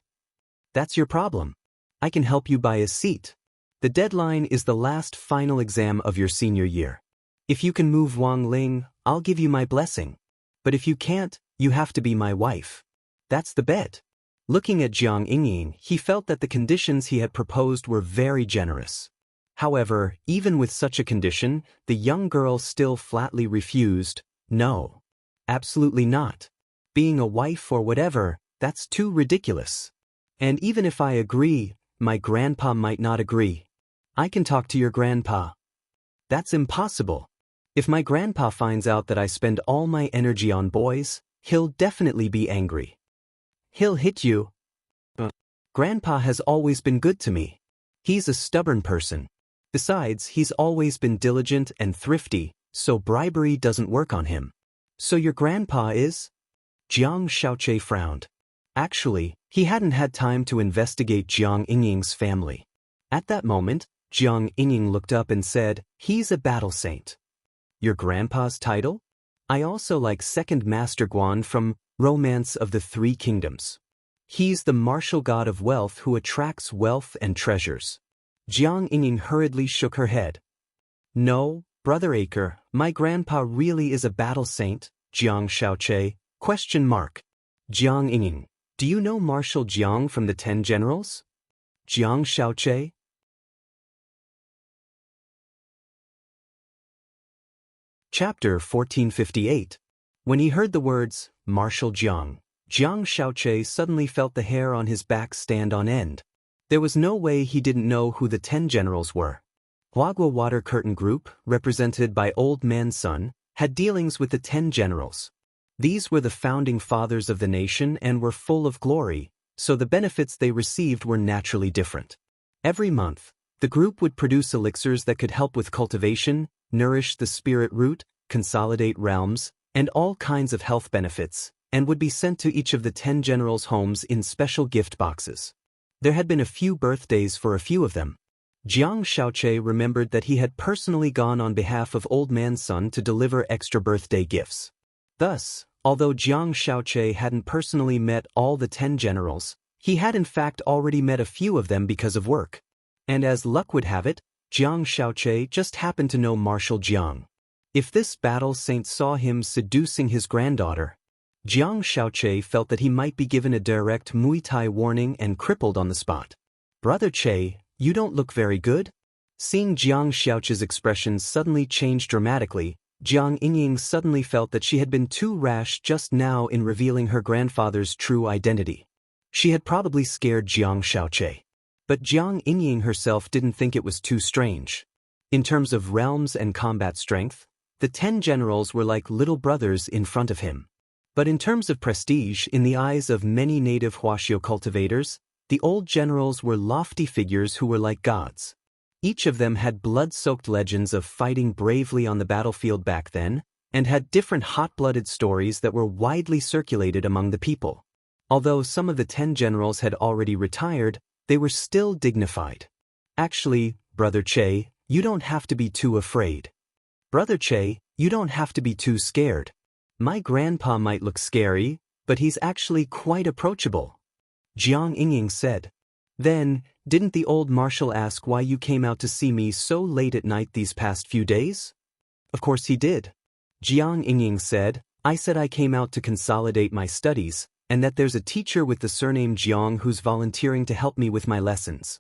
That's your problem. I can help you buy a seat. The deadline is the last final exam of your senior year. If you can move Wang Ling, I'll give you my blessing. But if you can't, you have to be my wife. That's the bet. Looking at Jiang Yingying, he felt that the conditions he had proposed were very generous. However, even with such a condition, the young girl still flatly refused. No. Absolutely not. Being a wife or whatever, that's too ridiculous. And even if I agree, my grandpa might not agree. I can talk to your grandpa. That's impossible. If my grandpa finds out that I spend all my energy on boys, he'll definitely be angry. He'll hit you. Grandpa has always been good to me. He's a stubborn person. Besides, he's always been diligent and thrifty, so bribery doesn't work on him. So your grandpa is? Jiang Shaoqi frowned. Actually, he hadn't had time to investigate Jiang Yingying's family. At that moment, Jiang Yingying looked up and said, "He's a battle saint." "Your grandpa's title?" "I also like Second Master Guan from Romance of the Three Kingdoms. He's the martial god of wealth who attracts wealth and treasures." Jiang Yingying hurriedly shook her head. "No, Brother Acre, my grandpa really is a battle saint, Jiang Shaoqi, ? Jiang Yingying, do you know Marshal Jiang from the 10 Generals? Jiang Shaoqi? Chapter 1458. When he heard the words, Marshal Jiang, Jiang Shaoqi suddenly felt the hair on his back stand on end. There was no way he didn't know who the 10 Generals were. Huagua Water Curtain Group, represented by Old Man Sun, had dealings with the 10 Generals. These were the founding fathers of the nation and were full of glory, so the benefits they received were naturally different. Every month, the group would produce elixirs that could help with cultivation, nourish the spirit root, consolidate realms, and all kinds of health benefits, and would be sent to each of the 10 generals' homes in special gift boxes. There had been a few birthdays for a few of them. Jiang Shaoqi remembered that he had personally gone on behalf of Old Man Sun to deliver extra birthday gifts. Thus, although Jiang Shaoqi hadn't personally met all the 10 generals, he had in fact already met a few of them because of work. And as luck would have it, Jiang Shaoqi just happened to know Marshal Jiang. If this battle saint saw him seducing his granddaughter, Jiang Shaoqi felt that he might be given a direct Muay Thai warning and crippled on the spot. "Brother Che, you don't look very good?" Seeing Jiang Shaoqi's expression suddenly change dramatically, Jiang Yingying suddenly felt that she had been too rash just now in revealing her grandfather's true identity. She had probably scared Jiang Shaoqi. But Jiang Yingying herself didn't think it was too strange. In terms of realms and combat strength, the 10 generals were like little brothers in front of him. But in terms of prestige in the eyes of many native Huaxiao cultivators, the old generals were lofty figures who were like gods. Each of them had blood-soaked legends of fighting bravely on the battlefield back then, and had different hot-blooded stories that were widely circulated among the people. Although some of the 10 generals had already retired, they were still dignified. "Actually, Brother Che, you don't have to be too afraid. Brother Che, you don't have to be too scared. My grandpa might look scary, but he's actually quite approachable," Jiang Yingying said. "Then, didn't the old marshal ask why you came out to see me so late at night these past few days?" "Of course he did," Jiang Yingying said. "I said I came out to consolidate my studies, and that there's a teacher with the surname Jiang who's volunteering to help me with my lessons."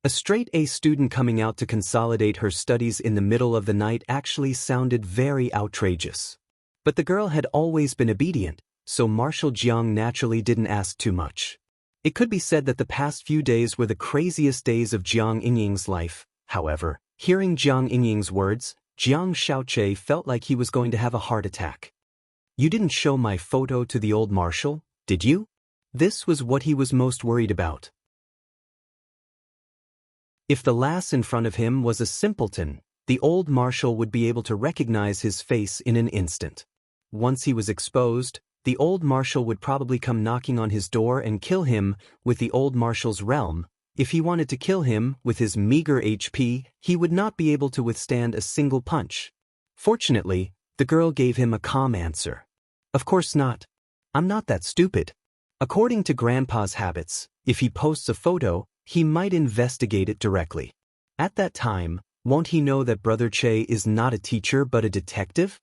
A straight-A student coming out to consolidate her studies in the middle of the night actually sounded very outrageous. But the girl had always been obedient, so Marshal Jiang naturally didn't ask too much. It could be said that the past few days were the craziest days of Jiang Yingying's life. However, hearing Jiang Yingying's words, Jiang Shaoqi felt like he was going to have a heart attack. "You didn't show my photo to the old marshal, did you?" This was what he was most worried about. If the lass in front of him was a simpleton, the old marshal would be able to recognize his face in an instant. Once he was exposed, the old marshal would probably come knocking on his door and kill him with the old marshal's realm. If he wanted to kill him with his meager HP, he would not be able to withstand a single punch. Fortunately, the girl gave him a calm answer. "Of course not. I'm not that stupid. According to Grandpa's habits, if he posts a photo, he might investigate it directly. At that time, won't he know that Brother Che is not a teacher but a detective?"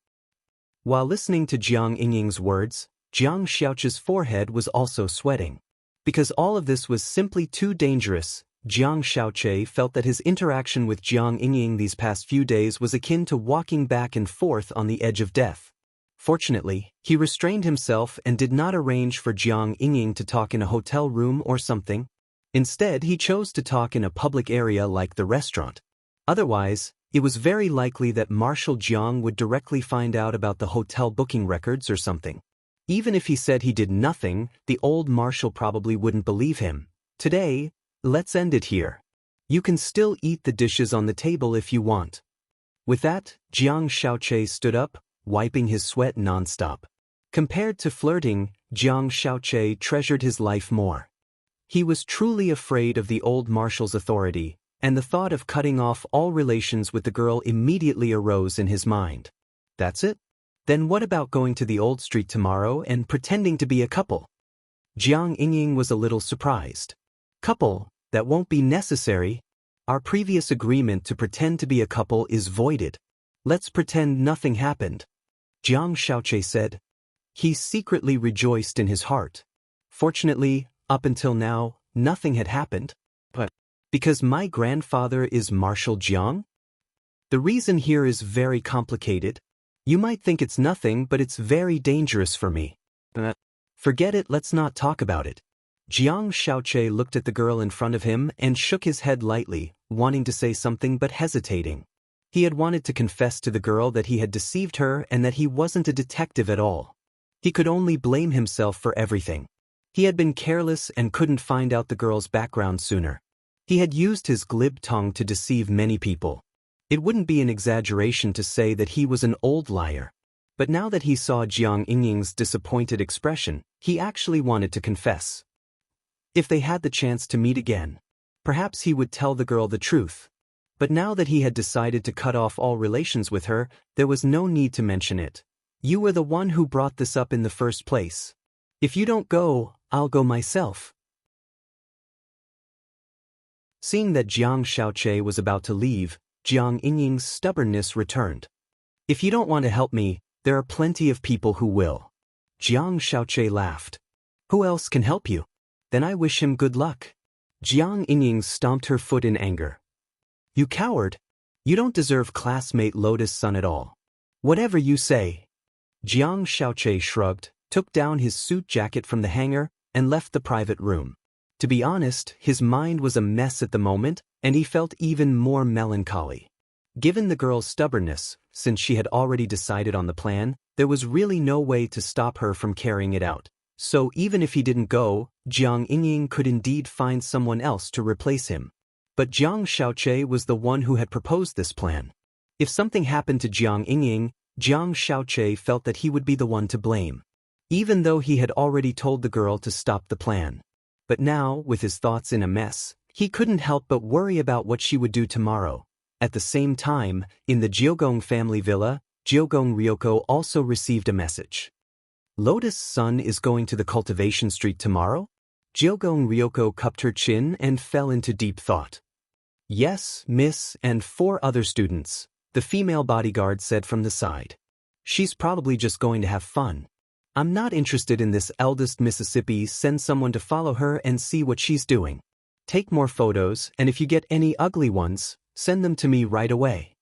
While listening to Jiang Yingying's words, Jiang Shaoqi's forehead was also sweating. Because all of this was simply too dangerous, Jiang Shaoqi felt that his interaction with Jiang Yingying these past few days was akin to walking back and forth on the edge of death. Fortunately, he restrained himself and did not arrange for Jiang Yingying to talk in a hotel room or something. Instead, he chose to talk in a public area like the restaurant. Otherwise, it was very likely that Marshal Jiang would directly find out about the hotel booking records or something. Even if he said he did nothing, the old marshal probably wouldn't believe him. "Today, let's end it here. You can still eat the dishes on the table if you want." With that, Jiang Shaoqi stood up, wiping his sweat non-stop. Compared to flirting, Jiang Shaoqi treasured his life more. He was truly afraid of the old marshal's authority, and the thought of cutting off all relations with the girl immediately arose in his mind. That's it? Then what about going to the old street tomorrow and pretending to be a couple? Jiang Yingying was a little surprised. Couple, that won't be necessary. Our previous agreement to pretend to be a couple is voided. Let's pretend nothing happened. Jiang Shaoqi said. He secretly rejoiced in his heart. Fortunately, up until now, nothing had happened. But because my grandfather is Marshal Jiang? The reason here is very complicated. You might think it's nothing, but it's very dangerous for me. Forget it, let's not talk about it. Jiang Shaoqi looked at the girl in front of him and shook his head lightly, wanting to say something but hesitating. He had wanted to confess to the girl that he had deceived her and that he wasn't a detective at all. He could only blame himself for everything. He had been careless and couldn't find out the girl's background sooner. He had used his glib tongue to deceive many people. It wouldn't be an exaggeration to say that he was an old liar. But now that he saw Jiang Yingying's disappointed expression, he actually wanted to confess. If they had the chance to meet again, perhaps he would tell the girl the truth. But now that he had decided to cut off all relations with her, there was no need to mention it. You were the one who brought this up in the first place. If you don't go, I'll go myself. Seeing that Jiang Shaoqi was about to leave, Jiang Yingying's stubbornness returned. If you don't want to help me, there are plenty of people who will. Jiang Shaoqi laughed. Who else can help you? Then I wish him good luck. Jiang Yingying stomped her foot in anger. You coward! You don't deserve classmate Lotus Sun at all. Whatever you say. Jiang Shaoqi shrugged, took down his suit jacket from the hanger, and left the private room. To be honest, his mind was a mess at the moment, and he felt even more melancholy. Given the girl's stubbornness, since she had already decided on the plan, there was really no way to stop her from carrying it out. So even if he didn't go, Jiang Yingying could indeed find someone else to replace him. But Jiang Shaoqi was the one who had proposed this plan. If something happened to Jiang Yingying, Jiang Shaoqi felt that he would be the one to blame. Even though he had already told the girl to stop the plan. But now, with his thoughts in a mess, he couldn't help but worry about what she would do tomorrow. At the same time, in the Jiogong family villa, Jiogong Ryoko also received a message. Lotus Sun is going to the cultivation street tomorrow? Jiogong Ryoko cupped her chin and fell into deep thought. Yes, miss, and 4 other students, the female bodyguard said from the side. She's probably just going to have fun. I'm not interested in this eldest Mississippi. Send someone to follow her and see what she's doing. Take more photos, and if you get any ugly ones, send them to me right away.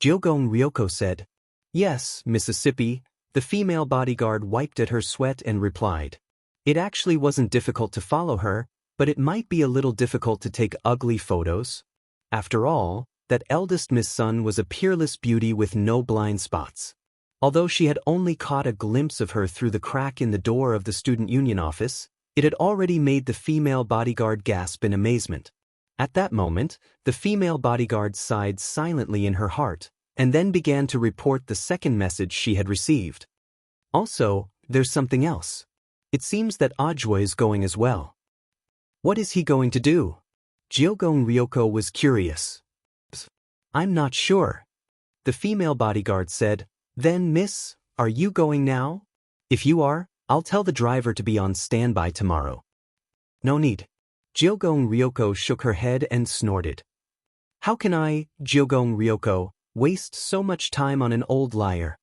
Jiogong Ryoko said. Yes, Mississippi. The female bodyguard wiped at her sweat and replied. It actually wasn't difficult to follow her, but it might be a little difficult to take ugly photos. After all, that eldest Miss Sun was a peerless beauty with no blind spots. Although she had only caught a glimpse of her through the crack in the door of the student union office, it had already made the female bodyguard gasp in amazement. At that moment, the female bodyguard sighed silently in her heart, and then began to report the second message she had received. Also, there's something else. It seems that Ajwa is going as well. What is he going to do? Jiogong Ryoko was curious. I'm not sure. The female bodyguard said. Then, miss, are you going now? If you are, I'll tell the driver to be on standby tomorrow. No need. Jiogong Ryoko shook her head and snorted. How can I, Jiogong Ryoko, waste so much time on an old liar?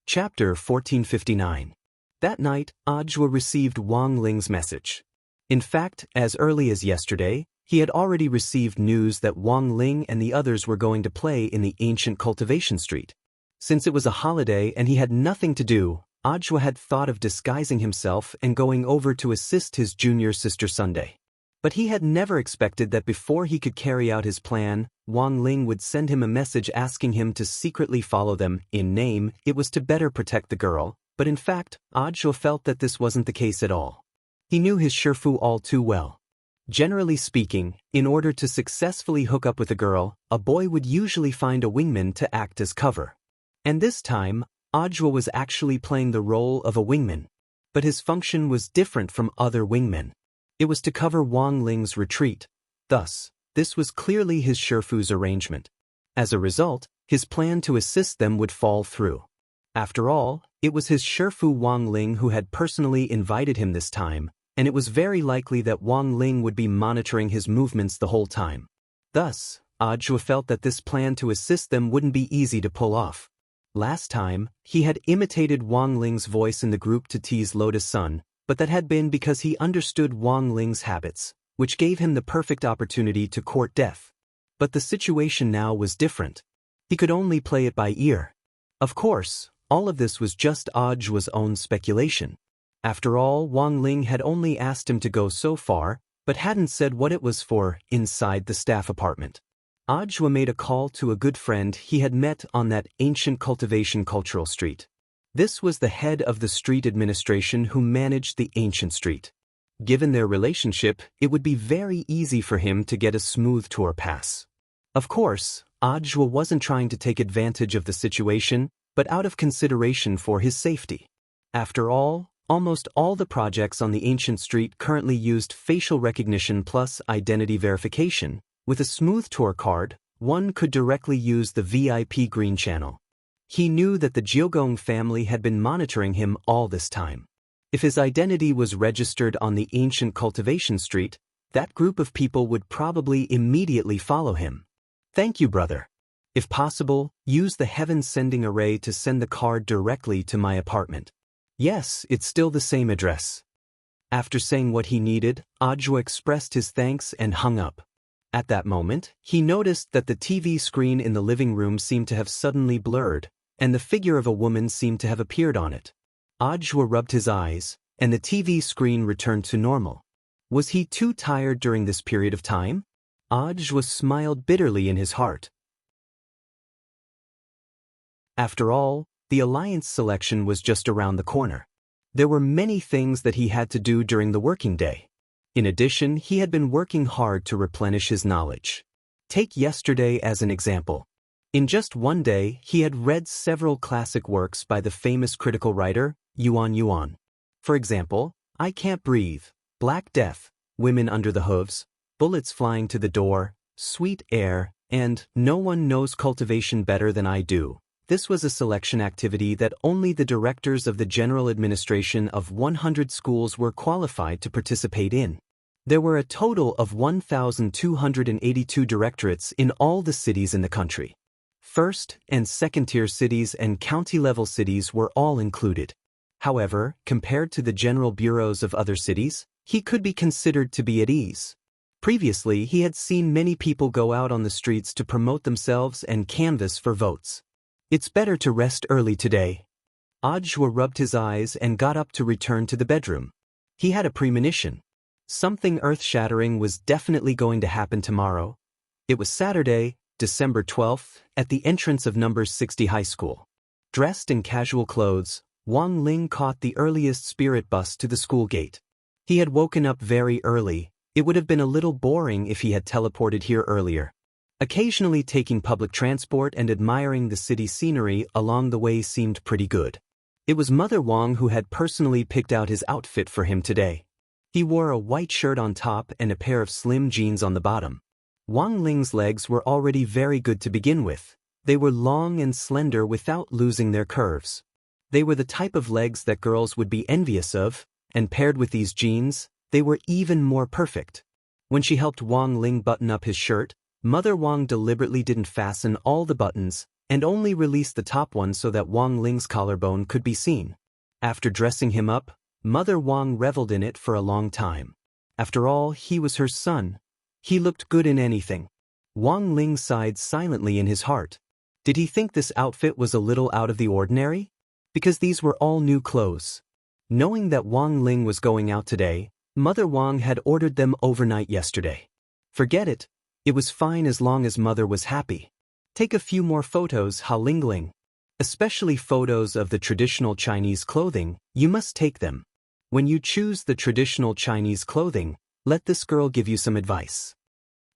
Chapter 1459. That night, Ajwa received Wang Ling's message. In fact, as early as yesterday, he had already received news that Wang Ling and the others were going to play in the ancient cultivation street. Since it was a holiday and he had nothing to do, Ajwa had thought of disguising himself and going over to assist his junior sister Sunday. But he had never expected that before he could carry out his plan, Wang Ling would send him a message asking him to secretly follow them. In name, it was to better protect the girl, but in fact, Ajwa felt that this wasn't the case at all. He knew his Shifu all too well. Generally speaking, in order to successfully hook up with a girl, a boy would usually find a wingman to act as cover. And this time, Audiobook was actually playing the role of a wingman. But his function was different from other wingmen. It was to cover Wang Ling's retreat. Thus, this was clearly his Shifu's arrangement. As a result, his plan to assist them would fall through. After all, it was his Shifu Wang Ling who had personally invited him this time, and it was very likely that Wang Ling would be monitoring his movements the whole time. Thus, Audiobook felt that this plan to assist them wouldn't be easy to pull off. Last time, he had imitated Wang Ling's voice in the group to tease Lotus Sun, but that had been because he understood Wang Ling's habits, which gave him the perfect opportunity to court death. But the situation now was different. He could only play it by ear. Of course, all of this was just Audiobook's own speculation. After all, Wang Ling had only asked him to go so far, but hadn't said what it was for inside the staff apartment. Audiobook made a call to a good friend he had met on that ancient cultivation cultural street. This was the head of the street administration who managed the ancient street. Given their relationship, it would be very easy for him to get a smooth tour pass. Of course, Audiobook wasn't trying to take advantage of the situation, but out of consideration for his safety. After all, almost all the projects on the ancient street currently used facial recognition plus identity verification. With a smooth tour card, one could directly use the VIP green channel. He knew that the Jiogong family had been monitoring him all this time. If his identity was registered on the ancient cultivation street, that group of people would probably immediately follow him. Thank you, brother. If possible, use the heaven-sending array to send the card directly to my apartment. Yes, it's still the same address. After saying what he needed, Audiobook expressed his thanks and hung up. At that moment, he noticed that the TV screen in the living room seemed to have suddenly blurred, and the figure of a woman seemed to have appeared on it. Audiobook rubbed his eyes, and the TV screen returned to normal. Was he too tired during this period of time? Audiobook smiled bitterly in his heart. After all, the alliance selection was just around the corner. There were many things that he had to do during the working day. In addition, he had been working hard to replenish his knowledge. Take yesterday as an example. In just one day, he had read several classic works by the famous critical writer, Yuan Yuan. For example, I Can't Breathe, Black Death, Women Under the Hooves, Bullets Flying to the Door, Sweet Air, and No One Knows Cultivation Better Than I Do. This was a selection activity that only the directors of the general administration of 100 schools were qualified to participate in. There were a total of 1,282 directorates in all the cities in the country. First- and second-tier cities and county-level cities were all included. However, compared to the general bureaus of other cities, he could be considered to be at ease. Previously, he had seen many people go out on the streets to promote themselves and canvass for votes. It's better to rest early today. Audiobook rubbed his eyes and got up to return to the bedroom. He had a premonition. Something earth-shattering was definitely going to happen tomorrow. It was Saturday, December 12th, at the entrance of number 60 high school. Dressed in casual clothes, Wang Ling caught the earliest spirit bus to the school gate. He had woken up very early. It would have been a little boring if he had teleported here earlier. Occasionally taking public transport and admiring the city scenery along the way seemed pretty good. It was Mother Wang who had personally picked out his outfit for him today. He wore a white shirt on top and a pair of slim jeans on the bottom. Wang Ling's legs were already very good to begin with. They were long and slender without losing their curves. They were the type of legs that girls would be envious of, and paired with these jeans, they were even more perfect. When she helped Wang Ling button up his shirt, Mother Wang deliberately didn't fasten all the buttons and only released the top one so that Wang Ling's collarbone could be seen. After dressing him up, Mother Wang reveled in it for a long time. After all, he was her son. He looked good in anything. Wang Ling sighed silently in his heart. Did he think this outfit was a little out of the ordinary? Because these were all new clothes. Knowing that Wang Ling was going out today, Mother Wang had ordered them overnight yesterday. Forget it. It was fine as long as Mother was happy. Take a few more photos, Ha Lingling. Especially photos of the traditional Chinese clothing, you must take them. When you choose the traditional Chinese clothing, let this girl give you some advice.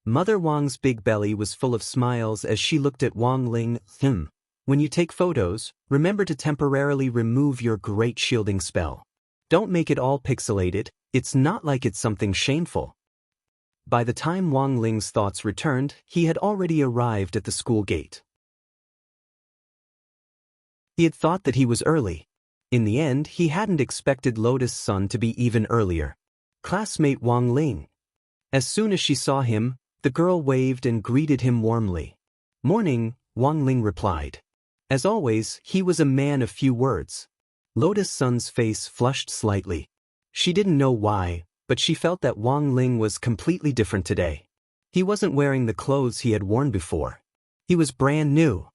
Mother Wang's big belly was full of smiles as she looked at Wang Ling. When you take photos, remember to temporarily remove your great shielding spell. Don't make it all pixelated, it's not like it's something shameful. By the time Wang Ling's thoughts returned, he had already arrived at the school gate. He had thought that he was early. In the end, he hadn't expected Lotus Sun to be even earlier. Classmate Wang Ling. As soon as she saw him, the girl waved and greeted him warmly. Morning, Wang Ling replied. As always, he was a man of few words. Lotus Sun's face flushed slightly. She didn't know why, but she felt that Wang Ling was completely different today. He wasn't wearing the clothes he had worn before. He was brand new.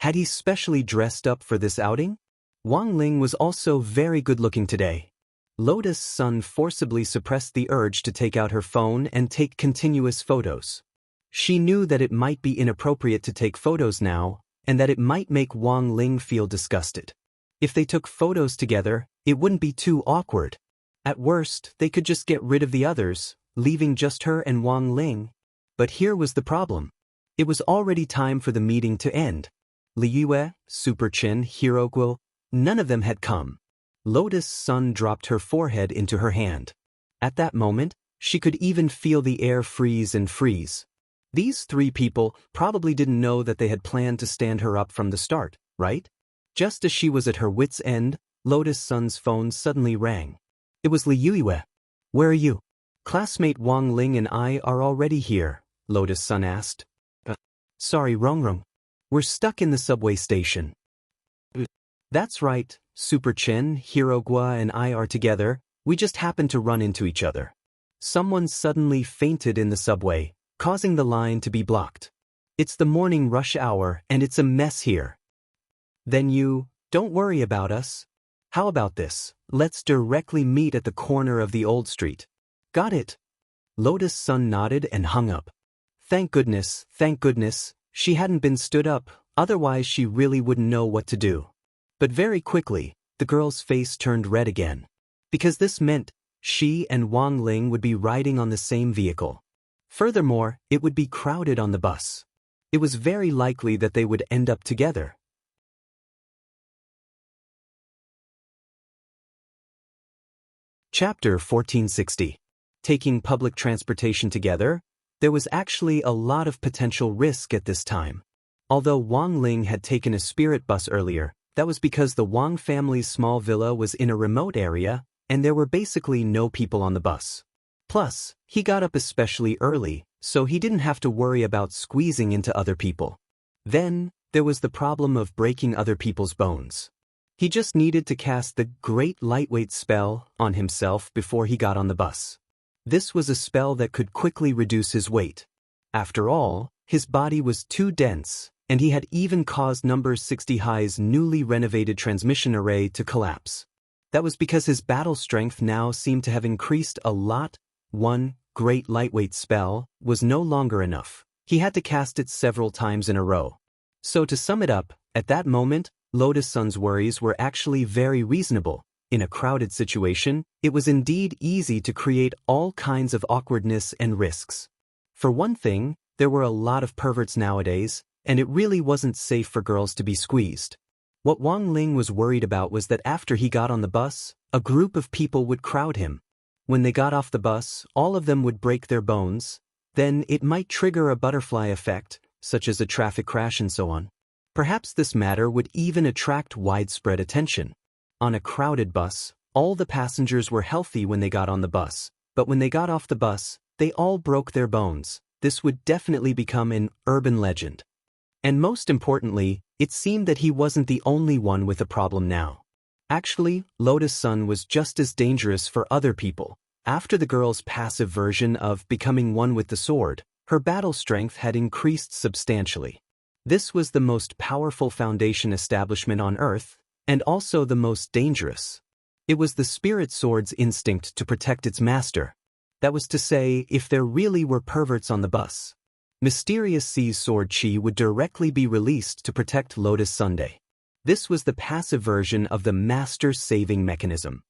Had he specially dressed up for this outing? Wang Ling was also very good-looking today. Lotus Sun forcibly suppressed the urge to take out her phone and take continuous photos. She knew that it might be inappropriate to take photos now, and that it might make Wang Ling feel disgusted. If they took photos together, it wouldn't be too awkward. At worst, they could just get rid of the others, leaving just her and Wang Ling. But here was the problem. It was already time for the meeting to end. Liyue, Super Chin, Hirogul, none of them had come. Lotus Sun dropped her forehead into her hand. At that moment, she could even feel the air freeze and freeze. These three people probably didn't know that they had planned to stand her up from the start, right? Just as she was at her wit's end, Lotus Sun's phone suddenly rang. It was Liyue. Where are you? Classmate Wang Ling and I are already here, Lotus Sun asked. Sorry, Rongrong. We're stuck in the subway station. That's right, Super Chen, Hirogua and I are together, we just happened to run into each other. Someone suddenly fainted in the subway, causing the line to be blocked. It's the morning rush hour and it's a mess here. Then don't worry about us. How about this, let's directly meet at the corner of the old street. Got it. Lotus Sun nodded and hung up. Thank goodness, she hadn't been stood up, otherwise she really wouldn't know what to do. But very quickly, the girl's face turned red again. Because this meant she and Wang Ling would be riding on the same vehicle. Furthermore, it would be crowded on the bus. It was very likely that they would end up together. Chapter 1460. Taking public transportation together, there was actually a lot of potential risk at this time. Although Wang Ling had taken a spirit bus earlier, that was because the Wang family's small villa was in a remote area, and there were basically no people on the bus. Plus, he got up especially early, so he didn't have to worry about squeezing into other people. Then, there was the problem of breaking other people's bones. He just needed to cast the Great Lightweight spell on himself before he got on the bus. This was a spell that could quickly reduce his weight. After all, his body was too dense, and he had even caused number 60 High's newly renovated transmission array to collapse. That was because his battle strength now seemed to have increased a lot. One Great Lightweight spell was no longer enough. He had to cast it several times in a row. So to sum it up, at that moment, Lotus Sun's worries were actually very reasonable. In a crowded situation, it was indeed easy to create all kinds of awkwardness and risks. For one thing, there were a lot of perverts nowadays, and it really wasn't safe for girls to be squeezed. What Wang Ling was worried about was that after he got on the bus, a group of people would crowd him. When they got off the bus, all of them would break their bones. Then it might trigger a butterfly effect, such as a traffic crash and so on. Perhaps this matter would even attract widespread attention. On a crowded bus, all the passengers were healthy when they got on the bus, but when they got off the bus, they all broke their bones. This would definitely become an urban legend. And most importantly, it seemed that he wasn't the only one with a problem now. Actually, Lotus Sun was just as dangerous for other people. After the girl's passive version of becoming one with the sword, her battle strength had increased substantially. This was the most powerful foundation establishment on Earth, and also the most dangerous. It was the spirit sword's instinct to protect its master. That was to say, if there really were perverts on the bus, Mysterious C's sword chi would directly be released to protect Lotus Sunday. This was the passive version of the master saving mechanism.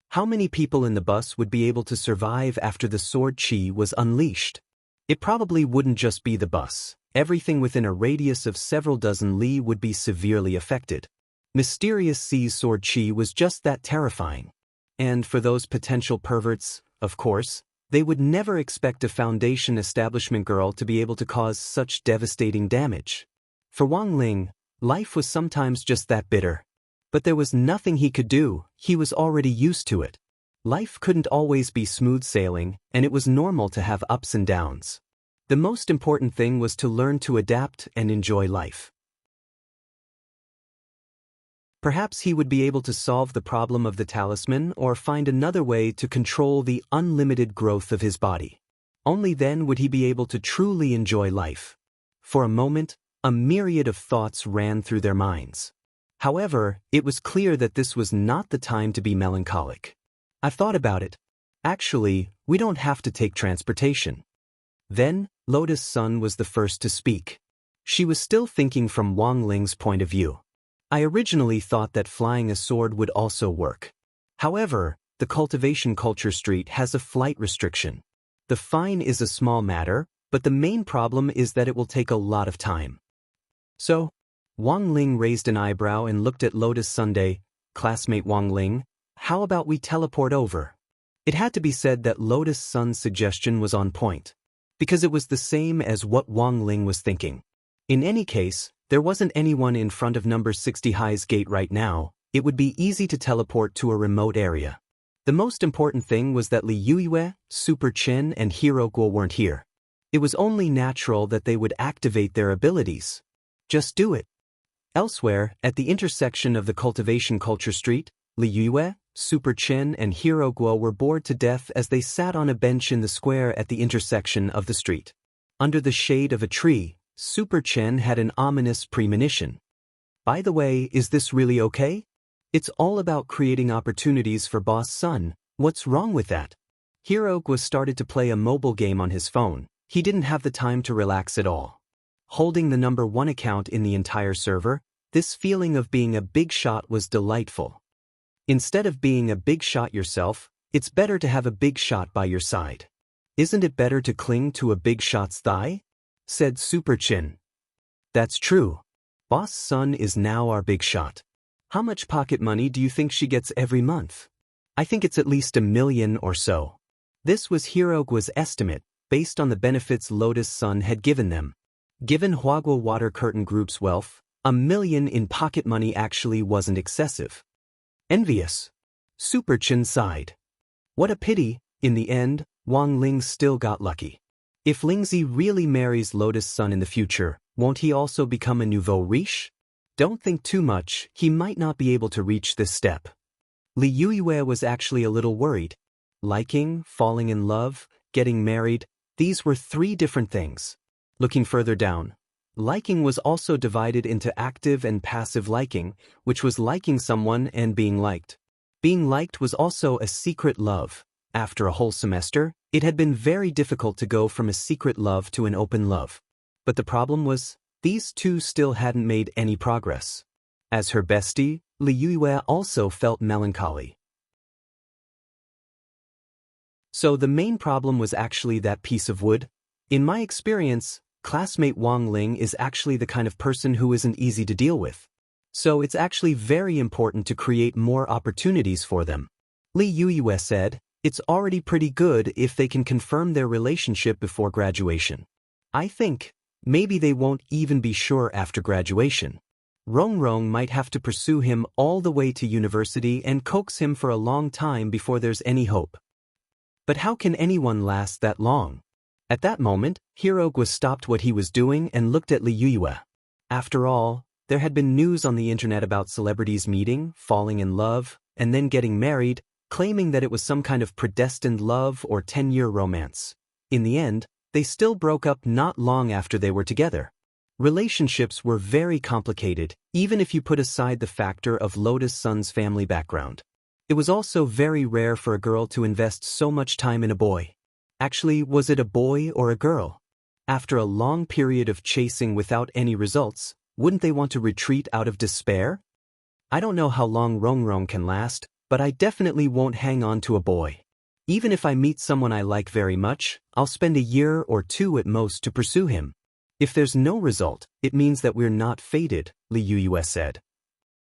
How many people in the bus would be able to survive after the sword chi was unleashed? It probably wouldn't just be the bus. Everything within a radius of several dozen li would be severely affected. Mysterious C's sword chi was just that terrifying. And for those potential perverts, of course, they would never expect a Foundation establishment girl to be able to cause such devastating damage. For Wang Ling, life was sometimes just that bitter. But there was nothing he could do, he was already used to it. Life couldn't always be smooth sailing, and it was normal to have ups and downs. The most important thing was to learn to adapt and enjoy life. Perhaps he would be able to solve the problem of the talisman or find another way to control the unlimited growth of his body. Only then would he be able to truly enjoy life. For a moment, a myriad of thoughts ran through their minds. However, it was clear that this was not the time to be melancholic. "I've thought about it. Actually, we don't have to take transportation." Then, Lotus Sun was the first to speak. She was still thinking from Wang Ling's point of view. "I originally thought that flying a sword would also work. However, the Cultivation Culture Street has a flight restriction. The fine is a small matter, but the main problem is that it will take a lot of time." "So?" Wang Ling raised an eyebrow and looked at Lotus Sunday. "Classmate Wang Ling, how about we teleport over?" It had to be said that Lotus Sun's suggestion was on point, because it was the same as what Wang Ling was thinking. In any case, there wasn't anyone in front of number 60 High's gate right now. It would be easy to teleport to a remote area. The most important thing was that Li Yuyue, Super Chen, and Hero Guo weren't here. It was only natural that they would activate their abilities. Just do it. Elsewhere, at the intersection of the Cultivation Culture Street, Li Yuyue, Super Chen, and Hero Guo were bored to death as they sat on a bench in the square at the intersection of the street. Under the shade of a tree, Super Chen had an ominous premonition. "By the way, is this really okay? It's all about creating opportunities for Boss Sun. What's wrong with that?" Hero Guo started to play a mobile game on his phone. He didn't have the time to relax at all. Holding the number 1 account in the entire server, this feeling of being a big shot was delightful. Instead of being a big shot yourself, it's better to have a big shot by your side. "Isn't it better to cling to a big shot's thigh?" said Super Chin. "That's true. Boss Sun is now our big shot. How much pocket money do you think she gets every month?" "I think it's at least 1 million or so." This was Hero Guo's estimate, based on the benefits Lotus Sun had given them. Given Huaguo Water Curtain Group's wealth, 1 million in pocket money actually wasn't excessive. Envious. Super Chin sighed. What a pity, in the end, Wang Ling still got lucky. If Lingzi really marries Lotus Sun in the future, won't he also become a nouveau riche? Don't think too much, he might not be able to reach this step. Li Yuyue was actually a little worried. Liking, falling in love, getting married, these were 3 different things. Looking further down, liking was also divided into active and passive liking, which was liking someone and being liked. Being liked was also a secret love. After a whole semester, it had been very difficult to go from a secret love to an open love. But the problem was, these 2 still hadn't made any progress. As her bestie, Li Yuyue also felt melancholy. So the main problem was actually that piece of wood? In my experience, classmate Wang Ling is actually the kind of person who isn't easy to deal with. So it's actually very important to create more opportunities for them. Li Yuyue said, "It's already pretty good if they can confirm their relationship before graduation. I think, maybe they won't even be sure after graduation. Rong Rong might have to pursue him all the way to university and coax him for a long time before there's any hope." But how can anyone last that long? At that moment, Hero Guo stopped what he was doing and looked at Li Yuyue. After all, there had been news on the internet about celebrities meeting, falling in love, and then getting married, claiming that it was some kind of predestined love or 10-year romance. In the end, they still broke up not long after they were together. Relationships were very complicated, even if you put aside the factor of Lotus Sun's family background. It was also very rare for a girl to invest so much time in a boy. Actually, was it a boy or a girl? After a long period of chasing without any results, wouldn't they want to retreat out of despair? I don't know how long Rong Rong can last, but I definitely won't hang on to a boy. Even if I meet someone I like very much, I'll spend a year or 2 at most to pursue him. If there's no result, it means that we're not fated, Li Yuyue said.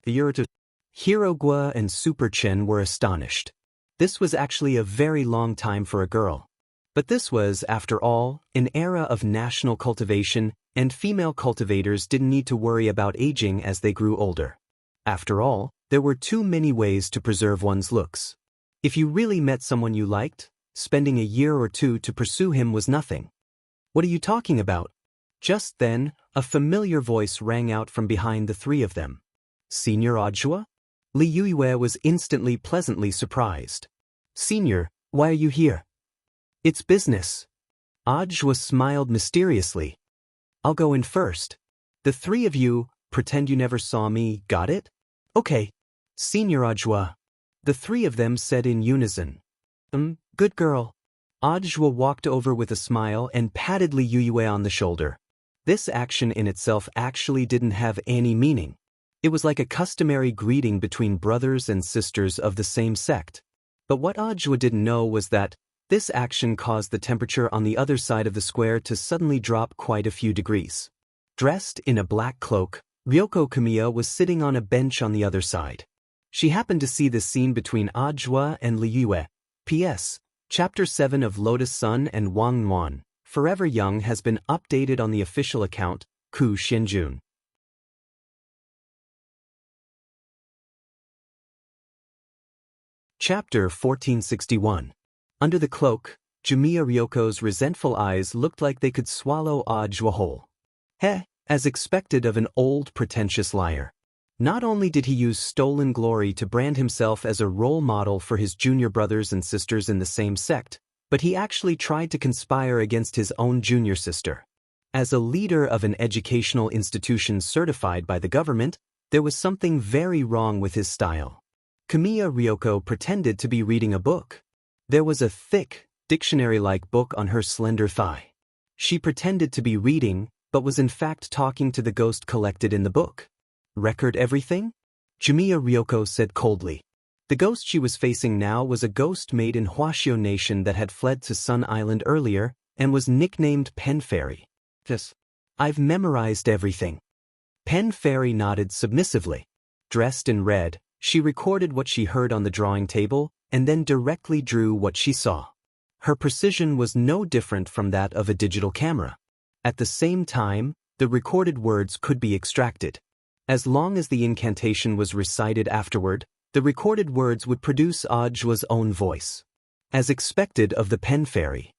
Hirogwa and Super Chen were astonished. This was actually a very long time for a girl. But this was, after all, an era of national cultivation, and female cultivators didn't need to worry about aging as they grew older. After all, there were too many ways to preserve one's looks. If you really met someone you liked, spending a year or two to pursue him was nothing. What are you talking about? Just then, a familiar voice rang out from behind the three of them. Senior Ajua? Li Yuyue was instantly pleasantly surprised. Senior, why are you here? It's business. Ajua smiled mysteriously. I'll go in first. The three of you, pretend you never saw me, got it? Okay. Senior Ajua. The three of them said in unison. Good girl. Ajua walked over with a smile and patted Li Yuyue on the shoulder. This action in itself actually didn't have any meaning. It was like a customary greeting between brothers and sisters of the same sect. But what Ajua didn't know was that this action caused the temperature on the other side of the square to suddenly drop quite a few degrees. Dressed in a black cloak, Ryoko Kamiya was sitting on a bench on the other side. She happened to see the scene between Ajua and Li Yue. P.S. Chapter 7 of Lotus Sun and Wang Nuan, Forever Young has been updated on the official account, Ku Xianjun. Chapter 1461. Under the cloak, Jumiya Ryoko's resentful eyes looked like they could swallow Ajua whole. As expected of an old pretentious liar. Not only did he use stolen glory to brand himself as a role model for his junior brothers and sisters in the same sect, but he actually tried to conspire against his own junior sister. As a leader of an educational institution certified by the government, there was something very wrong with his style. Kamiya Ryoko pretended to be reading a book. There was a thick, dictionary-like book on her slender thigh. She pretended to be reading, but was in fact talking to the ghost collected in the book. Record everything? Jumiya Ryoko said coldly. The ghost she was facing now was a ghost made in Huashio Nation that had fled to Sun Island earlier and was nicknamed Pen Fairy. Yes. I've memorized everything. Pen Fairy nodded submissively. Dressed in red, she recorded what she heard on the drawing table and then directly drew what she saw. Her precision was no different from that of a digital camera. At the same time, the recorded words could be extracted. As long as the incantation was recited afterward, the recorded words would produce Ajua's own voice. As expected of the Pen Fairy,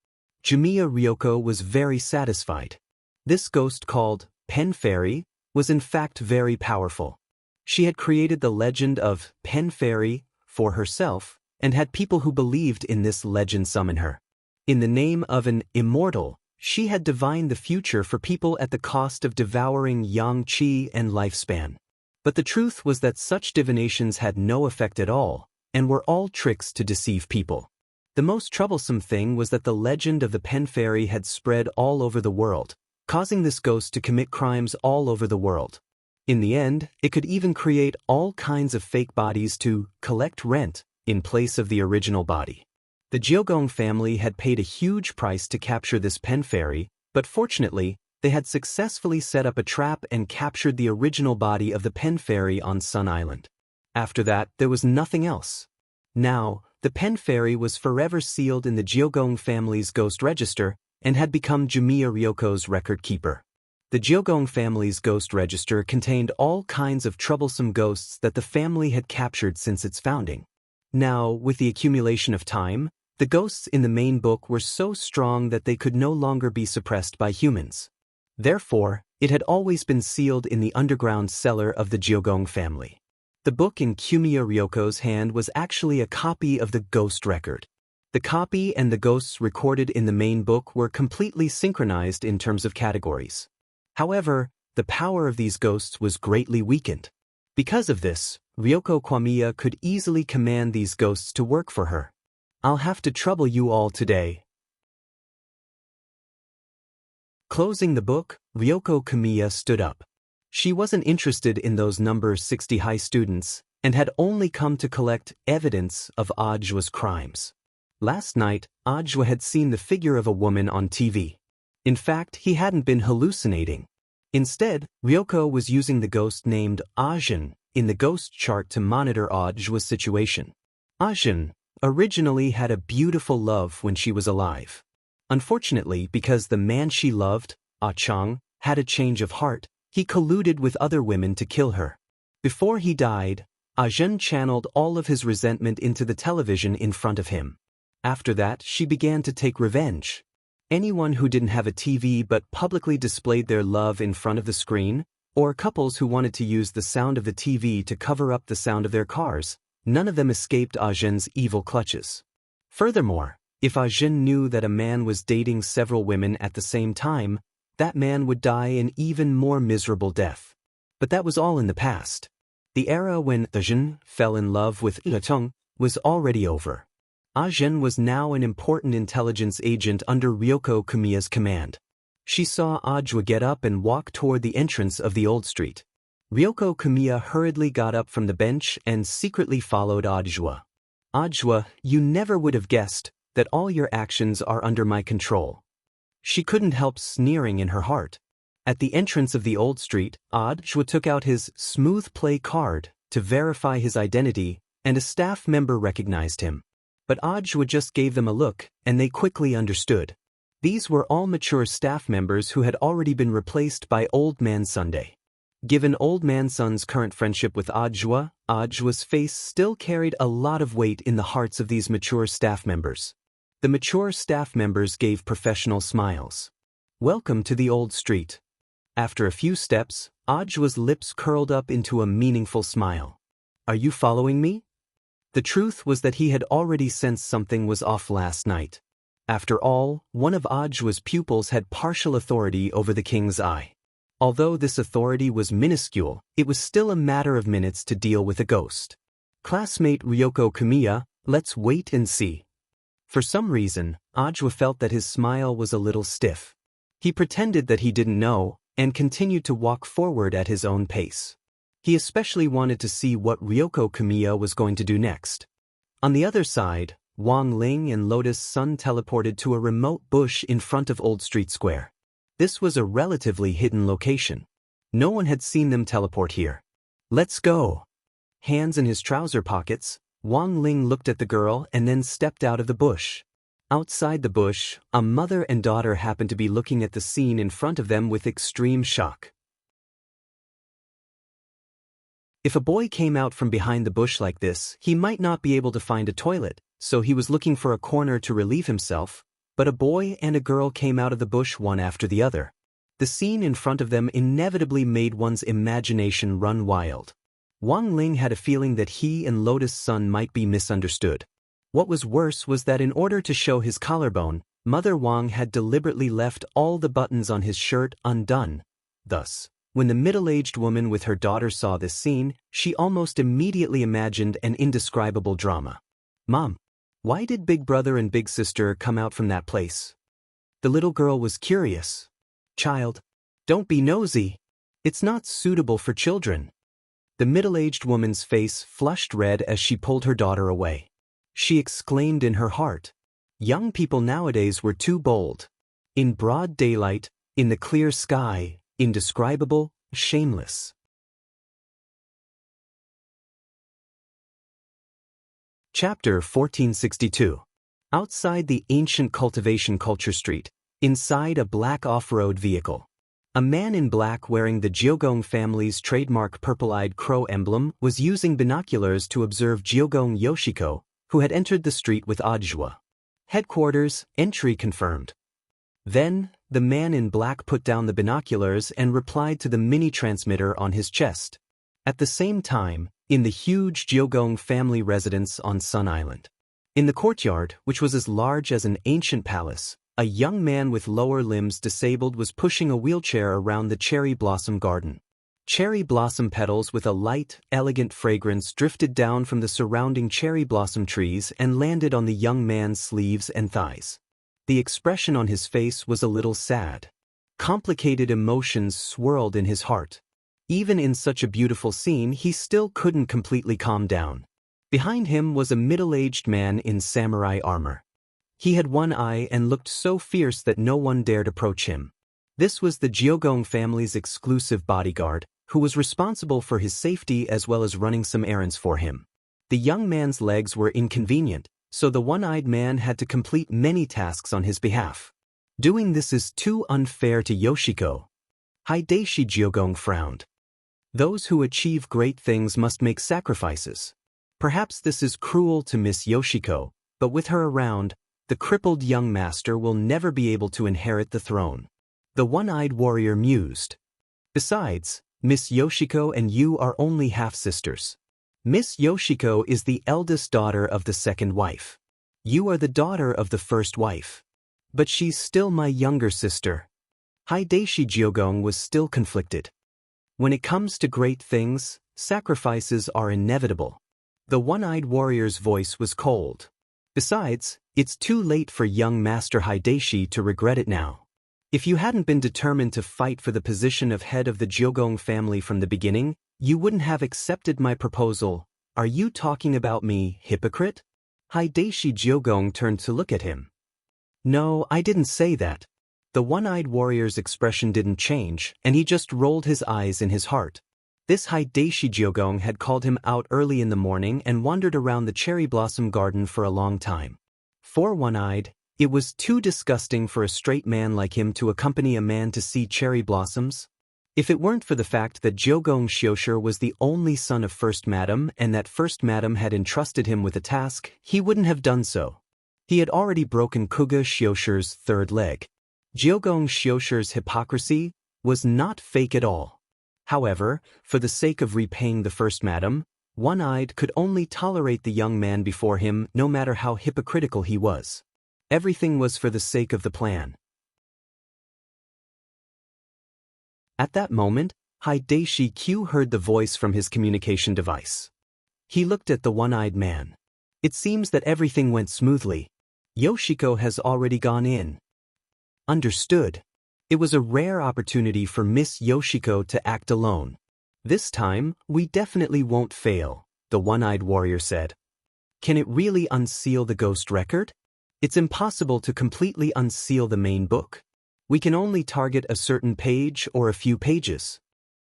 Jumiya Ryoko was very satisfied. This ghost called Pen Fairy was in fact very powerful. She had created the legend of Pen Fairy for herself and had people who believed in this legend summon her. In the name of an Immortal, she had divined the future for people at the cost of devouring yang qi and lifespan. But the truth was that such divinations had no effect at all, and were all tricks to deceive people. The most troublesome thing was that the legend of the Pen Fairy had spread all over the world, causing this ghost to commit crimes all over the world. In the end, it could even create all kinds of fake bodies to collect rent in place of the original body. The Jiogong family had paid a huge price to capture this Pen Fairy, but fortunately, they had successfully set up a trap and captured the original body of the Pen Fairy on Sun Island. After that, there was nothing else. Now, the Pen Fairy was forever sealed in the Jiogong family's ghost register and had become Jumiya Ryoko's record keeper. The Jiogong family's ghost register contained all kinds of troublesome ghosts that the family had captured since its founding. Now, with the accumulation of time, the ghosts in the main book were so strong that they could no longer be suppressed by humans. Therefore, it had always been sealed in the underground cellar of the Jiogong family. The book in Kumiya Ryoko's hand was actually a copy of the ghost record. The copy and the ghosts recorded in the main book were completely synchronized in terms of categories. However, the power of these ghosts was greatly weakened. Because of this, Ryoko Kwamiya could easily command these ghosts to work for her. I'll have to trouble you all today. Closing the book, Ryoko Kamiya stood up. She wasn't interested in those number 60 high students and had only come to collect evidence of Ajua's crimes. Last night, Ajua had seen the figure of a woman on TV. In fact, he hadn't been hallucinating. Instead, Ryoko was using the ghost named Ajin in the ghost chart to monitor Ajwa's situation. Ajin originally had a beautiful love when she was alive. Unfortunately, because the man she loved, Ah-chang, had a change of heart, he colluded with other women to kill her. Before he died, Ajin channeled all of his resentment into the television in front of him. After that, she began to take revenge. Anyone who didn't have a TV but publicly displayed their love in front of the screen, or couples who wanted to use the sound of the TV to cover up the sound of their cars, none of them escaped Ajin's evil clutches. Furthermore, if Ajin knew that a man was dating several women at the same time, that man would die an even more miserable death. But that was all in the past. The era when Ajin fell in love with Letong was already over. Ajin was now an important intelligence agent under Ryoko Kamiya's command. She saw Ajwa get up and walk toward the entrance of the old street. Ryoko Kamiya hurriedly got up from the bench and secretly followed Ajwa. Ajwa, you never would have guessed that all your actions are under my control. She couldn't help sneering in her heart. At the entrance of the old street, Ajwa took out his smooth play card to verify his identity, and a staff member recognized him. But Ajwa just gave them a look, and they quickly understood. These were all mature staff members who had already been replaced by Old Man Sunday. Given Old Man Sun's current friendship with Ajwa, Ajwa's face still carried a lot of weight in the hearts of these mature staff members. The mature staff members gave professional smiles. Welcome to the old street. After a few steps, Ajwa's lips curled up into a meaningful smile. Are you following me? The truth was that he had already sensed something was off last night. After all, one of Ajwa's pupils had partial authority over the king's eye. Although this authority was minuscule, it was still a matter of minutes to deal with a ghost. Classmate Ryoko Kamiya, let's wait and see. For some reason, Ajwa felt that his smile was a little stiff. He pretended that he didn't know, and continued to walk forward at his own pace. He especially wanted to see what Ryoko Kamiya was going to do next. On the other side, Wang Ling and Lotus Sun teleported to a remote bush in front of Old Street Square. This was a relatively hidden location. No one had seen them teleport here. Let's go. Hands in his trouser pockets, Wang Ling looked at the girl and then stepped out of the bush. Outside the bush, a mother and daughter happened to be looking at the scene in front of them with extreme shock. If a boy came out from behind the bush like this, he might not be able to find a toilet, so he was looking for a corner to relieve himself, but a boy and a girl came out of the bush one after the other. The scene in front of them inevitably made one's imagination run wild. Wang Ling had a feeling that he and Lotus Sun might be misunderstood. What was worse was that in order to show his collarbone, Mother Wang had deliberately left all the buttons on his shirt undone. Thus, when the middle-aged woman with her daughter saw this scene, she almost immediately imagined an indescribable drama. Mom, why did Big Brother and Big Sister come out from that place? The little girl was curious. Child, don't be nosy. It's not suitable for children. The middle-aged woman's face flushed red as she pulled her daughter away. She exclaimed in her heart. Young people nowadays were too bold. In broad daylight, in the clear sky, indescribable, shameless. Chapter 1462. Outside the ancient cultivation culture street, inside a black off-road vehicle. A man in black wearing the Jiogong family's trademark purple-eyed crow emblem was using binoculars to observe Jiogong Yoshiko, who had entered the street with Ajwa. Headquarters, entry confirmed. Then, the man in black put down the binoculars and replied to the mini-transmitter on his chest. At the same time, in the huge Jiogong family residence on Sun Island. In the courtyard, which was as large as an ancient palace, a young man with lower limbs disabled was pushing a wheelchair around the cherry blossom garden. Cherry blossom petals with a light, elegant fragrance drifted down from the surrounding cherry blossom trees and landed on the young man's sleeves and thighs. The expression on his face was a little sad. Complicated emotions swirled in his heart. Even in such a beautiful scene, he still couldn't completely calm down. Behind him was a middle-aged man in samurai armor. He had one eye and looked so fierce that no one dared approach him. This was the Jiogong family's exclusive bodyguard, who was responsible for his safety as well as running some errands for him. The young man's legs were inconvenient, so the one-eyed man had to complete many tasks on his behalf. Doing this is too unfair to Yoshiko. Hideshi Jiogong frowned. Those who achieve great things must make sacrifices. Perhaps this is cruel to Miss Yoshiko, but with her around, the crippled young master will never be able to inherit the throne. The one-eyed warrior mused. Besides, Miss Yoshiko and you are only half-sisters. Miss Yoshiko is the eldest daughter of the second wife. You are the daughter of the first wife. But she's still my younger sister. Hideshi Jiogong was still conflicted. When it comes to great things, sacrifices are inevitable. The one-eyed warrior's voice was cold. Besides, it's too late for young Master Hideshi to regret it now. If you hadn't been determined to fight for the position of head of the Jiogong family from the beginning, you wouldn't have accepted my proposal. Are you talking about me, hypocrite? Hideshi Jiogong turned to look at him. No, I didn't say that. The one-eyed warrior's expression didn't change, and he just rolled his eyes in his heart. This Hideshi Jiogong had called him out early in the morning and wandered around the cherry blossom garden for a long time. For one-eyed, it was too disgusting for a straight man like him to accompany a man to see cherry blossoms. If it weren't for the fact that Jiogong Xiushi was the only son of First Madam and that First Madam had entrusted him with a task, he wouldn't have done so. He had already broken Kuga Xiushi's third leg. Jiogong Xiushi's hypocrisy was not fake at all. However, for the sake of repaying the First Madam, one-eyed could only tolerate the young man before him no matter how hypocritical he was. Everything was for the sake of the plan. At that moment, Hideshi Q heard the voice from his communication device. He looked at the one-eyed man. It seems that everything went smoothly. Yoshiko has already gone in. Understood. It was a rare opportunity for Miss Yoshiko to act alone. This time, we definitely won't fail, the one-eyed warrior said. Can it really unseal the ghost record? It's impossible to completely unseal the main book. We can only target a certain page or a few pages.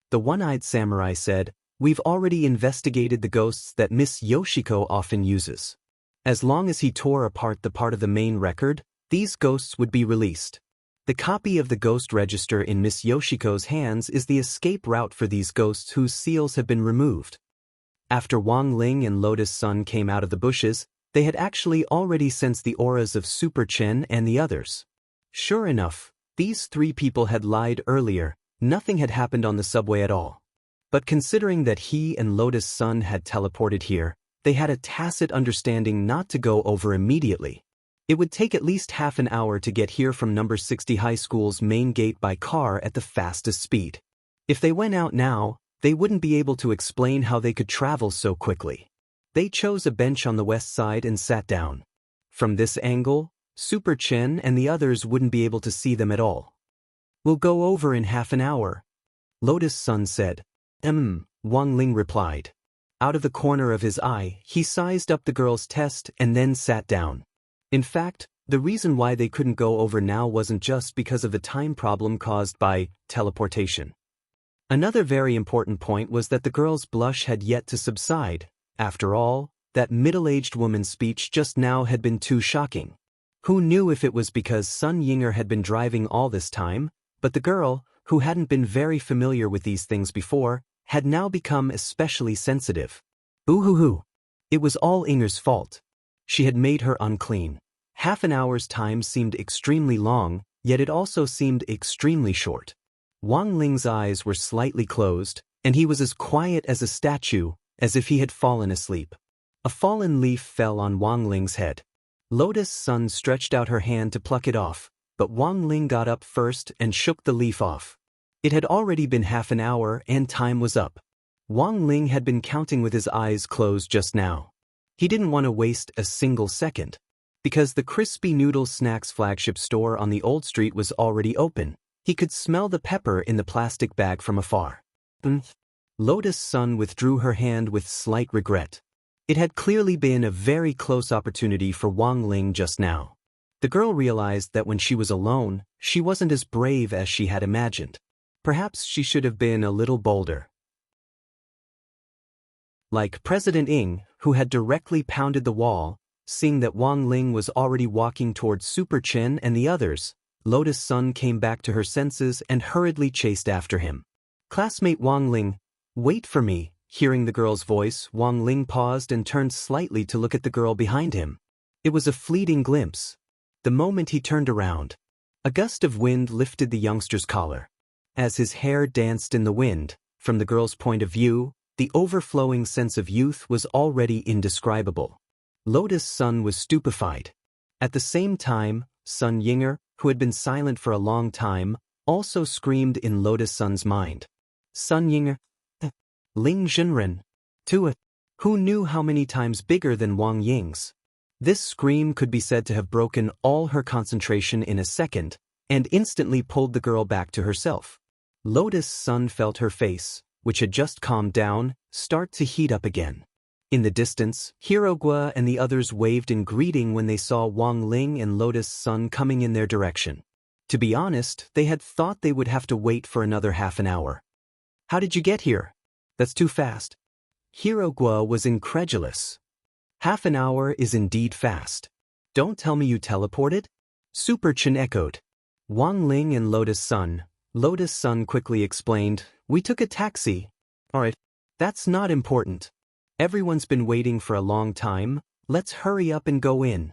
The one-eyed samurai said, We've already investigated the ghosts that Miss Yoshiko often uses. As long as he tore apart the part of the main record, these ghosts would be released. The copy of the ghost register in Miss Yoshiko's hands is the escape route for these ghosts whose seals have been removed. After Wang Ling and Lotus Sun came out of the bushes, they had actually already sensed the auras of Super Chen and the others. Sure enough, these three people had lied earlier. Nothing had happened on the subway at all. But considering that he and Lotus Sun had teleported here, they had a tacit understanding not to go over immediately. It would take at least half an hour to get here from number 60 High School's main gate by car at the fastest speed. If they went out now, they wouldn't be able to explain how they could travel so quickly. They chose a bench on the west side and sat down. From this angle, Super Chen and the others wouldn't be able to see them at all. We'll go over in half an hour, Lotus Sun said. Wang Ling replied. Out of the corner of his eye, he sized up the girl's test and then sat down. In fact, the reason why they couldn't go over now wasn't just because of the time problem caused by teleportation. Another very important point was that the girl's blush had yet to subside. After all, that middle-aged woman's speech just now had been too shocking. Who knew if it was because Sun Yinger had been driving all this time, but the girl, who hadn't been very familiar with these things before, had now become especially sensitive. Boo-hoo-hoo. It was all Yinger's fault. She had made her unclean. Half an hour's time seemed extremely long, yet it also seemed extremely short. Wang Ling's eyes were slightly closed, and he was as quiet as a statue, as if he had fallen asleep. A fallen leaf fell on Wang Ling's head. Lotus Sun stretched out her hand to pluck it off, but Wang Ling got up first and shook the leaf off. It had already been half an hour and time was up. Wang Ling had been counting with his eyes closed just now. He didn't want to waste a single second. Because the Crispy Noodle Snacks flagship store on the old street was already open, he could smell the pepper in the plastic bag from afar. Lotus Sun withdrew her hand with slight regret. It had clearly been a very close opportunity for Wang Ling just now. The girl realized that when she was alone, she wasn't as brave as she had imagined. Perhaps she should have been a little bolder. Like President Ing, who had directly pounded the wall, seeing that Wang Ling was already walking towards Super Chen and the others, Lotus Sun came back to her senses and hurriedly chased after him. Classmate Wang Ling, wait for me. Hearing the girl's voice, Wang Ling paused and turned slightly to look at the girl behind him. It was a fleeting glimpse. The moment he turned around, a gust of wind lifted the youngster's collar. As his hair danced in the wind, from the girl's point of view, the overflowing sense of youth was already indescribable. Lotus Sun was stupefied. At the same time, Sun Yinger, who had been silent for a long time, also screamed in Lotus Sun's mind. Sun Yinger, Ling Zhenren, to who knew how many times bigger than Wang Ying's. This scream could be said to have broken all her concentration in a second, and instantly pulled the girl back to herself. Lotus Sun felt her face, which had just calmed down, start to heat up again. In the distance, Hirogua and the others waved in greeting when they saw Wang Ling and Lotus Sun coming in their direction. To be honest, they had thought they would have to wait for another half an hour. How did you get here? That's too fast. Hirogua was incredulous. Half an hour is indeed fast. Don't tell me you teleported? Super Chen echoed. Wang Ling and Lotus Sun quickly explained, we took a taxi. Alright, that's not important. Everyone's been waiting for a long time, let's hurry up and go in.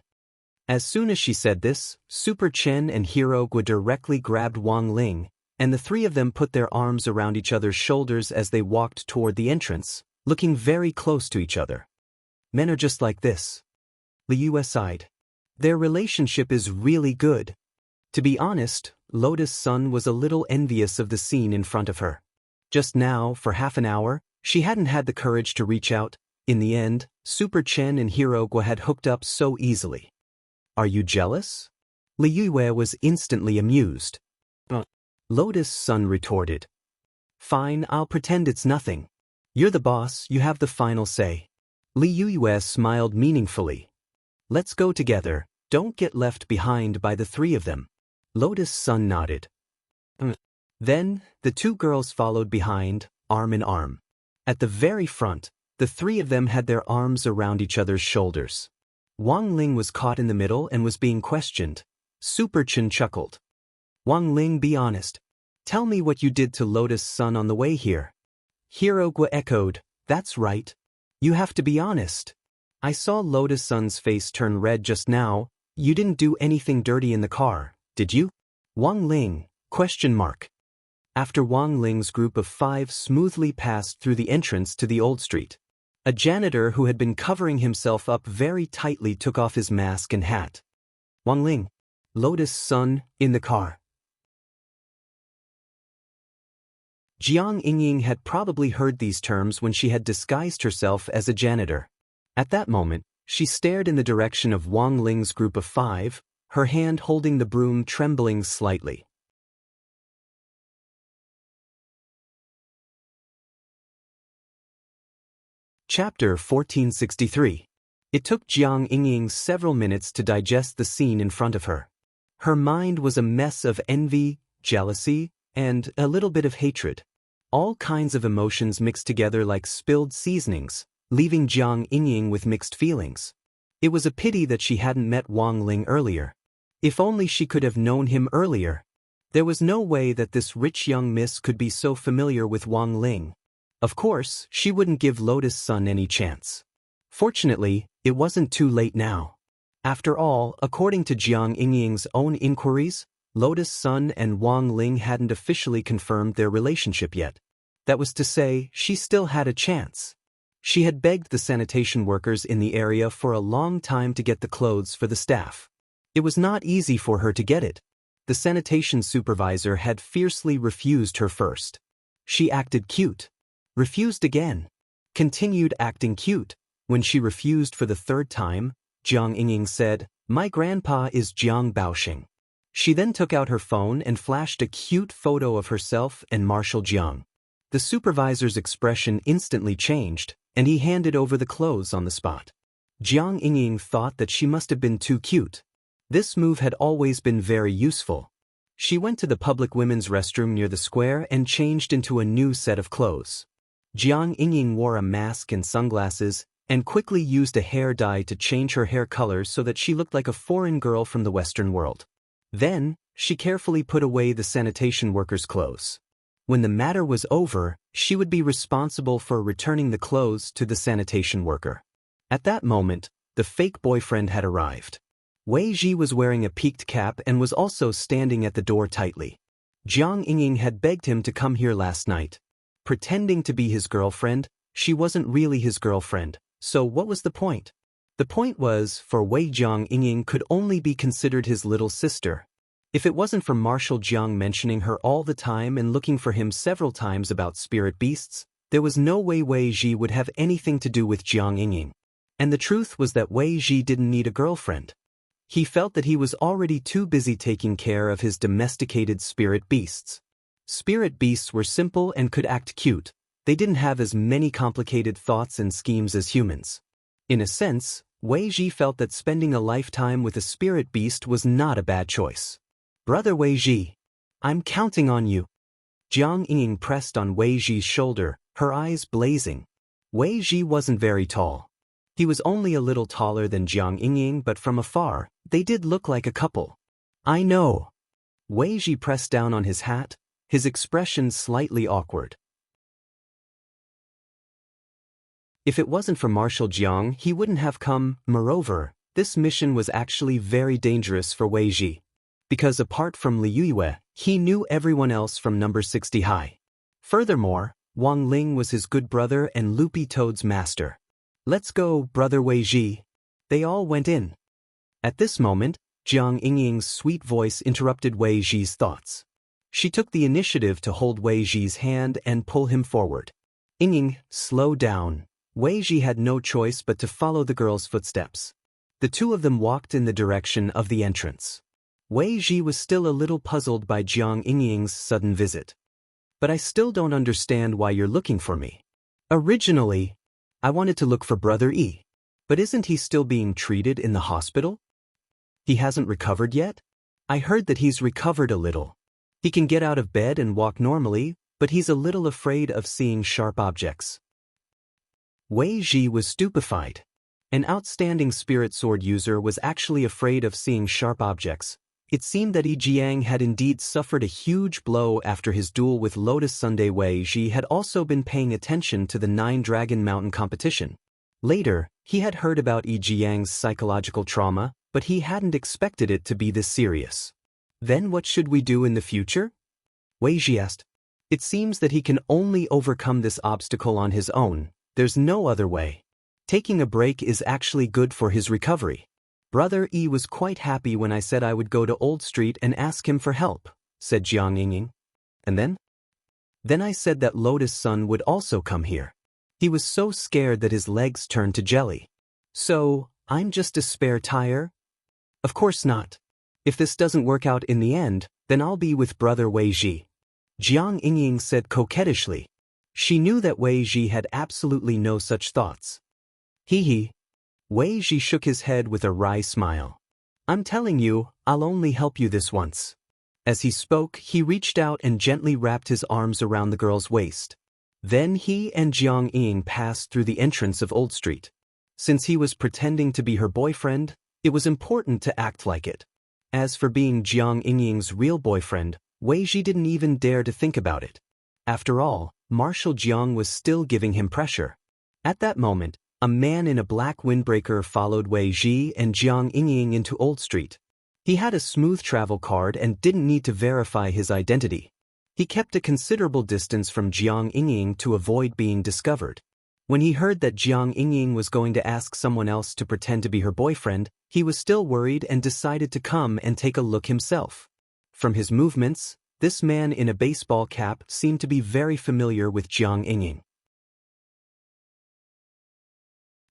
As soon as she said this, Super Chen and Hirogua directly grabbed Wang Ling, and the three of them put their arms around each other's shoulders as they walked toward the entrance, looking very close to each other. Men are just like this. Liu sighed. Their relationship is really good. To be honest, Lotus Sun was a little envious of the scene in front of her. Just now, for half an hour, she hadn't had the courage to reach out. In the end, Super Chen and Hirogua had hooked up so easily. Are you jealous? Liu was instantly amused. Lotus Sun retorted. Fine, I'll pretend it's nothing. You're the boss, you have the final say. Liu smiled meaningfully. Let's go together, don't get left behind by the three of them. Lotus Sun nodded. Then, the two girls followed behind, arm in arm. At the very front, the three of them had their arms around each other's shoulders. Wang Ling was caught in the middle and was being questioned. Super Chen chuckled. Wang Ling, be honest. Tell me what you did to Lotus Sun on the way here. Hirogua echoed, that's right. You have to be honest. I saw Lotus Sun's face turn red just now. You didn't do anything dirty in the car, did you? Wang Ling, question mark. After Wang Ling's group of 5 smoothly passed through the entrance to the old street, a janitor who had been covering himself up very tightly took off his mask and hat. Wang Ling, Lotus Sun, in the car. Jiang Yingying had probably heard these terms when she had disguised herself as a janitor. At that moment, she stared in the direction of Wang Ling's group of 5, her hand holding the broom trembling slightly. Chapter 1463. It took Jiang Yingying several minutes to digest the scene in front of her. Her mind was a mess of envy, jealousy, and a little bit of hatred. All kinds of emotions mixed together like spilled seasonings, leaving Jiang Yingying with mixed feelings. It was a pity that she hadn't met Wang Ling earlier. If only she could have known him earlier. There was no way that this rich young miss could be so familiar with Wang Ling. Of course, she wouldn't give Lotus Sun any chance. Fortunately, it wasn't too late now. After all, according to Jiang Yingying's own inquiries, Lotus Sun and Wang Ling hadn't officially confirmed their relationship yet. That was to say, she still had a chance. She had begged the sanitation workers in the area for a long time to get the clothes for the staff. It was not easy for her to get it. The sanitation supervisor had fiercely refused her first. She acted cute. Refused again. Continued acting cute. When she refused for the third time, Jiang Yingying said, "My grandpa is Jiang Baoxing." She then took out her phone and flashed a cute photo of herself and Marshal Jiang. The supervisor's expression instantly changed, and he handed over the clothes on the spot. Jiang Yingying thought that she must have been too cute. This move had always been very useful. She went to the public women's restroom near the square and changed into a new set of clothes. Jiang Yingying wore a mask and sunglasses, and quickly used a hair dye to change her hair color so that she looked like a foreign girl from the Western world. Then, she carefully put away the sanitation worker's clothes. When the matter was over, she would be responsible for returning the clothes to the sanitation worker. At that moment, the fake boyfriend had arrived. Wei Ji was wearing a peaked cap and was also standing at the door tightly. Jiang Yingying had begged him to come here last night. Pretending to be his girlfriend, she wasn't really his girlfriend, so what was the point? The point was, for Wei Jiang Yingying could only be considered his little sister. If it wasn't for Marshal Jiang mentioning her all the time and looking for him several times about spirit beasts, there was no way Wei Ji would have anything to do with Jiang Yingying. And the truth was that Wei Ji didn't need a girlfriend. He felt that he was already too busy taking care of his domesticated spirit beasts. Spirit beasts were simple and could act cute. They didn't have as many complicated thoughts and schemes as humans. In a sense, Wei Ji felt that spending a lifetime with a spirit beast was not a bad choice. Brother Wei Ji, I'm counting on you. Jiang Yingying pressed on Wei Ji's shoulder, her eyes blazing. Wei Ji wasn't very tall. He was only a little taller than Jiang Yingying, but from afar, they did look like a couple. I know. Wei Ji pressed down on his hat, his expression slightly awkward. If it wasn't for Marshal Jiang, he wouldn't have come. Moreover, this mission was actually very dangerous for Wei Ji. Because apart from Liu Yue, he knew everyone else from number 60 high. Furthermore, Wang Ling was his good brother and Loopy Toad's master. Let's go, brother Wei Ji. They all went in. At this moment, Jiang Yingying's sweet voice interrupted Wei Ji's thoughts. She took the initiative to hold Wei Ji's hand and pull him forward. Yingying, slow down. Wei Ji had no choice but to follow the girl's footsteps. The two of them walked in the direction of the entrance. Wei Ji was still a little puzzled by Jiang Yingying's sudden visit. But I still don't understand why you're looking for me. Originally, I wanted to look for Brother Yi. But isn't he still being treated in the hospital? He hasn't recovered yet? I heard that he's recovered a little. He can get out of bed and walk normally, but he's a little afraid of seeing sharp objects. Wei Ji was stupefied. An outstanding spirit sword user was actually afraid of seeing sharp objects. It seemed that Yi Jiang had indeed suffered a huge blow after his duel with Lotus Sunday. Wei Ji had also been paying attention to the 9 Dragon Mountain competition. Later, he had heard about Yi Jiang's psychological trauma, but he hadn't expected it to be this serious. Then what should we do in the future? Wei Ji asked. It seems that he can only overcome this obstacle on his own. There's no other way. Taking a break is actually good for his recovery. Brother Yi was quite happy when I said I would go to Old Street and ask him for help, said Jiang Yingying. And then? Then I said that Lotus Sun would also come here. He was so scared that his legs turned to jelly. So, I'm just a spare tire? Of course not. If this doesn't work out in the end, then I'll be with Brother Wei Ji. Jiang Yingying said coquettishly. She knew that Wei Ji had absolutely no such thoughts. Hee. Wei Ji shook his head with a wry smile. I'm telling you, I'll only help you this once. As he spoke, he reached out and gently wrapped his arms around the girl's waist. Then he and Jiang Yingying passed through the entrance of Old Street. Since he was pretending to be her boyfriend, it was important to act like it. As for being Jiang Yingying's real boyfriend, Wei Ji didn't even dare to think about it. After all, Marshal Jiang was still giving him pressure. At that moment, a man in a black windbreaker followed Wei Ji and Jiang Yingying into Old Street. He had a smooth travel card and didn't need to verify his identity. He kept a considerable distance from Jiang Yingying to avoid being discovered. When he heard that Jiang Yingying was going to ask someone else to pretend to be her boyfriend, he was still worried and decided to come and take a look himself. From his movements, this man in a baseball cap seemed to be very familiar with Jiang Yingying.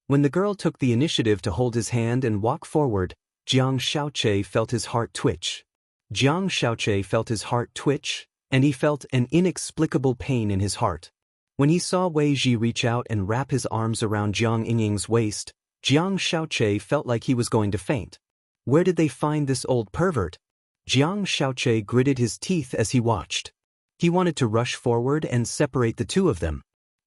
When the girl took the initiative to hold his hand and walk forward, Jiang Shaoqi felt his heart twitch. Jiang Shaoqi felt his heart twitch, and he felt an inexplicable pain in his heart. When he saw Wei Ji reach out and wrap his arms around Jiang Yingying's waist, Jiang Shaoqi felt like he was going to faint. Where did they find this old pervert? Jiang Xiaoche gritted his teeth as he watched. He wanted to rush forward and separate the two of them.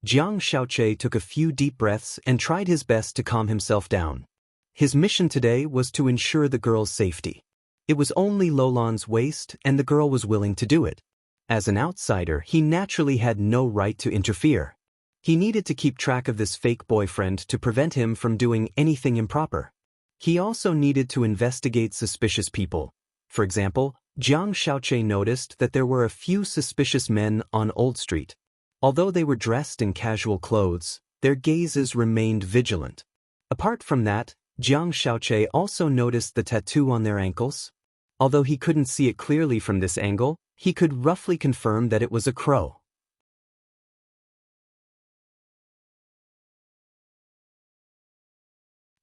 Jiang Xiaoche took a few deep breaths and tried his best to calm himself down. His mission today was to ensure the girl's safety. It was only Lolan's waist, and the girl was willing to do it. As an outsider, he naturally had no right to interfere. He needed to keep track of this fake boyfriend to prevent him from doing anything improper. He also needed to investigate suspicious people. For example, Jiang Xiaoche noticed that there were a few suspicious men on Old Street. Although they were dressed in casual clothes, their gazes remained vigilant. Apart from that, Jiang Xiaoche also noticed the tattoo on their ankles. Although he couldn't see it clearly from this angle, he could roughly confirm that it was a crow.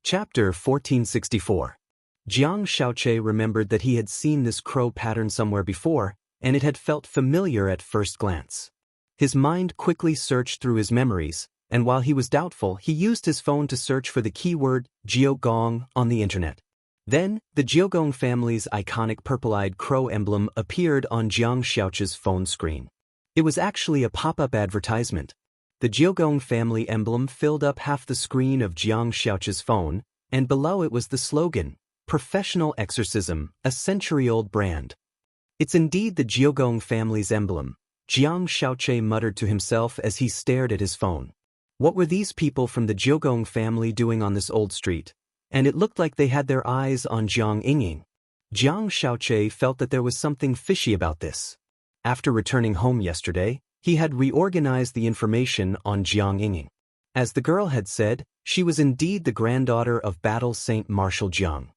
Chapter 1464. Jiang Xiaoche remembered that he had seen this crow pattern somewhere before, and it had felt familiar at first glance. His mind quickly searched through his memories, and while he was doubtful, he used his phone to search for the keyword Jiogong on the internet. Then, the Jiogong family's iconic purple-eyed crow emblem appeared on Jiang Xiaoche's phone screen. It was actually a pop-up advertisement. The Jiogong family emblem filled up half the screen of Jiang Xiaoche's phone, and below it was the slogan, "Professional Exorcism, a century-old brand." It's indeed the Jiogong family's emblem, Jiang Xiaoche muttered to himself as he stared at his phone. What were these people from the Jiogong family doing on this old street? And it looked like they had their eyes on Jiang Yingying. Jiang Xiaoche felt that there was something fishy about this. After returning home yesterday, he had reorganized the information on Jiang Yingying. As the girl had said, she was indeed the granddaughter of Battle Saint Marshal Jiang.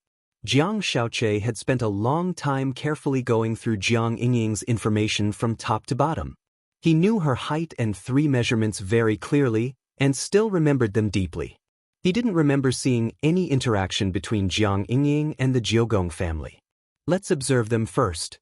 Jiang Xiaoche had spent a long time carefully going through Jiang Yingying's information from top to bottom. He knew her height and 3 measurements very clearly, and still remembered them deeply. He didn't remember seeing any interaction between Jiang Yingying and the Jiogong family. Let's observe them first.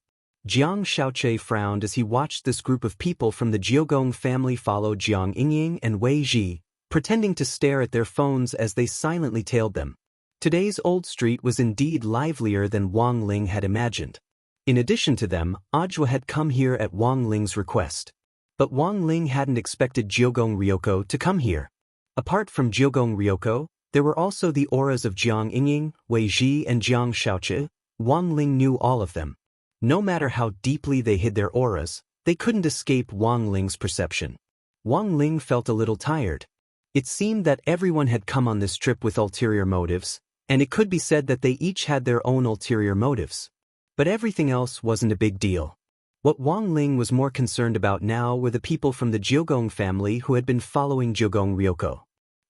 Jiang Xiaoche frowned as he watched this group of people from the Jiogong family follow Jiang Yingying and Wei Ji, pretending to stare at their phones as they silently tailed them. Today's old street was indeed livelier than Wang Ling had imagined. In addition to them, Audiobook had come here at Wang Ling's request. But Wang Ling hadn't expected Jiogong Ryoko to come here. Apart from Jiogong Ryoko, there were also the auras of Jiang Yingying, Wei Ji and Jiang Xiaoche. Wang Ling knew all of them. No matter how deeply they hid their auras, they couldn't escape Wang Ling's perception. Wang Ling felt a little tired. It seemed that everyone had come on this trip with ulterior motives, and it could be said that they each had their own ulterior motives. But everything else wasn't a big deal. What Wang Ling was more concerned about now were the people from the Jiogong family who had been following Jiogong Ryoko.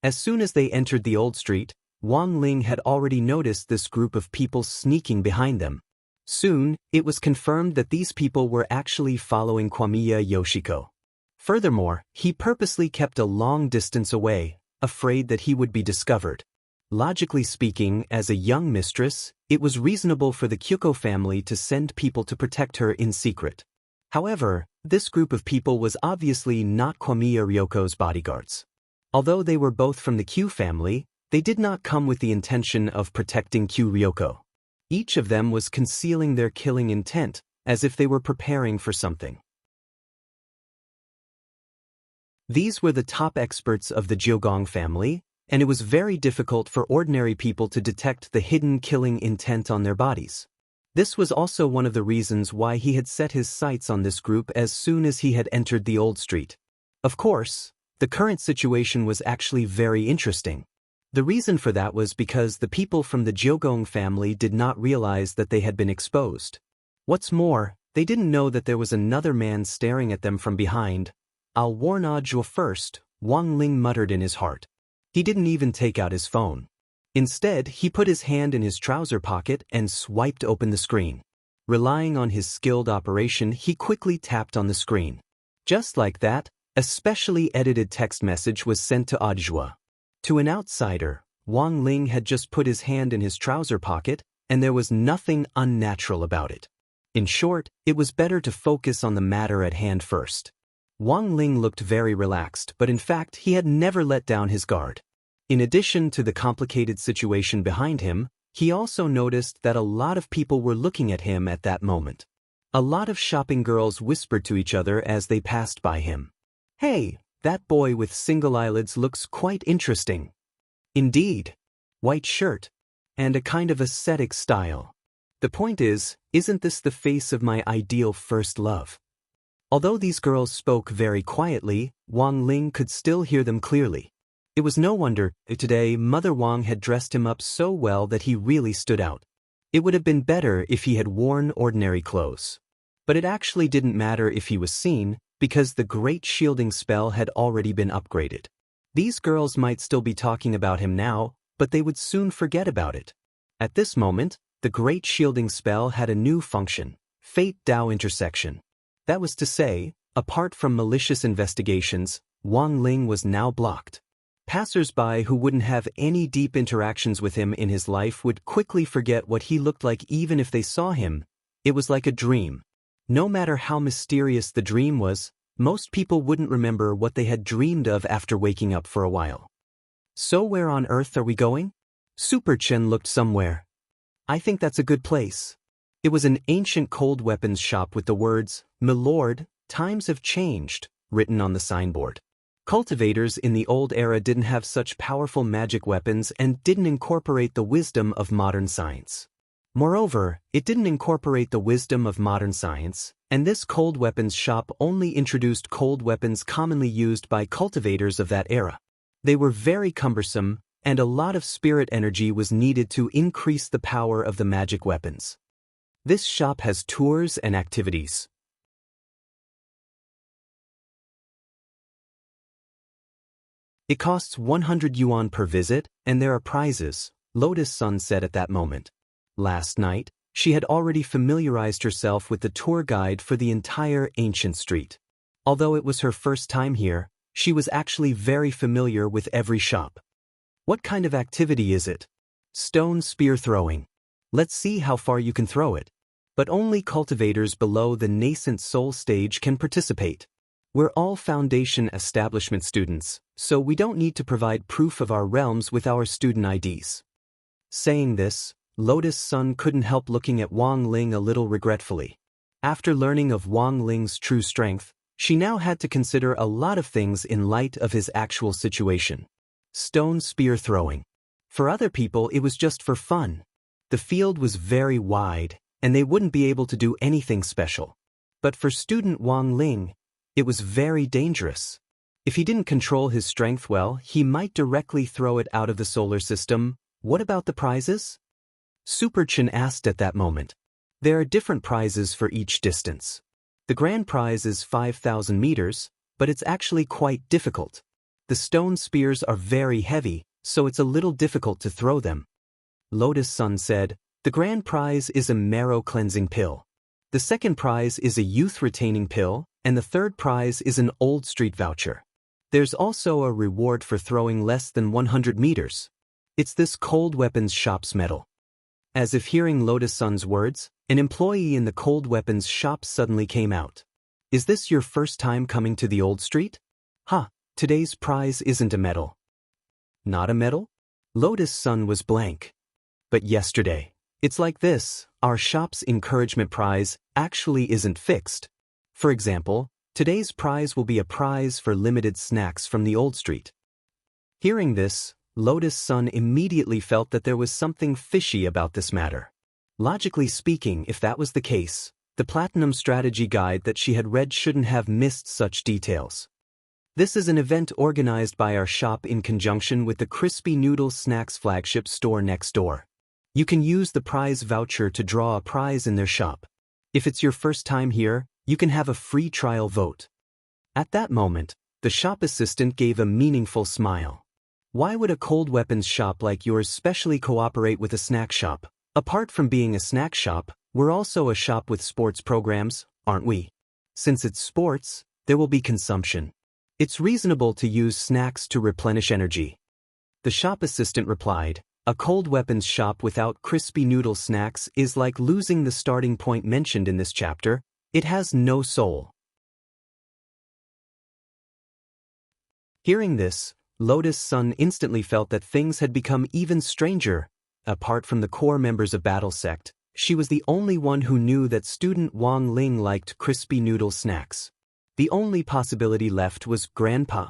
As soon as they entered the old street, Wang Ling had already noticed this group of people sneaking behind them. Soon, it was confirmed that these people were actually following Kwamiya Yoshiko. Furthermore, he purposely kept a long distance away, afraid that he would be discovered. Logically speaking, as a young mistress, it was reasonable for the Kyuko family to send people to protect her in secret. However, this group of people was obviously not Kwamiya Ryoko's bodyguards. Although they were both from the Q family, they did not come with the intention of protecting Q Ryoko. Each of them was concealing their killing intent, as if they were preparing for something. These were the top experts of the Jiogong family, and it was very difficult for ordinary people to detect the hidden killing intent on their bodies. This was also one of the reasons why he had set his sights on this group as soon as he had entered the old street. Of course, the current situation was actually very interesting. The reason for that was because the people from the Jiogong family did not realize that they had been exposed. What's more, they didn't know that there was another man staring at them from behind. "I'll warn Audiobook first," Wang Ling muttered in his heart. He didn't even take out his phone. Instead, he put his hand in his trouser pocket and swiped open the screen. Relying on his skilled operation, he quickly tapped on the screen. Just like that, a specially edited text message was sent to Audiobook. To an outsider, Wang Ling had just put his hand in his trouser pocket, and there was nothing unnatural about it. In short, it was better to focus on the matter at hand first. Wang Ling looked very relaxed, but in fact he had never let down his guard. In addition to the complicated situation behind him, He also noticed that a lot of people were looking at him at that moment. A lot of shopping girls whispered to each other as they passed by him. "Hey, that boy with single eyelids looks quite interesting." Indeed. White shirt. And a kind of ascetic style. The point is, isn't this the face of my ideal first love? Although these girls spoke very quietly, Wang Ling could still hear them clearly. It was no wonder today Mother Wang had dressed him up so well that he really stood out. It would have been better if he had worn ordinary clothes. But it actually didn't matter if he was seen, because the great shielding spell had already been upgraded. These girls might still be talking about him now, but they would soon forget about it. At this moment, the great shielding spell had a new function, Fate Dao intersection. That was to say, apart from malicious investigations, Wang Ling was now blocked. Passers-by who wouldn't have any deep interactions with him in his life would quickly forget what he looked like even if they saw him. It was like a dream. No matter how mysterious the dream was, most people wouldn't remember what they had dreamed of after waking up for a while. So where on earth are we going? Super Chen looked somewhere. I think that's a good place. It was an ancient cold weapons shop with the words, "Milord, times have changed," written on the signboard. Cultivators in the old era didn't have such powerful magic weapons and didn't incorporate the wisdom of modern science. Moreover, it didn't incorporate the wisdom of modern science, and this cold weapons shop only introduced cold weapons commonly used by cultivators of that era. They were very cumbersome, and a lot of spirit energy was needed to increase the power of the magic weapons. This shop has tours and activities. It costs 100 yuan per visit, and there are prizes, Lotus Sun said at that moment. Last night, she had already familiarized herself with the tour guide for the entire ancient street. Although it was her first time here, she was actually very familiar with every shop. What kind of activity is it? Stone spear throwing. Let's see how far you can throw it. But only cultivators below the nascent soul stage can participate. We're all foundation establishment students, so we don't need to provide proof of our realms with our student IDs. Saying this, Lotus Sun couldn't help looking at Wang Ling a little regretfully. After learning of Wang Ling's true strength, she now had to consider a lot of things in light of his actual situation. Stone spear throwing. For other people it was just for fun. The field was very wide, and they wouldn't be able to do anything special. But for student Wang Ling, it was very dangerous. If he didn't control his strength well, he might directly throw it out of the solar system. What about the prizes? Super Chen asked at that moment. There are different prizes for each distance. The grand prize is 5,000 meters, but it's actually quite difficult. The stone spears are very heavy, so it's a little difficult to throw them. Lotus Sun said, the grand prize is a marrow cleansing pill. The second prize is a youth retaining pill, and the third prize is an old street voucher. There's also a reward for throwing less than 100 meters. It's this cold weapons shop's medal. As if hearing Lotus Sun's words, an employee in the cold weapons shop suddenly came out. Is this your first time coming to the old street? Today's prize isn't a medal. Not a medal? Lotus Sun was blank. But yesterday. It's like this, our shop's encouragement prize actually isn't fixed. For example, today's prize will be a prize for limited snacks from the old street. Hearing this, Lotus Sun immediately felt that there was something fishy about this matter. Logically speaking, if that was the case, the Platinum Strategy Guide that she had read shouldn't have missed such details. This is an event organized by our shop in conjunction with the Crispy Noodle Snacks flagship store next door. You can use the prize voucher to draw a prize in their shop. If it's your first time here, you can have a free trial vote. At that moment, the shop assistant gave a meaningful smile. Why would a cold weapons shop like yours specially cooperate with a snack shop? Apart from being a snack shop, we're also a shop with sports programs, aren't we? Since it's sports, there will be consumption. It's reasonable to use snacks to replenish energy. The shop assistant replied, a cold weapons shop without crispy noodle snacks is like losing the starting point mentioned in this chapter. It has no soul. Hearing this, Lotus Sun instantly felt that things had become even stranger. Apart from the core members of Battle Sect, she was the only one who knew that student Wang Ling liked crispy noodle snacks. The only possibility left was Grandpa.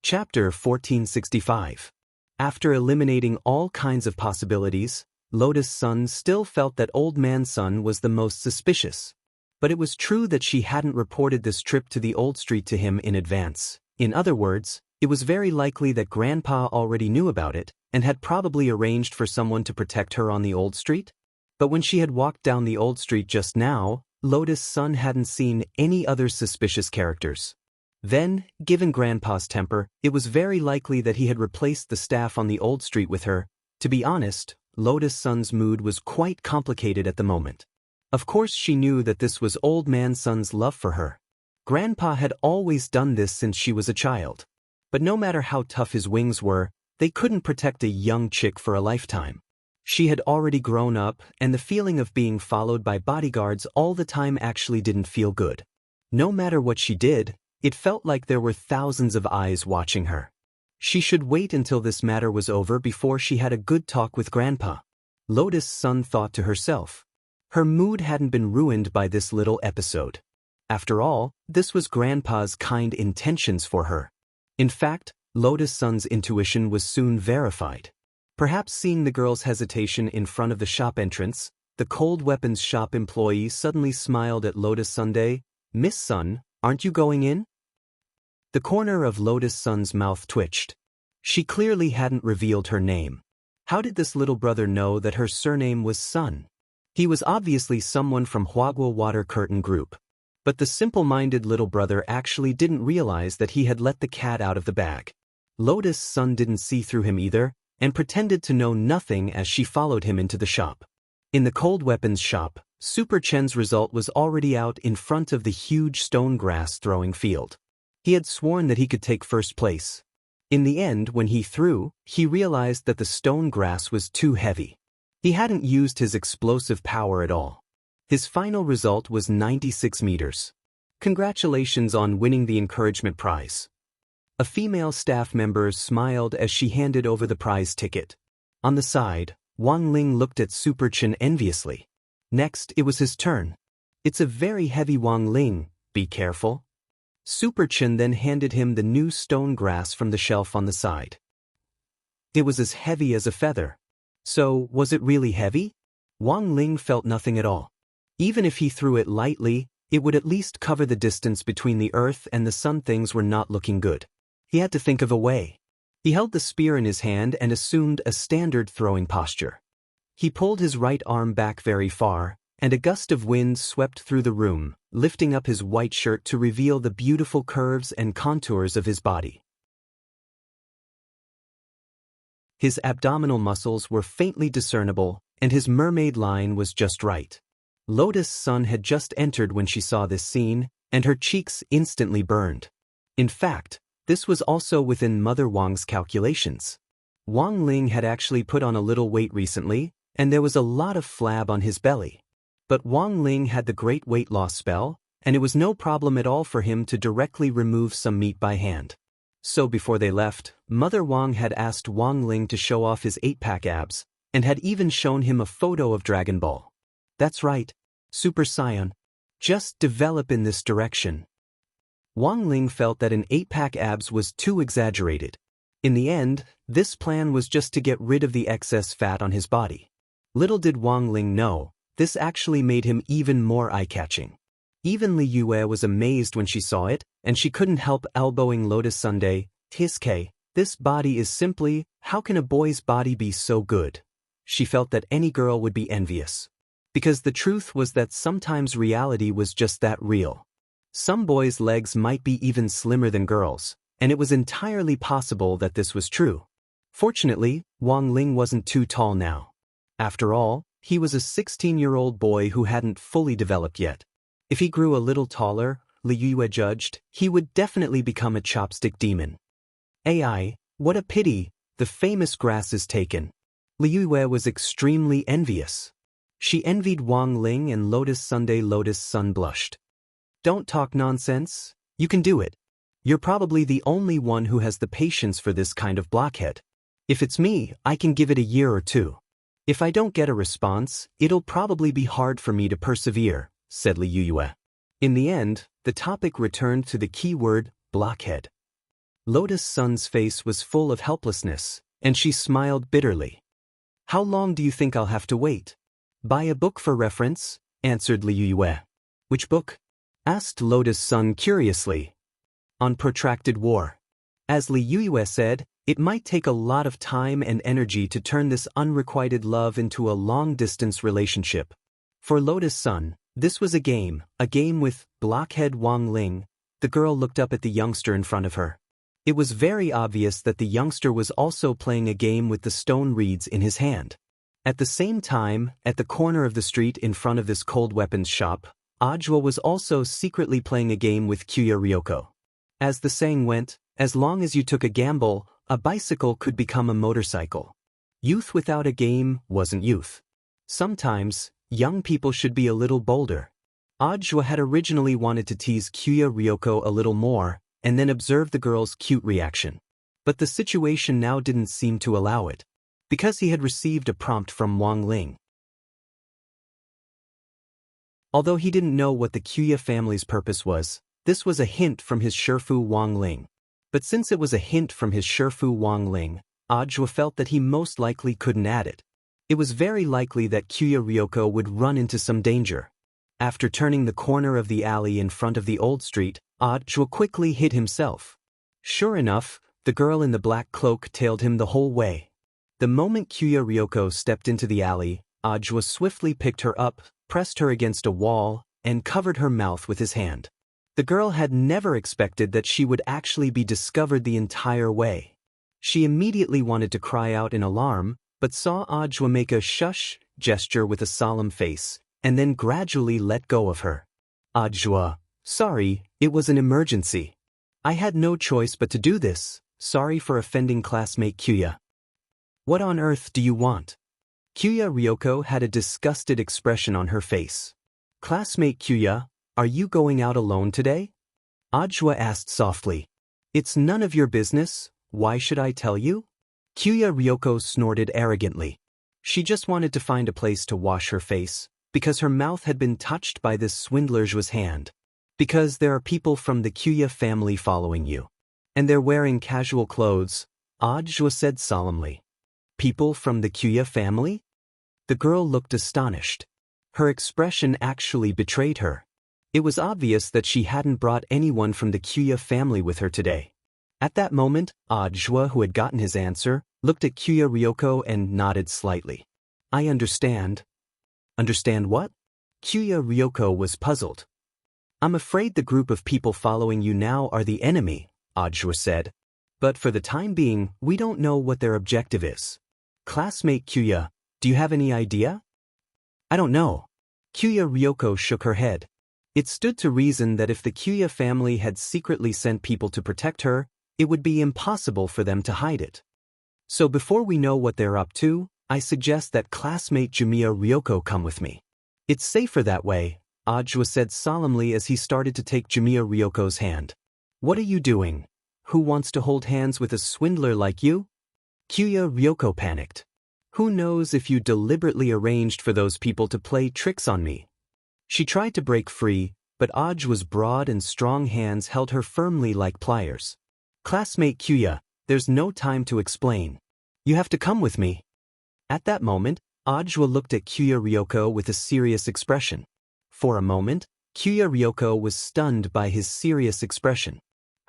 Chapter 1465. After eliminating all kinds of possibilities, Lotus Sun still felt that Old Man Sun was the most suspicious. But it was true that she hadn't reported this trip to the old street to him in advance. In other words, it was very likely that Grandpa already knew about it and had probably arranged for someone to protect her on the old street. But when she had walked down the old street just now, Lotus Sun hadn't seen any other suspicious characters. Then, given Grandpa's temper, it was very likely that he had replaced the staff on the old street with her. To be honest, Lotus Sun's mood was quite complicated at the moment. Of course she knew that this was Old Man Sun's love for her. Grandpa had always done this since she was a child. But no matter how tough his wings were, they couldn't protect a young chick for a lifetime. She had already grown up, and the feeling of being followed by bodyguards all the time actually didn't feel good. No matter what she did, it felt like there were thousands of eyes watching her. She should wait until this matter was over before she had a good talk with Grandpa. Lotus Sun thought to herself. Her mood hadn't been ruined by this little episode. After all, this was Grandpa's kind intentions for her. In fact, Lotus Sun's intuition was soon verified. Perhaps seeing the girl's hesitation in front of the shop entrance, the cold weapons shop employee suddenly smiled at Lotus Sunday. "Miss Sun, aren't you going in?" The corner of Lotus Sun's mouth twitched. She clearly hadn't revealed her name. How did this little brother know that her surname was Sun? He was obviously someone from Huagua Water Curtain Group. But the simple-minded little brother actually didn't realize that he had let the cat out of the bag. Lotus Sun didn't see through him either, and pretended to know nothing as she followed him into the shop. In the cold weapons shop, Super Chen's result was already out in front of the huge stone grass throwing field. He had sworn that he could take first place. In the end, when he threw, he realized that the stone grass was too heavy. He hadn't used his explosive power at all. His final result was 96 meters. Congratulations on winning the encouragement prize. A female staff member smiled as she handed over the prize ticket. On the side, Wang Ling looked at Super Chen enviously. Next, it was his turn. "It's a very heavy, Wang Ling, be careful." Super Chen then handed him the new stone grass from the shelf on the side. It was as heavy as a feather. So, was it really heavy? Wang Ling felt nothing at all. Even if he threw it lightly, it would at least cover the distance between the earth and the sun. Things were not looking good. He had to think of a way. He held the spear in his hand and assumed a standard throwing posture. He pulled his right arm back very far, and a gust of wind swept through the room, lifting up his white shirt to reveal the beautiful curves and contours of his body. His abdominal muscles were faintly discernible, and his mermaid line was just right. Lotus Sun had just entered when she saw this scene, and her cheeks instantly burned. In fact, this was also within Mother Wang's calculations. Wang Ling had actually put on a little weight recently, and there was a lot of flab on his belly. But Wang Ling had the great weight loss spell, and it was no problem at all for him to directly remove some meat by hand. So before they left, Mother Wang had asked Wang Ling to show off his 8-pack abs, and had even shown him a photo of Dragon Ball. That's right, Super Saiyan. Just develop in this direction. Wang Ling felt that an 8-pack abs was too exaggerated. In the end, this plan was just to get rid of the excess fat on his body. Little did Wang Ling know, this actually made him even more eye-catching. Even Li Yue was amazed when she saw it, and she couldn't help elbowing Lotus Sunday. "Hiske, this body is simply, how can a boy's body be so good?" She felt that any girl would be envious. Because the truth was that sometimes reality was just that real. Some boys' legs might be even slimmer than girls, and it was entirely possible that this was true. Fortunately, Wang Ling wasn't too tall now. After all, he was a 16-year-old boy who hadn't fully developed yet. If he grew a little taller, Li Yue judged, he would definitely become a chopstick demon. "Ai, what a pity, the famous grass is taken." Li Yue was extremely envious. She envied Wang Ling and Lotus Sunday. Lotus Sun blushed. "Don't talk nonsense, you can do it. You're probably the only one who has the patience for this kind of blockhead. If it's me, I can give it a year or two. If I don't get a response, it'll probably be hard for me to persevere, said Liuyue. In the end, the topic returned to the keyword, blockhead. Lotus Sun's face was full of helplessness, and she smiled bitterly. How long do you think I'll have to wait? Buy a book for reference, answered Liuyue. Which book? Asked Lotus Sun curiously. On protracted war. As Liuyue said, it might take a lot of time and energy to turn this unrequited love into a long-distance relationship. For Lotus Sun, this was a game with blockhead Wang Ling. The girl looked up at the youngster in front of her. It was very obvious that the youngster was also playing a game with the stone reeds in his hand. At the same time, at the corner of the street in front of this cold weapons shop, Ajwa was also secretly playing a game with Kyuya Ryoko. As the saying went, as long as you took a gamble, a bicycle could become a motorcycle. Youth without a game wasn't youth. Sometimes, young people should be a little bolder. Ajwa had originally wanted to tease Kyuya Ryoko a little more, and then observe the girl's cute reaction. But the situation now didn't seem to allow it, because he had received a prompt from Wang Ling. Although he didn't know what the Kyuya family's purpose was, this was a hint from his Shifu Wang Ling. But since it was a hint from his Shifu Wang Ling, Ajwa felt that he most likely couldn't add it. It was very likely that Kyuya Ryoko would run into some danger. After turning the corner of the alley in front of the old street, Ajwa quickly hid himself. Sure enough, the girl in the black cloak tailed him the whole way. The moment Kyuya Ryoko stepped into the alley, Ajwa swiftly picked her up, pressed her against a wall, and covered her mouth with his hand. The girl had never expected that she would actually be discovered the entire way. She immediately wanted to cry out in alarm, but saw Ajwa make a shush gesture with a solemn face, and then gradually let go of her. Ajwa, sorry, it was an emergency. I had no choice but to do this. Sorry for offending classmate Kyuya. What on earth do you want? Kyuya Ryoko had a disgusted expression on her face. Classmate Kyuya, are you going out alone today? Ajwa asked softly. It's none of your business, why should I tell you? Kyuya Ryoko snorted arrogantly. She just wanted to find a place to wash her face, because her mouth had been touched by this swindler's hand. Because there are people from the Kyuya family following you. And they're wearing casual clothes, Ajwa said solemnly. People from the Kyuya family? The girl looked astonished. Her expression actually betrayed her. It was obvious that she hadn't brought anyone from the Kyuya family with her today. At that moment, Ajwa, who had gotten his answer, looked at Kyuya Ryoko and nodded slightly. I understand. Understand what? Kyuya Ryoko was puzzled. I'm afraid the group of people following you now are the enemy, Ajwa said. But for the time being, we don't know what their objective is. Classmate Kyuya, do you have any idea? I don't know. Kyuya Ryoko shook her head. It stood to reason that if the Kyuya family had secretly sent people to protect her, it would be impossible for them to hide it. So before we know what they're up to, I suggest that classmate Jumiya Ryoko come with me. It's safer that way, Ajwa said solemnly as he started to take Jumiya Ryoko's hand. What are you doing? Who wants to hold hands with a swindler like you? Kyuya Ryoko panicked. Who knows if you deliberately arranged for those people to play tricks on me? She tried to break free, but Ajwa's broad and strong hands held her firmly like pliers. Classmate Kyuya, there's no time to explain. You have to come with me. At that moment, Ajwa looked at Kyuya Ryoko with a serious expression. For a moment, Kyuya Ryoko was stunned by his serious expression.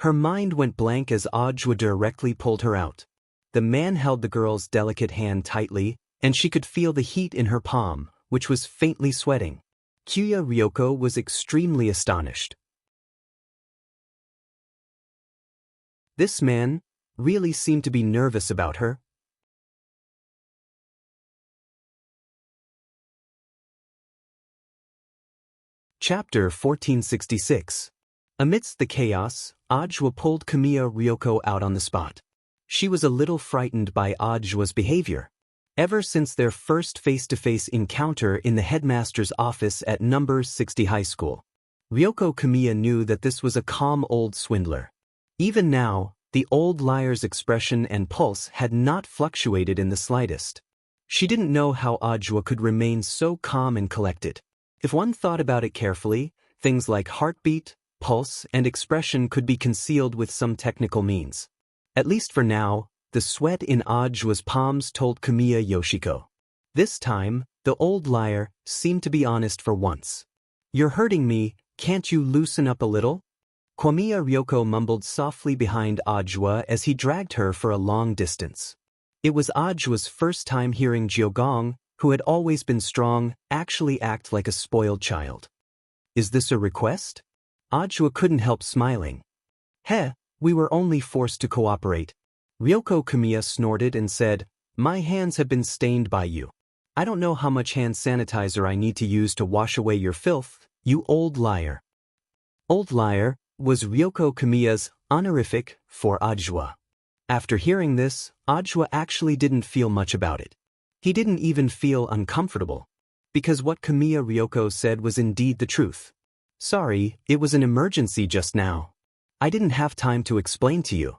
Her mind went blank as Ajwa directly pulled her out. The man held the girl's delicate hand tightly, and she could feel the heat in her palm, which was faintly sweating. Kyuya Ryoko was extremely astonished. This man really seemed to be nervous about her. Chapter 1466. Amidst the chaos, Ajwa pulled Kamiya Ryoko out on the spot. She was a little frightened by Ajwa's behavior. Ever since their first face-to-face encounter in the headmaster's office at number 60 high school, Ryoko Kamiya knew that this was a calm old swindler. Even now, the old liar's expression and pulse had not fluctuated in the slightest. She didn't know how Ajwa could remain so calm and collected. If one thought about it carefully, things like heartbeat, pulse, and expression could be concealed with some technical means. At least for now, the sweat in Ajwa's palms told Kamiya Yoshiko. This time, the old liar seemed to be honest for once. "You're hurting me, can't you loosen up a little?" Kamiya Ryoko mumbled softly behind Ajwa as he dragged her for a long distance. It was Ajwa's first time hearing Jiogong, who had always been strong, actually act like a spoiled child. "Is this a request?" Ajwa couldn't help smiling. "Heh, we were only forced to cooperate." Ryoko Kamiya snorted and said, "My hands have been stained by you. I don't know how much hand sanitizer I need to use to wash away your filth, you old liar." Old liar was Ryoko Kamiya's honorific for Ajwa. After hearing this, Ajwa actually didn't feel much about it. He didn't even feel uncomfortable. Because what Kamiya Ryoko said was indeed the truth. "Sorry, it was an emergency just now. I didn't have time to explain to you."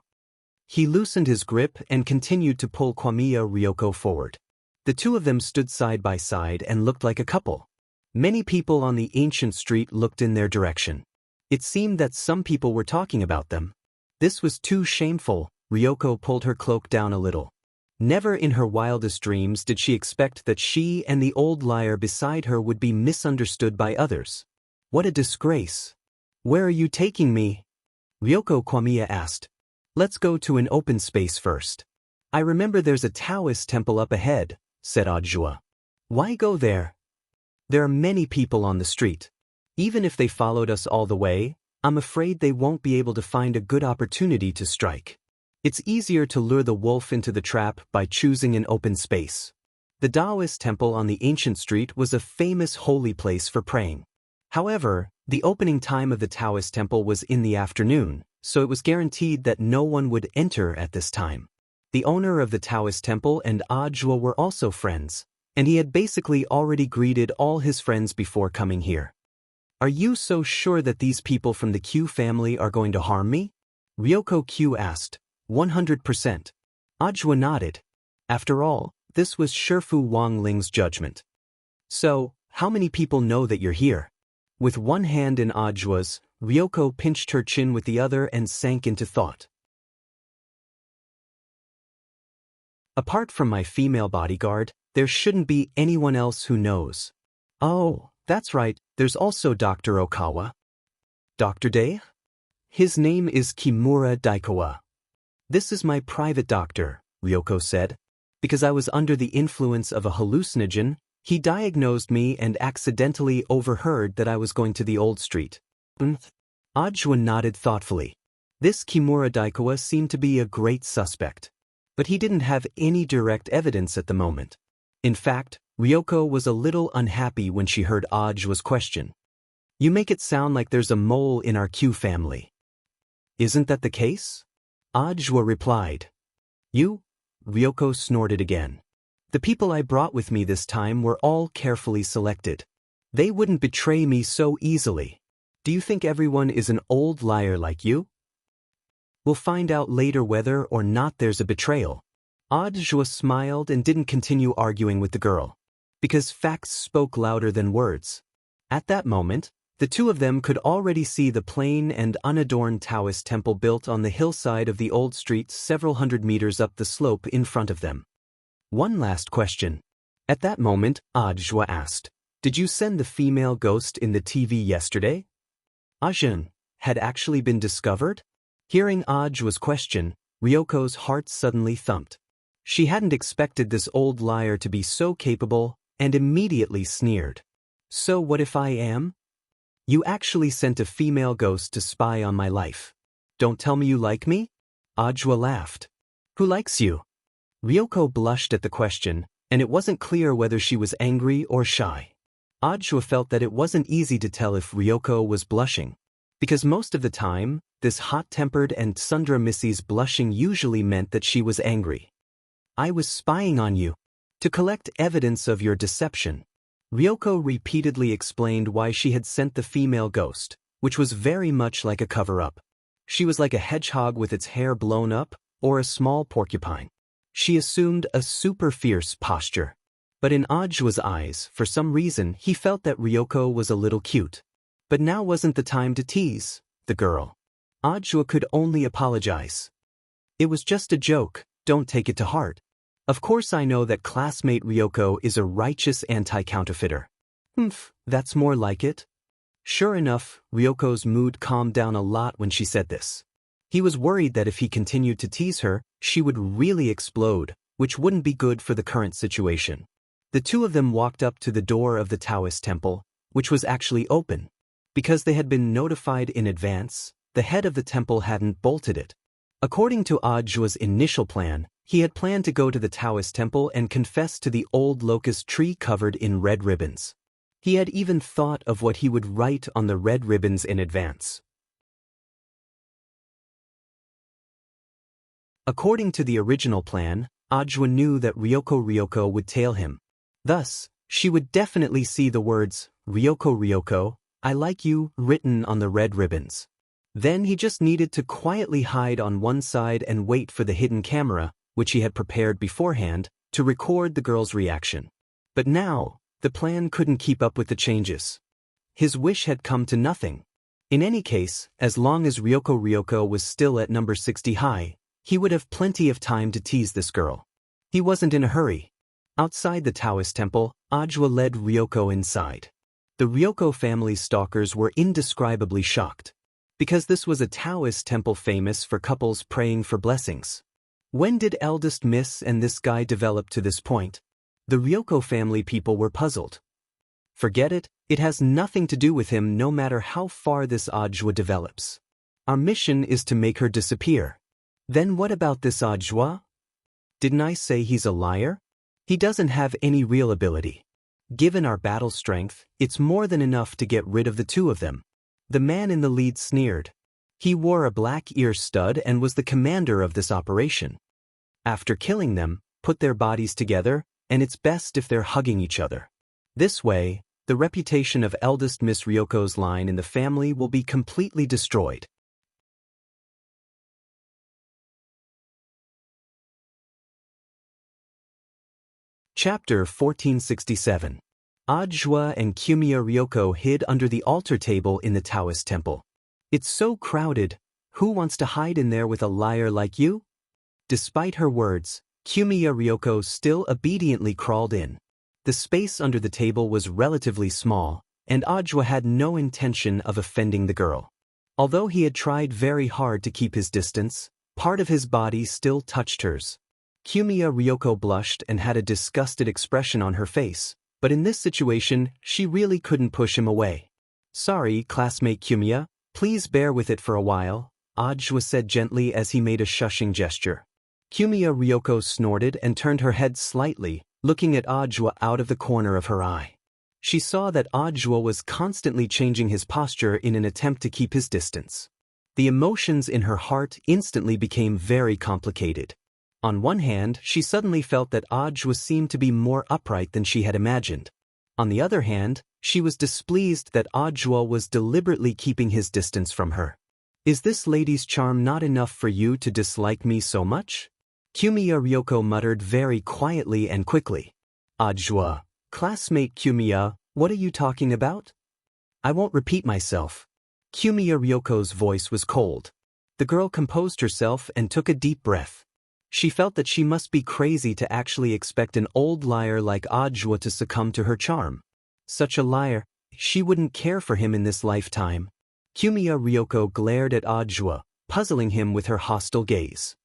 He loosened his grip and continued to pull Kamiya Ryoko forward. The two of them stood side by side and looked like a couple. Many people on the ancient street looked in their direction. It seemed that some people were talking about them. This was too shameful. Ryoko pulled her cloak down a little. Never in her wildest dreams did she expect that she and the old liar beside her would be misunderstood by others. What a disgrace. "Where are you taking me?" Ryoko Kamiya asked. "Let's go to an open space first. I remember there's a Taoist temple up ahead," said Ajwa. "Why go there? There are many people on the street. Even if they followed us all the way, I'm afraid they won't be able to find a good opportunity to strike. It's easier to lure the wolf into the trap by choosing an open space." The Taoist temple on the ancient street was a famous holy place for praying. However, the opening time of the Taoist temple was in the afternoon, so it was guaranteed that no one would enter at this time. The owner of the Taoist temple and Ajwa were also friends, and he had basically already greeted all his friends before coming here. "Are you so sure that these people from the Q family are going to harm me?" Ryoko Q asked. 100%. Ajwa nodded. After all, this was Shifu Wang Ling's judgment. "So, how many people know that you're here?" With one hand in Ajwa's, Ryoko pinched her chin with the other and sank into thought. "Apart from my female bodyguard, there shouldn't be anyone else who knows." "Oh, that's right, there's also Dr. Okawa." "Dr. Day?" "His name is Kimura Daikawa. This is my private doctor," Ryoko said. "Because I was under the influence of a hallucinogen, he diagnosed me and accidentally overheard that I was going to the old street." Ajwa nodded thoughtfully. This Kimura Daikawa seemed to be a great suspect. But he didn't have any direct evidence at the moment. In fact, Ryoko was a little unhappy when she heard Ajwa's question. "You make it sound like there's a mole in our Q family. Isn't that the case?" Ajwa replied. "You?" Ryoko snorted again. "The people I brought with me this time were all carefully selected. They wouldn't betray me so easily. Do you think everyone is an old liar like you? We'll find out later whether or not there's a betrayal." Ajwa smiled and didn't continue arguing with the girl. Because facts spoke louder than words. At that moment, the two of them could already see the plain and unadorned Taoist temple built on the hillside of the old street several hundred meters up the slope in front of them. "One last question." At that moment, Ajwa asked, "Did you send the female ghost in the TV yesterday?" Ajun had actually been discovered? Hearing Ajwa's question, Ryoko's heart suddenly thumped. She hadn't expected this old liar to be so capable, and immediately sneered. "So what if I am? You actually sent a female ghost to spy on my life. Don't tell me you like me?" Ajwa laughed. "Who likes you?" Ryoko blushed at the question, and it wasn't clear whether she was angry or shy. Ajwa felt that it wasn't easy to tell if Ryoko was blushing. Because most of the time, this hot-tempered and Sundra Missy's blushing usually meant that she was angry. "I was spying on you. To collect evidence of your deception." Ryoko repeatedly explained why she had sent the female ghost, which was very much like a cover-up. She was like a hedgehog with its hair blown up, or a small porcupine. She assumed a super fierce posture. But in Ajua's eyes, for some reason, he felt that Ryoko was a little cute. But now wasn't the time to tease the girl. Ajua could only apologize. It was just a joke, don't take it to heart. Of course I know that classmate Ryoko is a righteous anti-counterfeiter. That's more like it. Sure enough, Ryoko's mood calmed down a lot when she said this. He was worried that if he continued to tease her, she would really explode, which wouldn't be good for the current situation. The two of them walked up to the door of the Taoist temple, which was actually open. Because they had been notified in advance, the head of the temple hadn't bolted it. According to Ajua's initial plan, he had planned to go to the Taoist temple and confess to the old locust tree covered in red ribbons. He had even thought of what he would write on the red ribbons in advance. According to the original plan, Ajua knew that Ryoko would tail him. Thus, she would definitely see the words, Ryoko, I like you, written on the red ribbons. Then he just needed to quietly hide on one side and wait for the hidden camera, which he had prepared beforehand, to record the girl's reaction. But now, the plan couldn't keep up with the changes. His wish had come to nothing. In any case, as long as Ryoko was still at number 60 high, he would have plenty of time to tease this girl. He wasn't in a hurry. Outside the Taoist temple, Ajua led Ryoko inside. The Ryoko family's stalkers were indescribably shocked. Because this was a Taoist temple famous for couples praying for blessings. When did eldest miss and this guy develop to this point? The Ryoko family people were puzzled. Forget it, it has nothing to do with him no matter how far this Ajua develops. Our mission is to make her disappear. Then what about this Ajua? Didn't I say he's a liar? He doesn't have any real ability. Given our battle strength, it's more than enough to get rid of the two of them. The man in the lead sneered. He wore a black ear stud and was the commander of this operation. After killing them, put their bodies together, and it's best if they're hugging each other. This way, the reputation of eldest Miss Ryoko's line in the family will be completely destroyed. Chapter 1467. Ajua and Kiyomiya Ryoko hid under the altar table in the Taoist temple. It's so crowded, who wants to hide in there with a liar like you? Despite her words, Kiyomiya Ryoko still obediently crawled in. The space under the table was relatively small, and Ajua had no intention of offending the girl. Although he had tried very hard to keep his distance, part of his body still touched hers. Kiyomiya Ryoko blushed and had a disgusted expression on her face. But in this situation, she really couldn't push him away. Sorry, classmate Kiyomiya, please bear with it for a while, Ajua said gently as he made a shushing gesture. Kiyomiya Ryoko snorted and turned her head slightly, looking at Ajua out of the corner of her eye. She saw that Ajua was constantly changing his posture in an attempt to keep his distance. The emotions in her heart instantly became very complicated. On one hand, she suddenly felt that Ajua seemed to be more upright than she had imagined. On the other hand, she was displeased that Ajua was deliberately keeping his distance from her. Is this lady's charm not enough for you to dislike me so much? Kiyomiya Ryoko muttered very quietly and quickly. Ajua, classmate Kiyomiya, what are you talking about? I won't repeat myself. Kiyomiya Ryoko's voice was cold. The girl composed herself and took a deep breath. She felt that she must be crazy to actually expect an old liar like Ajua to succumb to her charm. Such a liar, she wouldn't care for him in this lifetime. Kiyomiya Ryoko glared at Ajua, puzzling him with her hostile gaze.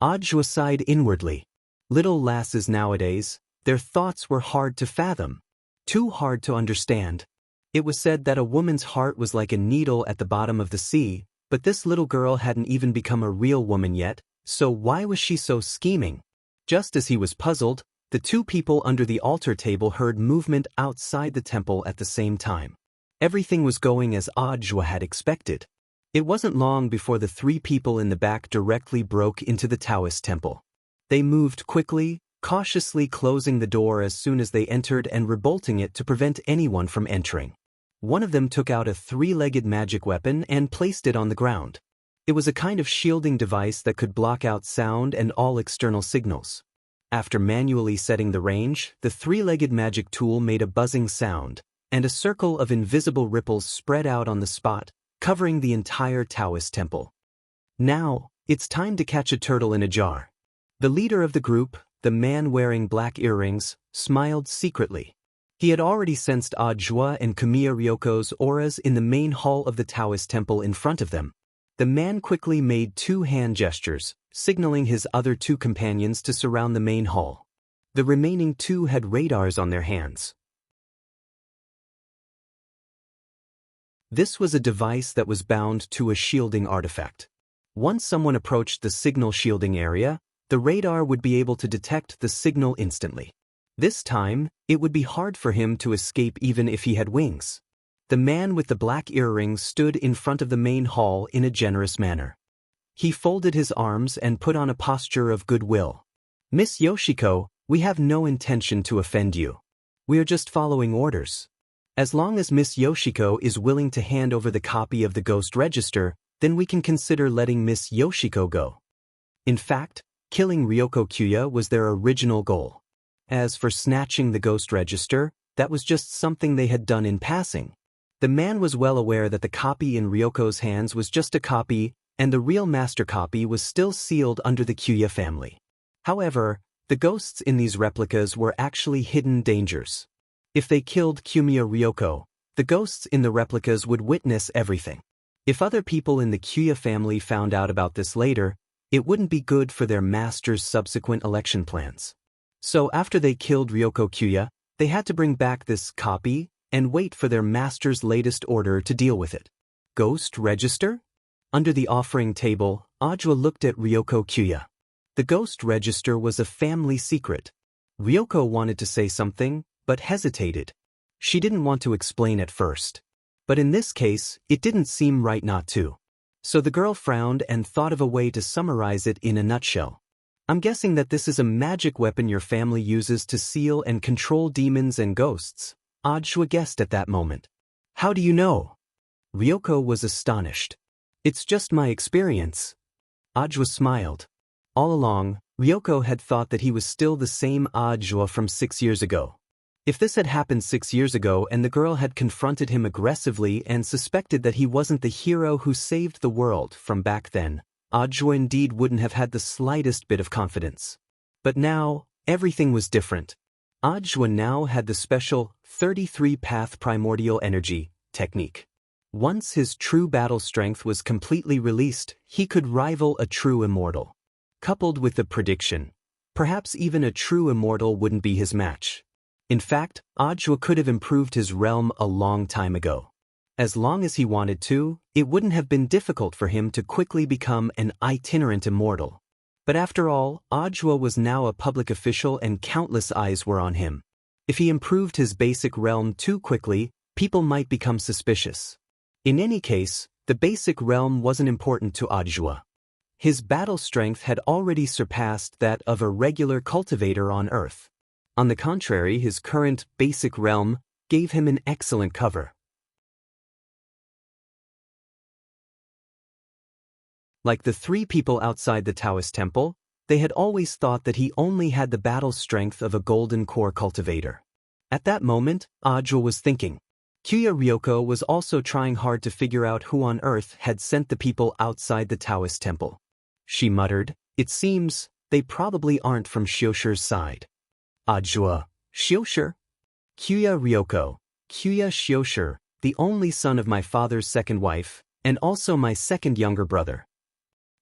Ajua sighed inwardly. Little lasses nowadays, their thoughts were hard to fathom. Too hard to understand. It was said that a woman's heart was like a needle at the bottom of the sea, but this little girl hadn't even become a real woman yet. So why was she so scheming? Just as he was puzzled, the two people under the altar table heard movement outside the temple at the same time. Everything was going as Ajua had expected. It wasn't long before the three people in the back directly broke into the Taoist temple. They moved quickly, cautiously closing the door as soon as they entered and rebolting it to prevent anyone from entering. One of them took out a three-legged magic weapon and placed it on the ground. It was a kind of shielding device that could block out sound and all external signals. After manually setting the range, the three-legged magic tool made a buzzing sound, and a circle of invisible ripples spread out on the spot, covering the entire Taoist temple. Now, it's time to catch a turtle in a jar. The leader of the group, the man wearing black earrings, smiled secretly. He had already sensed Ajua and Kamiya Ryoko's auras in the main hall of the Taoist temple in front of them. The man quickly made two hand gestures, signaling his other two companions to surround the main hall. The remaining two had radars on their hands. This was a device that was bound to a shielding artifact. Once someone approached the signal shielding area, the radar would be able to detect the signal instantly. This time, it would be hard for him to escape even if he had wings. The man with the black earrings stood in front of the main hall in a generous manner. He folded his arms and put on a posture of goodwill. "Miss Yoshiko, we have no intention to offend you. We are just following orders. As long as Miss Yoshiko is willing to hand over the copy of the ghost register, then we can consider letting Miss Yoshiko go." In fact, killing Ryoko Kuya was their original goal. As for snatching the ghost register, that was just something they had done in passing. The man was well aware that the copy in Ryoko's hands was just a copy, and the real master copy was still sealed under the Kuya family. However, the ghosts in these replicas were actually hidden dangers. If they killed Kumiya Ryoko, the ghosts in the replicas would witness everything. If other people in the Kuya family found out about this later, it wouldn't be good for their master's subsequent election plans. So after they killed Ryoko Kuya, they had to bring back this copy and wait for their master's latest order to deal with it. Ghost register? Under the offering table, Ajua looked at Ryoko Kuya. The ghost register was a family secret. Ryoko wanted to say something, but hesitated. She didn't want to explain at first. But in this case, it didn't seem right not to. So the girl frowned and thought of a way to summarize it in a nutshell. "I'm guessing that this is a magic weapon your family uses to seal and control demons and ghosts," Ajua guessed at that moment. "How do you know?" Ryoko was astonished. "It's just my experience." Ajua smiled. All along, Ryoko had thought that he was still the same Ajua from 6 years ago. If this had happened 6 years ago and the girl had confronted him aggressively and suspected that he wasn't the hero who saved the world from back then, Ajua indeed wouldn't have had the slightest bit of confidence. But now, everything was different. Ajua now had the special 33-path primordial energy technique. Once his true battle strength was completely released, he could rival a true immortal. Coupled with the prediction, perhaps even a true immortal wouldn't be his match. In fact, Ajua could have improved his realm a long time ago. As long as he wanted to, it wouldn't have been difficult for him to quickly become an itinerant immortal. But after all, Ajua was now a public official and countless eyes were on him. If he improved his basic realm too quickly, people might become suspicious. In any case, the basic realm wasn't important to Ajua. His battle strength had already surpassed that of a regular cultivator on Earth. On the contrary, his current basic realm gave him an excellent cover. Like the three people outside the Taoist temple, they had always thought that he only had the battle strength of a golden core cultivator. At that moment, Ajua was thinking. Kuya Ryoko was also trying hard to figure out who on earth had sent the people outside the Taoist temple. She muttered, "It seems they probably aren't from Shioshi's side." Ajua, Shioshi? Kuya Ryoko, Kuya Shioshi, the only son of my father's second wife, and also my second younger brother.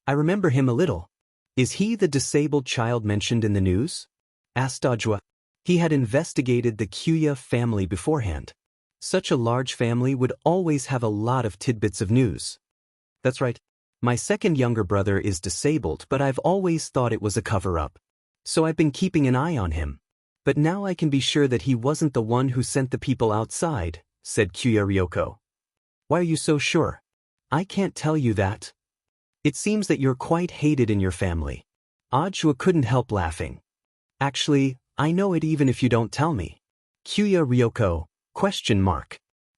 I remember him a little. Is he the disabled child mentioned in the news? Asked Ajua. He had investigated the Kuya family beforehand. Such a large family would always have a lot of tidbits of news. That's right. My second younger brother is disabled, but I've always thought it was a cover-up. So I've been keeping an eye on him. But now I can be sure that he wasn't the one who sent the people outside, said Kuya Ryoko. Why are you so sure? I can't tell you that. It seems that you're quite hated in your family. Ajua couldn't help laughing. Actually, I know it even if you don't tell me. Kuya Ryoko, ?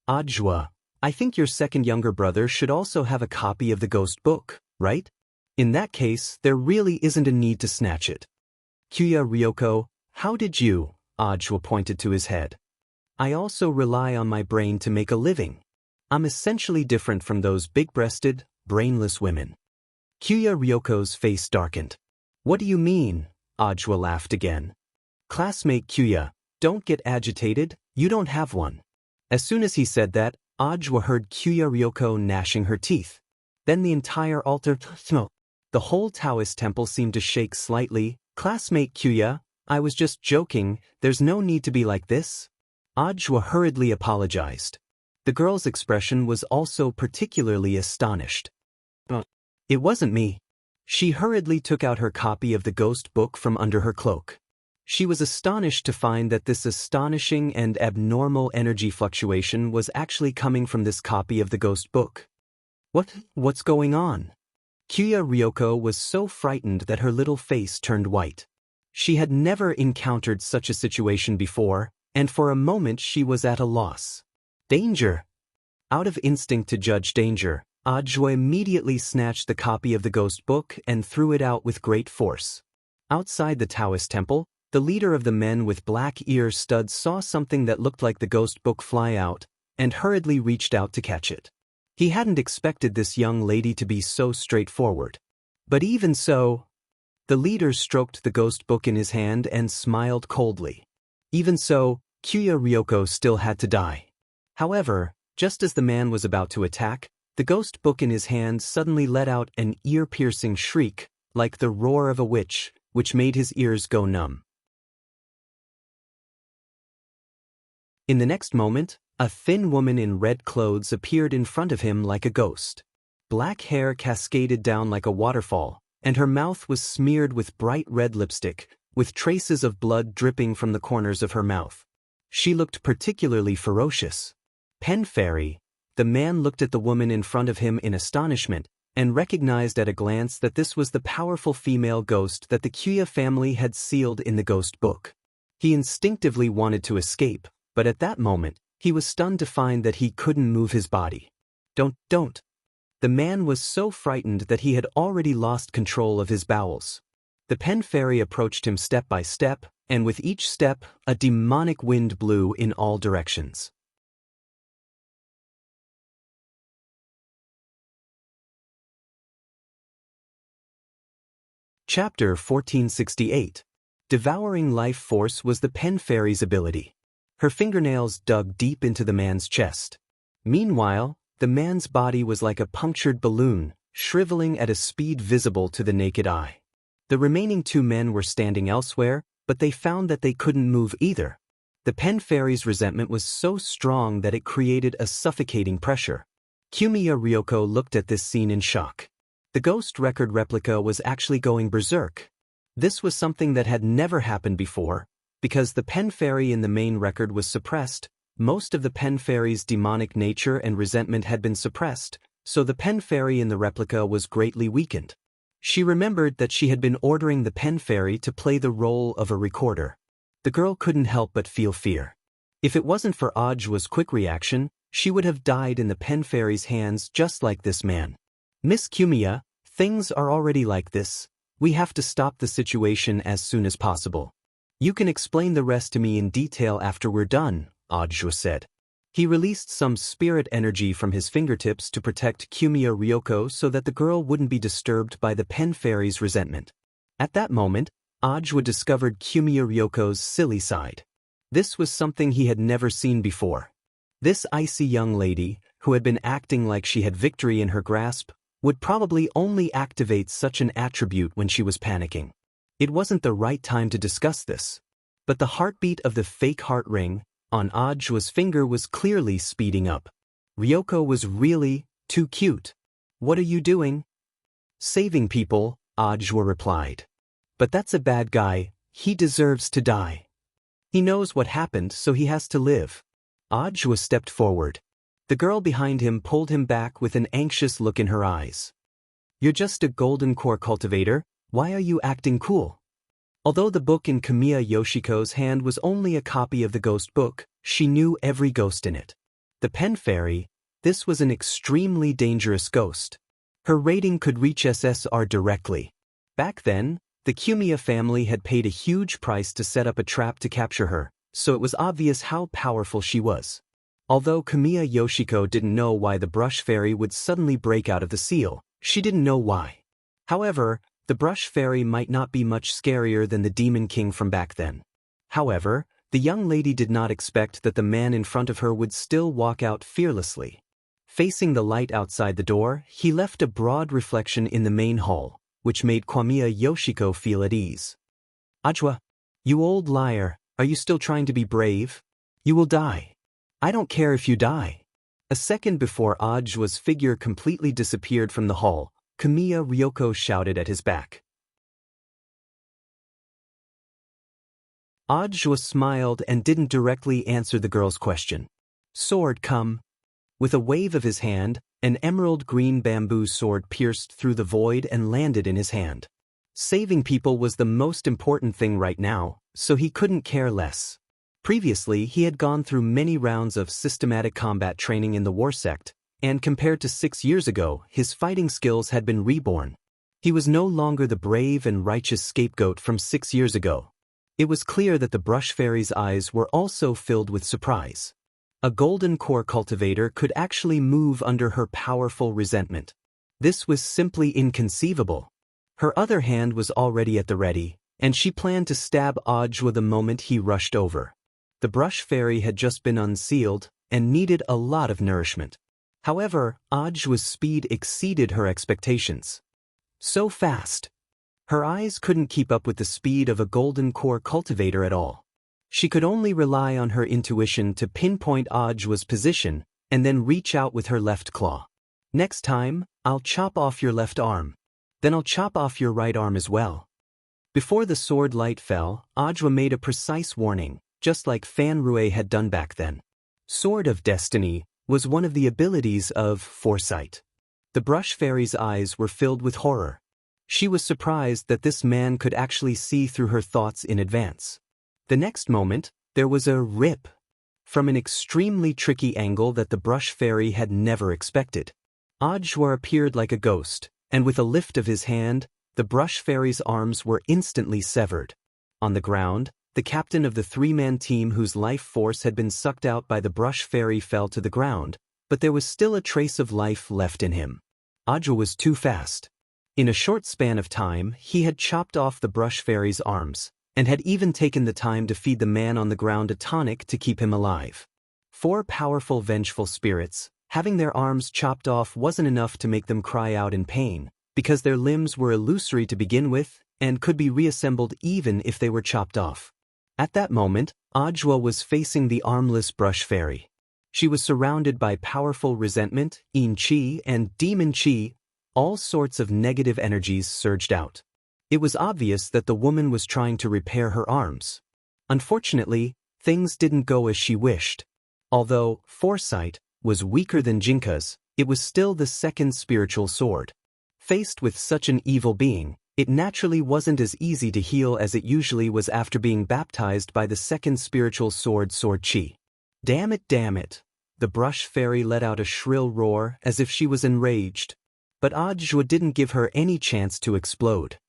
Ajua, I think your second younger brother should also have a copy of the ghost book, right? In that case, there really isn't a need to snatch it. Kyuya Ryoko, how did you? Ajwa pointed to his head. I also rely on my brain to make a living. I'm essentially different from those big-breasted, brainless women. Kyuya Ryoko's face darkened. What do you mean? Ajwa laughed again. Classmate Kyuya, don't get agitated, you don't have one. As soon as he said that, Ajwa heard Kyuya Ryoko gnashing her teeth. Then the entire altar, the whole Taoist temple seemed to shake slightly. Classmate Kyuya, I was just joking, there's no need to be like this. Ajwa hurriedly apologized. The girl's expression was also particularly astonished. It wasn't me. She hurriedly took out her copy of the ghost book from under her cloak. She was astonished to find that this astonishing and abnormal energy fluctuation was actually coming from this copy of the ghost book. What's going on? Kyuya Ryoko was so frightened that her little face turned white. She had never encountered such a situation before, and for a moment she was at a loss. Danger! Out of instinct to judge danger, Ajwa immediately snatched the copy of the ghost book and threw it out with great force. Outside the Taoist temple, the leader of the men with black ear studs saw something that looked like the ghost book fly out, and hurriedly reached out to catch it. He hadn't expected this young lady to be so straightforward. But even so, the leader stroked the ghost book in his hand and smiled coldly. Even so, Kyuya Ryoko still had to die. However, just as the man was about to attack, the ghost book in his hand suddenly let out an ear-piercing shriek, like the roar of a witch, which made his ears go numb. In the next moment, a thin woman in red clothes appeared in front of him like a ghost. Black hair cascaded down like a waterfall, and her mouth was smeared with bright red lipstick, with traces of blood dripping from the corners of her mouth. She looked particularly ferocious. Pen Fairy, the man looked at the woman in front of him in astonishment, and recognized at a glance that this was the powerful female ghost that the Kyuya family had sealed in the ghost book. He instinctively wanted to escape, but at that moment, he was stunned to find that he couldn't move his body. Don't. The man was so frightened that he had already lost control of his bowels. The Pen Fairy approached him step by step, and with each step, a demonic wind blew in all directions. Chapter 1468. Devouring life force was the Pen Fairy's ability. Her fingernails dug deep into the man's chest. Meanwhile, the man's body was like a punctured balloon, shriveling at a speed visible to the naked eye. The remaining two men were standing elsewhere, but they found that they couldn't move either. The Pen Fairy's resentment was so strong that it created a suffocating pressure. Kyuya Ryoko looked at this scene in shock. The ghost record replica was actually going berserk. This was something that had never happened before. Because the Pen Fairy in the main record was suppressed, most of the Pen Fairy's demonic nature and resentment had been suppressed, so the Pen Fairy in the replica was greatly weakened. She remembered that she had been ordering the Pen Fairy to play the role of a recorder. The girl couldn't help but feel fear. If it wasn't for Ajwa's quick reaction, she would have died in the Pen Fairy's hands just like this man. Miss Kyuya, things are already like this. We have to stop the situation as soon as possible. You can explain the rest to me in detail after we're done, Ajwa said. He released some spirit energy from his fingertips to protect Kyuya Ryoko so that the girl wouldn't be disturbed by the Pen Fairy's resentment. At that moment, Ajwa discovered Kyuya Ryoko's silly side. This was something he had never seen before. This icy young lady, who had been acting like she had victory in her grasp, would probably only activate such an attribute when she was panicking. It wasn't the right time to discuss this. But the heartbeat of the fake heart ring on Ajwa's finger was clearly speeding up. Ryoko was really too cute. What are you doing? Saving people, Ajwa replied. But that's a bad guy, he deserves to die. He knows what happened, so he has to live. Ajwa stepped forward. The girl behind him pulled him back with an anxious look in her eyes. You're just a golden core cultivator, why are you acting cool? Although the book in Kamiya Yoshiko's hand was only a copy of the ghost book, she knew every ghost in it. The Pen Fairy, this was an extremely dangerous ghost. Her rating could reach SSR directly. Back then, the Kumiya family had paid a huge price to set up a trap to capture her, so it was obvious how powerful she was. Although Kamiya Yoshiko didn't know why the brush fairy would suddenly break out of the seal, she didn't know why. However, the brush fairy might not be much scarier than the Demon King from back then. However, the young lady did not expect that the man in front of her would still walk out fearlessly. Facing the light outside the door, he left a broad reflection in the main hall, which made Kamiya Yoshiko feel at ease. Ajwa, you old liar, are you still trying to be brave? You will die. I don't care if you die. A second before Ajwa's figure completely disappeared from the hall, Kamiya Ryoko shouted at his back. Ajwa smiled and didn't directly answer the girl's question. Sword, come. With a wave of his hand, an emerald green bamboo sword pierced through the void and landed in his hand. Saving people was the most important thing right now, so he couldn't care less. Previously, he had gone through many rounds of systematic combat training in the war sect, and compared to 6 years ago, his fighting skills had been reborn. He was no longer the brave and righteous scapegoat from 6 years ago. It was clear that the brush fairy's eyes were also filled with surprise. A golden core cultivator could actually move under her powerful resentment. This was simply inconceivable. Her other hand was already at the ready, and she planned to stab Ajwa the moment he rushed over. The brush fairy had just been unsealed and needed a lot of nourishment. However, Ajwa's speed exceeded her expectations. So fast. Her eyes couldn't keep up with the speed of a golden core cultivator at all. She could only rely on her intuition to pinpoint Ajwa's position and then reach out with her left claw. Next time, I'll chop off your left arm. Then I'll chop off your right arm as well. Before the sword light fell, Ajwa made a precise warning, just like Fan Rue had done back then. Sword of Destiny was one of the abilities of foresight. The brush fairy's eyes were filled with horror. She was surprised that this man could actually see through her thoughts in advance. The next moment, there was a rip from an extremely tricky angle that the brush fairy had never expected. Ajwa appeared like a ghost, and with a lift of his hand, the brush fairy's arms were instantly severed. On the ground, the captain of the 3-man team whose life force had been sucked out by the brush fairy fell to the ground, but there was still a trace of life left in him. Ajwa was too fast. In a short span of time, he had chopped off the brush fairy's arms, and had even taken the time to feed the man on the ground a tonic to keep him alive. 4 powerful vengeful spirits, having their arms chopped off wasn't enough to make them cry out in pain, because their limbs were illusory to begin with, and could be reassembled even if they were chopped off. At that moment, Ajwa was facing the armless brush fairy. She was surrounded by powerful resentment, yin chi, and demon chi. All sorts of negative energies surged out. It was obvious that the woman was trying to repair her arms. Unfortunately, things didn't go as she wished. Although foresight was weaker than Jinka's, it was still the second spiritual sword. Faced with such an evil being, it naturally wasn't as easy to heal as it usually was after being baptized by the second spiritual sword Chi. Damn it, damn it. The brush fairy let out a shrill roar as if she was enraged. But Ajwa didn't give her any chance to explode.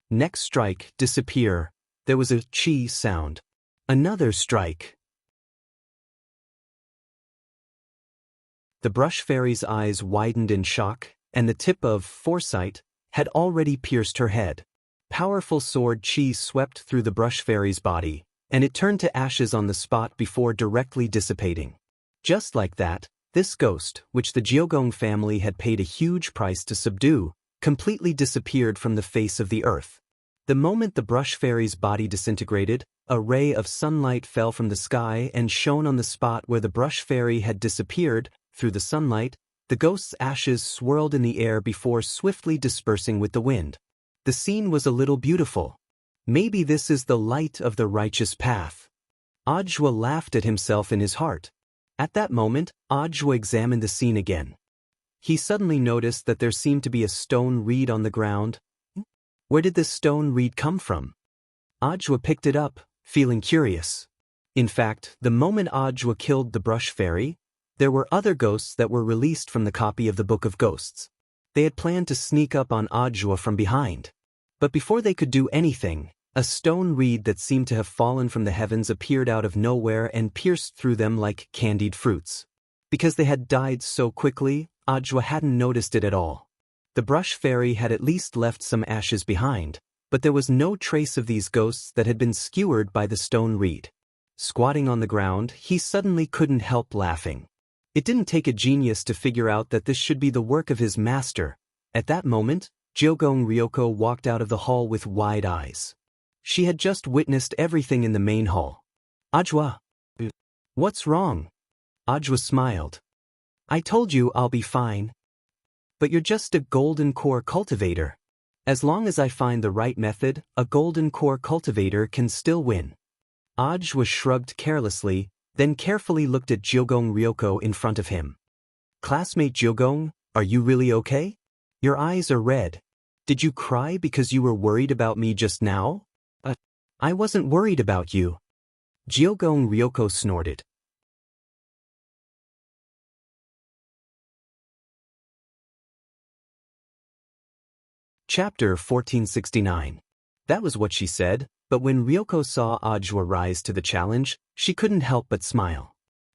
Next strike, disappear. There was a chi sound. Another strike. The brush fairy's eyes widened in shock, and the tip of foresight had already pierced her head. Powerful sword chi swept through the brush fairy's body, and it turned to ashes on the spot before directly dissipating. Just like that, this ghost, which the Jiogong family had paid a huge price to subdue, completely disappeared from the face of the earth. The moment the brush fairy's body disintegrated, a ray of sunlight fell from the sky and shone on the spot where the brush fairy had disappeared. Through the sunlight, the ghost's ashes swirled in the air before swiftly dispersing with the wind. The scene was a little beautiful. Maybe this is the light of the righteous path. Ajwa laughed at himself in his heart. At that moment, Ajwa examined the scene again. He suddenly noticed that there seemed to be a stone reed on the ground. Where did this stone reed come from? Ajwa picked it up, feeling curious. In fact, the moment Ajwa killed the brush fairy, there were other ghosts that were released from the copy of the Book of Ghosts. They had planned to sneak up on Ajwa from behind. But before they could do anything, a stone reed that seemed to have fallen from the heavens appeared out of nowhere and pierced through them like candied fruits. Because they had died so quickly, Ajwa hadn't noticed it at all. The brush fairy had at least left some ashes behind, but there was no trace of these ghosts that had been skewered by the stone reed. Squatting on the ground, he suddenly couldn't help laughing. It didn't take a genius to figure out that this should be the work of his master. At that moment, Jiogong Ryoko walked out of the hall with wide eyes. She had just witnessed everything in the main hall. Ajwa. What's wrong? Ajwa smiled. I told you I'll be fine. But you're just a golden core cultivator. As long as I find the right method, a golden core cultivator can still win. Ajwa shrugged carelessly, then carefully looked at Jiogong Ryoko in front of him. Classmate Jiogong, are you really okay? Your eyes are red. Did you cry because you were worried about me just now? I wasn't worried about you. Jiogong Ryoko snorted. Chapter 1469. That was what she said, but when Ryoko saw Ajwa rise to the challenge, she couldn't help but smile.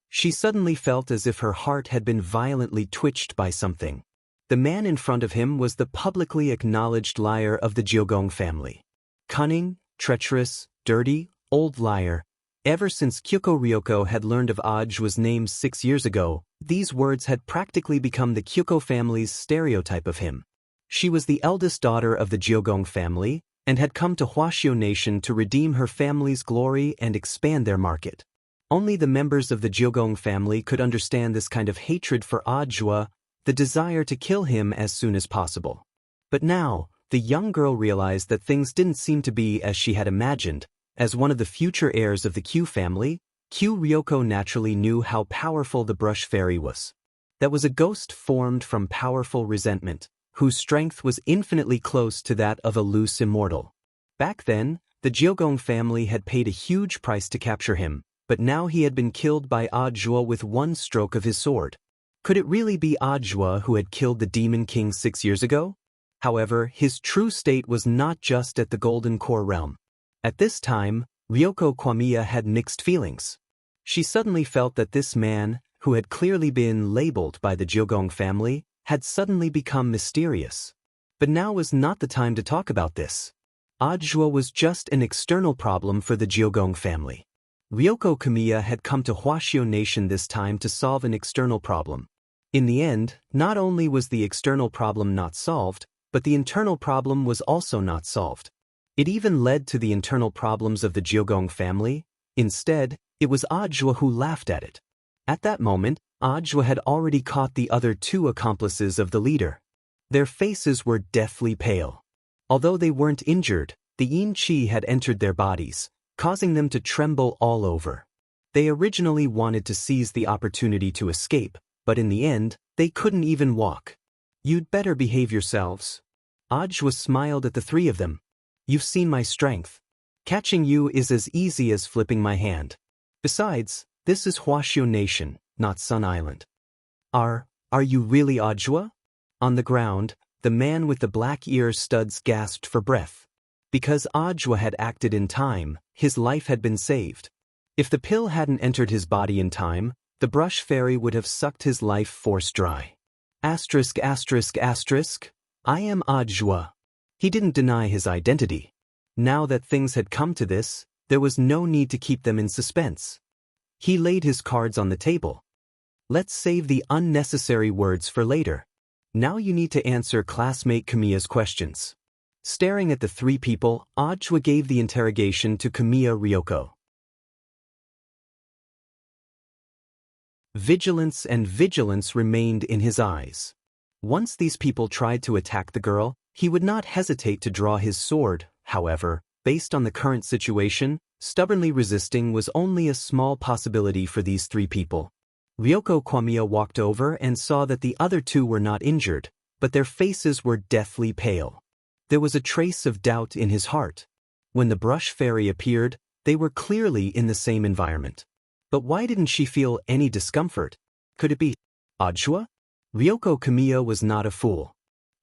She suddenly felt as if her heart had been violently twitched by something. The man in front of him was the publicly acknowledged liar of the Jiogong family. Cunning, treacherous, dirty, old liar. Ever since Kyoko Ryoko had learned of Ajwa's name 6 years ago, these words had practically become the Kyoko family's stereotype of him. She was the eldest daughter of the Jiogong family, and had come to Huashio Nation to redeem her family's glory and expand their market. Only the members of the Jiogong family could understand this kind of hatred for Ajwa, the desire to kill him as soon as possible. But now, the young girl realized that things didn't seem to be as she had imagined. As one of the future heirs of the Q family, Q Ryoko naturally knew how powerful the brush fairy was. That was a ghost formed from powerful resentment, whose strength was infinitely close to that of a loose immortal. Back then, the Jiogong family had paid a huge price to capture him, but now he had been killed by Ajwa with one stroke of his sword. Could it really be Ajwa who had killed the Demon King 6 years ago? However, his true state was not just at the Golden Core realm. At this time, Ryoko Kwamiya had mixed feelings. She suddenly felt that this man, who had clearly been labeled by the Jiogong family, had suddenly become mysterious. But now was not the time to talk about this. Ajwa was just an external problem for the Jiogong family. Ryoko Kamiya had come to Huashio Nation this time to solve an external problem. In the end, not only was the external problem not solved, but the internal problem was also not solved. It even led to the internal problems of the Jiogong family. Instead, it was Ajwa who laughed at it. At that moment, Ajwa had already caught the other 2 accomplices of the leader. Their faces were deathly pale. Although they weren't injured, the yin qi had entered their bodies, causing them to tremble all over. They originally wanted to seize the opportunity to escape, but in the end, they couldn't even walk. You'd better behave yourselves. Ajwa smiled at the 3 of them. You've seen my strength. Catching you is as easy as flipping my hand. Besides, this is Huashio Nation, not Sun Island. Are you really Ajwa? On the ground, the man with the black ear studs gasped for breath. Because Ajwa had acted in time, his life had been saved. If the pill hadn't entered his body in time, the brush fairy would have sucked his life force dry. Asterisk asterisk asterisk. I am Ajwa. He didn't deny his identity. Now that things had come to this, there was no need to keep them in suspense. He laid his cards on the table. Let's save the unnecessary words for later. Now you need to answer classmate Kamiya's questions. Staring at the 3 people, Ajwa gave the interrogation to Kamiya Ryoko. Vigilance and vigilance remained in his eyes. Once these people tried to attack the girl, he would not hesitate to draw his sword. However, based on the current situation, stubbornly resisting was only a small possibility for these 3 people. Ryoko Kwamiya walked over and saw that the other 2 were not injured, but their faces were deathly pale. There was a trace of doubt in his heart. When the brush fairy appeared, they were clearly in the same environment. But why didn't she feel any discomfort? Could it be Ajwa? Ryoko Kamiya was not a fool.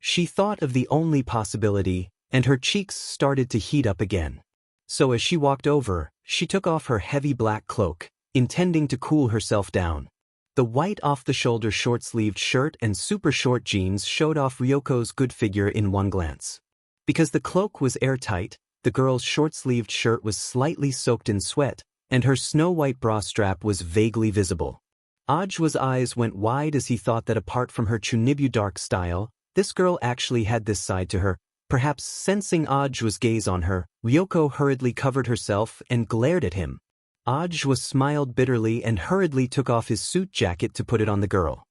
She thought of the only possibility, and her cheeks started to heat up again. So as she walked over, she took off her heavy black cloak, intending to cool herself down. The white off-the-shoulder short-sleeved shirt and super short jeans showed off Ryoko's good figure in one glance. Because the cloak was airtight, the girl's short-sleeved shirt was slightly soaked in sweat, and her snow-white bra strap was vaguely visible. Ajua's eyes went wide as he thought that apart from her chunibu dark style, this girl actually had this side to her. Perhaps sensing Ajua's gaze on her, Ryoko hurriedly covered herself and glared at him. Ajua smiled bitterly and hurriedly took off his suit jacket to put it on the girl.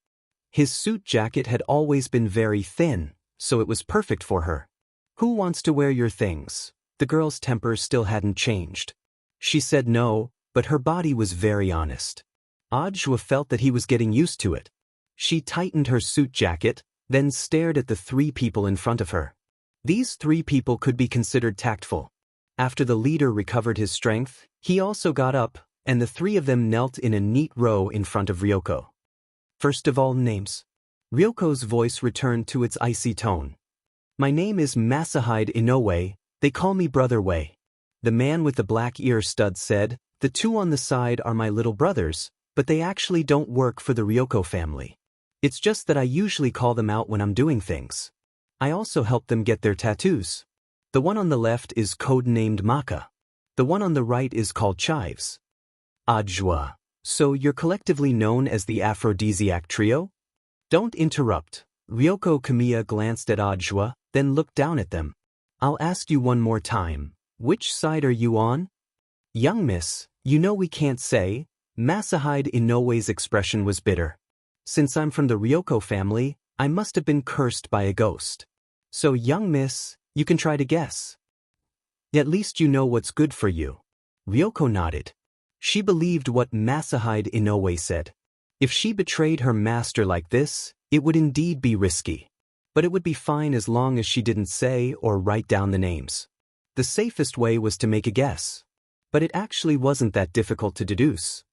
His suit jacket had always been very thin, so it was perfect for her. "Who wants to wear your things?" The girl's temper still hadn't changed. She said no, but her body was very honest. Ajua felt that he was getting used to it. She tightened her suit jacket, then stared at the three people in front of her. These three people could be considered tactful. After the leader recovered his strength, he also got up, and the three of them knelt in a neat row in front of Ryoko. "First of all, names." Ryoko's voice returned to its icy tone. "My name is Masahide Inoue, they call me Brother Wei." The man with the black ear studs said, "The two on the side are my little brothers, but they actually don't work for the Ryoko family. It's just that I usually call them out when I'm doing things. I also help them get their tattoos. The one on the left is codenamed Maka. The one on the right is called Chives." Ajua. "So you're collectively known as the Aphrodisiac Trio?" "Don't interrupt." Ryoko Kamiya glanced at Ajua, then looked down at them. "I'll ask you one more time. Which side are you on?" "Young miss, you know we can't say." Masahide Inoue's expression was bitter. "Since I'm from the Ryoko family, I must have been cursed by a ghost. So young miss, you can try to guess. At least you know what's good for you." Ryoko nodded. She believed what Masahide Inoue said. If she betrayed her master like this, it would indeed be risky. But it would be fine as long as she didn't say or write down the names. The safest way was to make a guess. But it actually wasn't that difficult to deduce.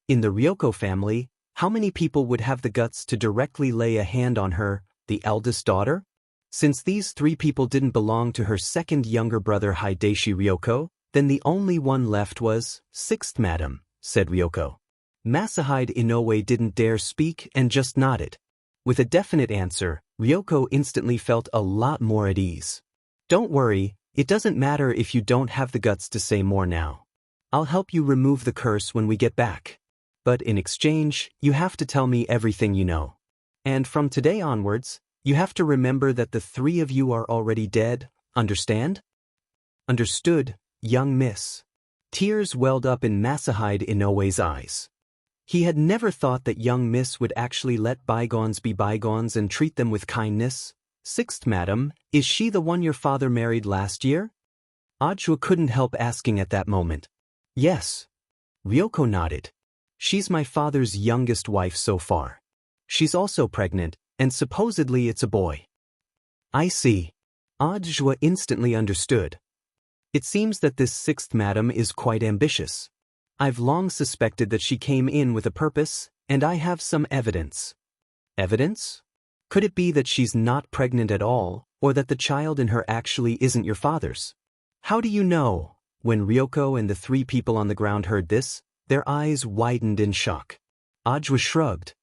In the Ryoko family, how many people would have the guts to directly lay a hand on her, the eldest daughter? Since these three people didn't belong to her second younger brother Hideshi Ryoko, then the only one left was, "Sixth madam," said Ryoko. Masahide Inoue didn't dare speak and just nodded. With a definite answer, Ryoko instantly felt a lot more at ease. "Don't worry, it doesn't matter if you don't have the guts to say more now. I'll help you remove the curse when we get back. But in exchange, you have to tell me everything you know. And from today onwards, you have to remember that the three of you are already dead, understand?" "Understood, young miss." Tears welled up in Masahide Inoue's eyes. He had never thought that young miss would actually let bygones be bygones and treat them with kindness. "Sixth madam, is she the one your father married last year?" Ajua couldn't help asking at that moment. "Yes." Ryoko nodded. "She's my father's youngest wife so far. She's also pregnant, and supposedly it's a boy." "I see." Ajua instantly understood. "It seems that this sixth madam is quite ambitious. I've long suspected that she came in with a purpose, and I have some evidence." "Evidence? Could it be that she's not pregnant at all, or that the child in her actually isn't your father's?" "How do you know?" When Ryoko and the three people on the ground heard this, their eyes widened in shock. Ajua shrugged.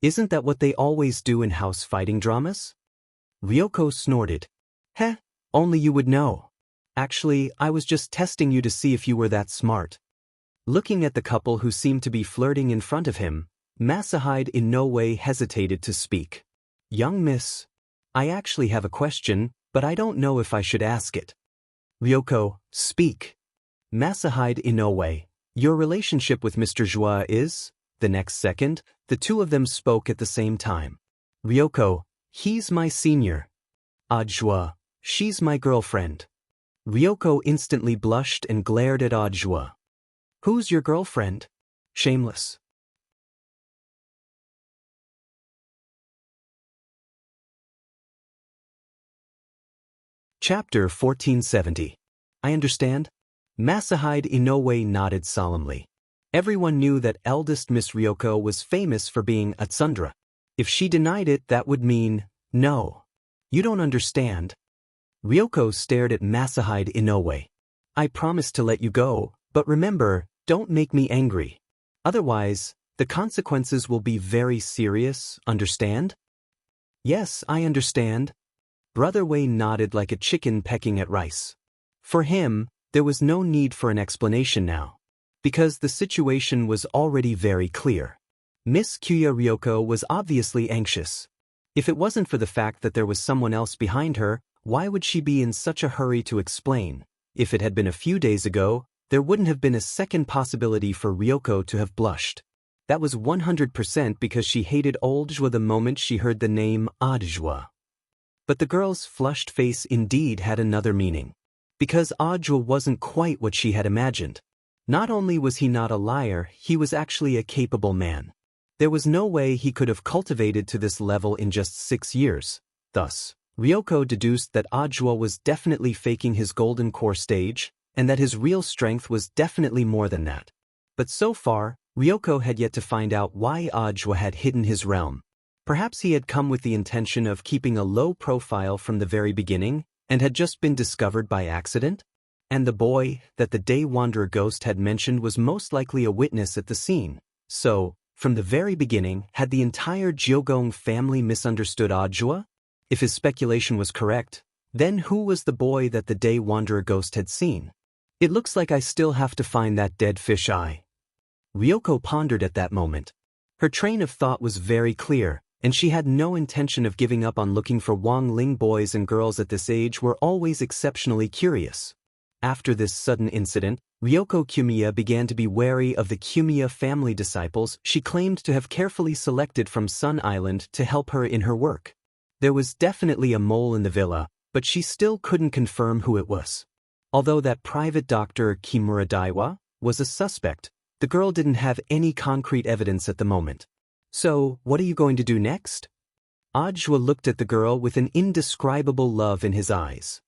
"Isn't that what they always do in house fighting dramas?" Ryoko snorted. "Heh, only you would know. Actually, I was just testing you to see if you were that smart." Looking at the couple who seemed to be flirting in front of him, Masahide in no way hesitated to speak. "Young miss, I actually have a question, but I don't know if I should ask it." "Ryoko, speak." Masahide Inoue, "Your relationship with Mr. Joie is?" The next second, the two of them spoke at the same time. "Ryoko, he's my senior." "Ajua, she's my girlfriend." Ryoko instantly blushed and glared at Ajua. "Who's your girlfriend?" "Shameless." Chapter 1470. "I understand." Masahide Inoue nodded solemnly. Everyone knew that eldest Miss Ryoko was famous for being a tsundere. If she denied it, that would mean, no. You don't understand. Ryoko stared at Masahide Inoue. I promised to let you go, but remember, don't make me angry. Otherwise, the consequences will be very serious, understand? Yes, I understand. Brother Wei nodded like a chicken pecking at rice. For him, there was no need for an explanation now, because the situation was already very clear. Miss Kuya Ryoko was obviously anxious. If it wasn't for the fact that there was someone else behind her, why would she be in such a hurry to explain? If it had been a few days ago, there wouldn't have been a second possibility for Ryoko to have blushed. That was 100% because she hated Audiobook the moment she heard the name Audiobook. But the girl's flushed face indeed had another meaning. Because Audiobook wasn't quite what she had imagined. Not only was he not a liar, he was actually a capable man. There was no way he could have cultivated to this level in just 6 years. Thus, Ryoko deduced that Audiobook was definitely faking his golden core stage, and that his real strength was definitely more than that. But so far, Ryoko had yet to find out why Audiobook had hidden his realm. Perhaps he had come with the intention of keeping a low profile from the very beginning, and had just been discovered by accident? And the boy that the Day Wanderer ghost had mentioned was most likely a witness at the scene. So, from the very beginning, had the entire Jiogong family misunderstood Audiobook? If his speculation was correct, then who was the boy that the Day Wanderer ghost had seen? It looks like I still have to find that dead fish eye. Ryoko pondered at that moment. Her train of thought was very clear, and she had no intention of giving up on looking for Wang Ling. Boys and girls at this age were always exceptionally curious. After this sudden incident, Ryoko Kumiya began to be wary of the Kumiya family disciples she claimed to have carefully selected from Sun Island to help her in her work. There was definitely a mole in the villa, but she still couldn't confirm who it was. Although that private doctor Kimura Daiwa was a suspect, the girl didn't have any concrete evidence at the moment. So, what are you going to do next? Audiobook looked at the girl with an indescribable love in his eyes.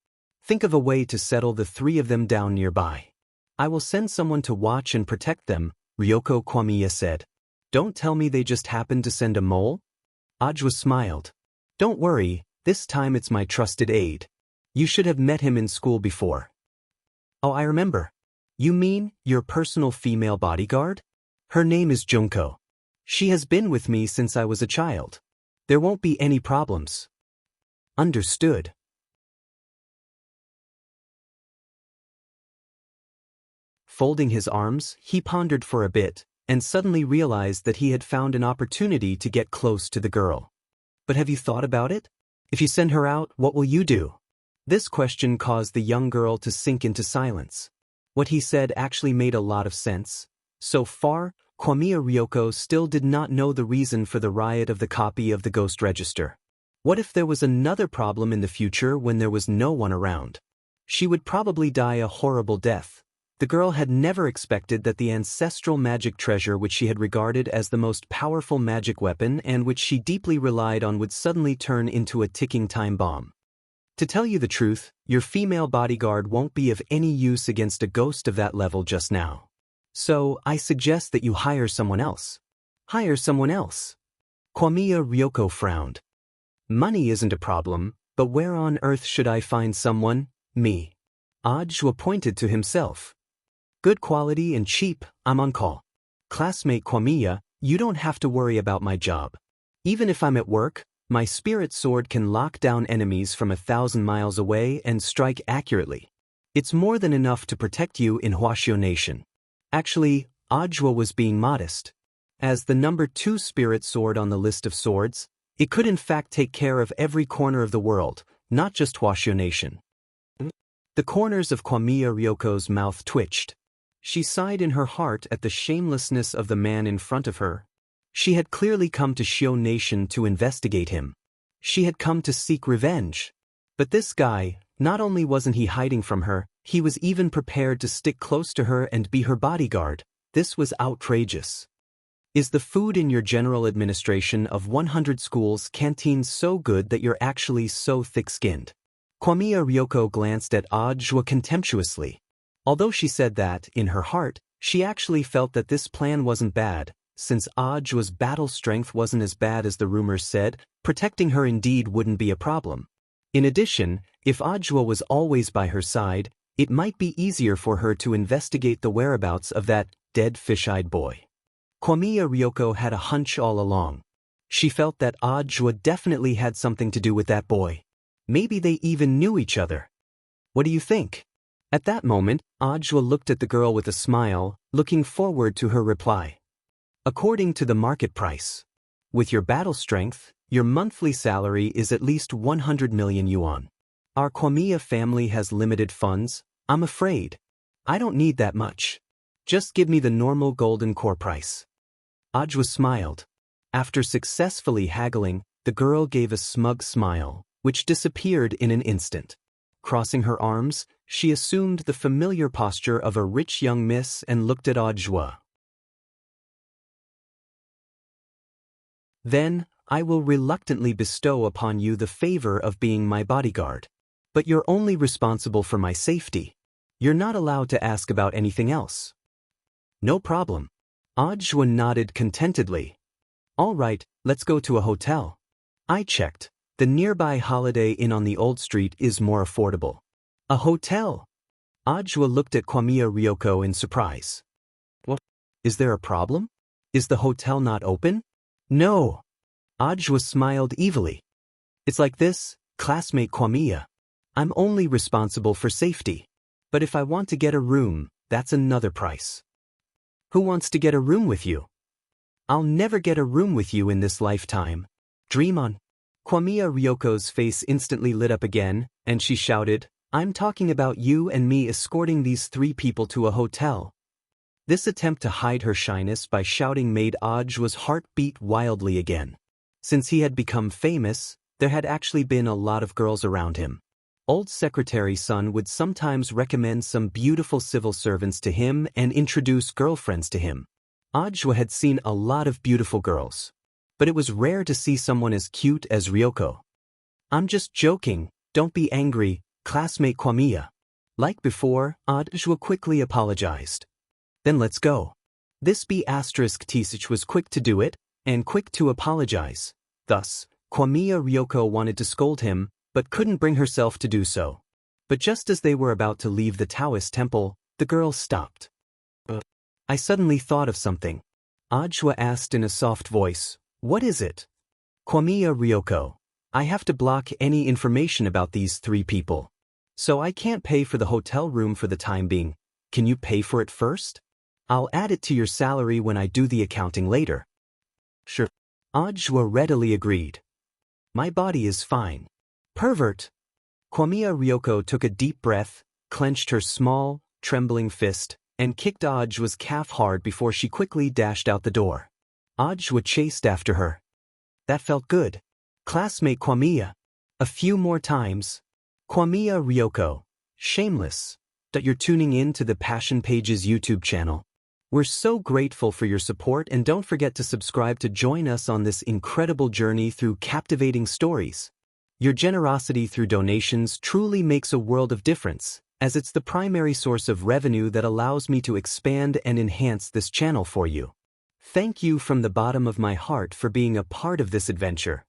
Think of a way to settle the three of them down nearby. I will send someone to watch and protect them, Ryoko Kwamiya said. Don't tell me they just happened to send a mole? Audiobook smiled. Don't worry, this time it's my trusted aide. You should have met him in school before. Oh, I remember. You mean your personal female bodyguard? Her name is Junko. She has been with me since I was a child. There won't be any problems. Understood. Folding his arms, he pondered for a bit, and suddenly realized that he had found an opportunity to get close to the girl. But have you thought about it? If you send her out, what will you do? This question caused the young girl to sink into silence. What he said actually made a lot of sense. So far, Kwamiya Ryoko still did not know the reason for the riot of the copy of the ghost register. What if there was another problem in the future when there was no one around? She would probably die a horrible death. The girl had never expected that the ancestral magic treasure which she had regarded as the most powerful magic weapon and which she deeply relied on would suddenly turn into a ticking time bomb. To tell you the truth, your female bodyguard won't be of any use against a ghost of that level just now. So, I suggest that you hire someone else. Hire someone else. Kwamiya Ryoko frowned. Money isn't a problem, but where on earth should I find someone? Me. Audiobook pointed to himself. Good quality and cheap, I'm on call. Classmate Kwamiya, you don't have to worry about my job. Even if I'm at work, my spirit sword can lock down enemies from 1,000 miles away and strike accurately. It's more than enough to protect you in Huashio Nation. Actually, Audiobook was being modest. As the number 2 spirit sword on the list of swords, it could in fact take care of every corner of the world, not just Huashio Nation. The corners of Kwamiya Ryoko's mouth twitched. She sighed in her heart at the shamelessness of the man in front of her. She had clearly come to Shio Nation to investigate him. She had come to seek revenge. But this guy, not only wasn't he hiding from her, he was even prepared to stick close to her and be her bodyguard. This was outrageous. Is the food in your general administration of 100 schools canteens so good that you're actually so thick-skinned? Kwamiya Ryoko glanced at Audiobook contemptuously. Although she said that, in her heart, she actually felt that this plan wasn't bad, Since Ajwa's battle strength wasn't as bad as the rumors said, protecting her indeed wouldn't be a problem. In addition, if Ajwa was always by her side, it might be easier for her to investigate the whereabouts of that dead fish-eyed boy. Kwamiya Ryoko had a hunch all along. She felt that Ajwa definitely had something to do with that boy. Maybe they even knew each other. What do you think? At that moment, Ajwa looked at the girl with a smile, looking forward to her reply. According to the market price, with your battle strength, your monthly salary is at least 100 million yuan. Our Kwamiya family has limited funds, I'm afraid. I don't need that much. Just give me the normal golden core price. Ajwa smiled. After successfully haggling, the girl gave a smug smile, which disappeared in an instant. Crossing her arms, she assumed the familiar posture of a rich young miss and looked at Ajwa. Then, I will reluctantly bestow upon you the favor of being my bodyguard. But you're only responsible for my safety. You're not allowed to ask about anything else. No problem. Ajwa nodded contentedly. All right, let's go to a hotel. I checked. The nearby Holiday Inn on the old street is more affordable. A hotel? Ajwa looked at Kwamiya Ryoko in surprise. What? Is there a problem? Is the hotel not open? No. Ajwa smiled evilly. It's like this, classmate Kwamiya. I'm only responsible for safety. But if I want to get a room, that's another price. Who wants to get a room with you? I'll never get a room with you in this lifetime. Dream on. Kwamiya Ryoko's face instantly lit up again, and she shouted, I'm talking about you and me escorting these three people to a hotel. This attempt to hide her shyness by shouting made Ajwa's heart beat wildly again. Since he had become famous, there had actually been a lot of girls around him. Old secretary's son would sometimes recommend some beautiful civil servants to him and introduce girlfriends to him. Ajwa had seen a lot of beautiful girls, but it was rare to see someone as cute as Ryoko. I'm just joking, don't be angry, classmate Kwamiya. Like before, Ajwa quickly apologized. Then let's go. This B*Tsich was quick to do it, and quick to apologize. Thus, Kwamiya Ryoko wanted to scold him, but couldn't bring herself to do so. But just as they were about to leave the Taoist temple, the girl stopped. I suddenly thought of something. Ajwa asked in a soft voice, What is it? Kwamiya Ryoko, I have to block any information about these three people. So I can't pay for the hotel room for the time being. Can you pay for it first? I'll add it to your salary when I do the accounting later. Sure. Ajwa readily agreed. My body is fine. Pervert! Kwamiya Ryoko took a deep breath, clenched her small, trembling fist, and kicked Ajwa's calf hard before she quickly dashed out the door. Ajwa chased after her. That felt good. Classmate Kwamiya. A few more times. Kwamiya Ryoko. Shameless. That you're tuning in to the Passion Pages YouTube channel. We're so grateful for your support, and don't forget to subscribe to join us on this incredible journey through captivating stories. Your generosity through donations truly makes a world of difference, as it's the primary source of revenue that allows me to expand and enhance this channel for you. Thank you from the bottom of my heart for being a part of this adventure.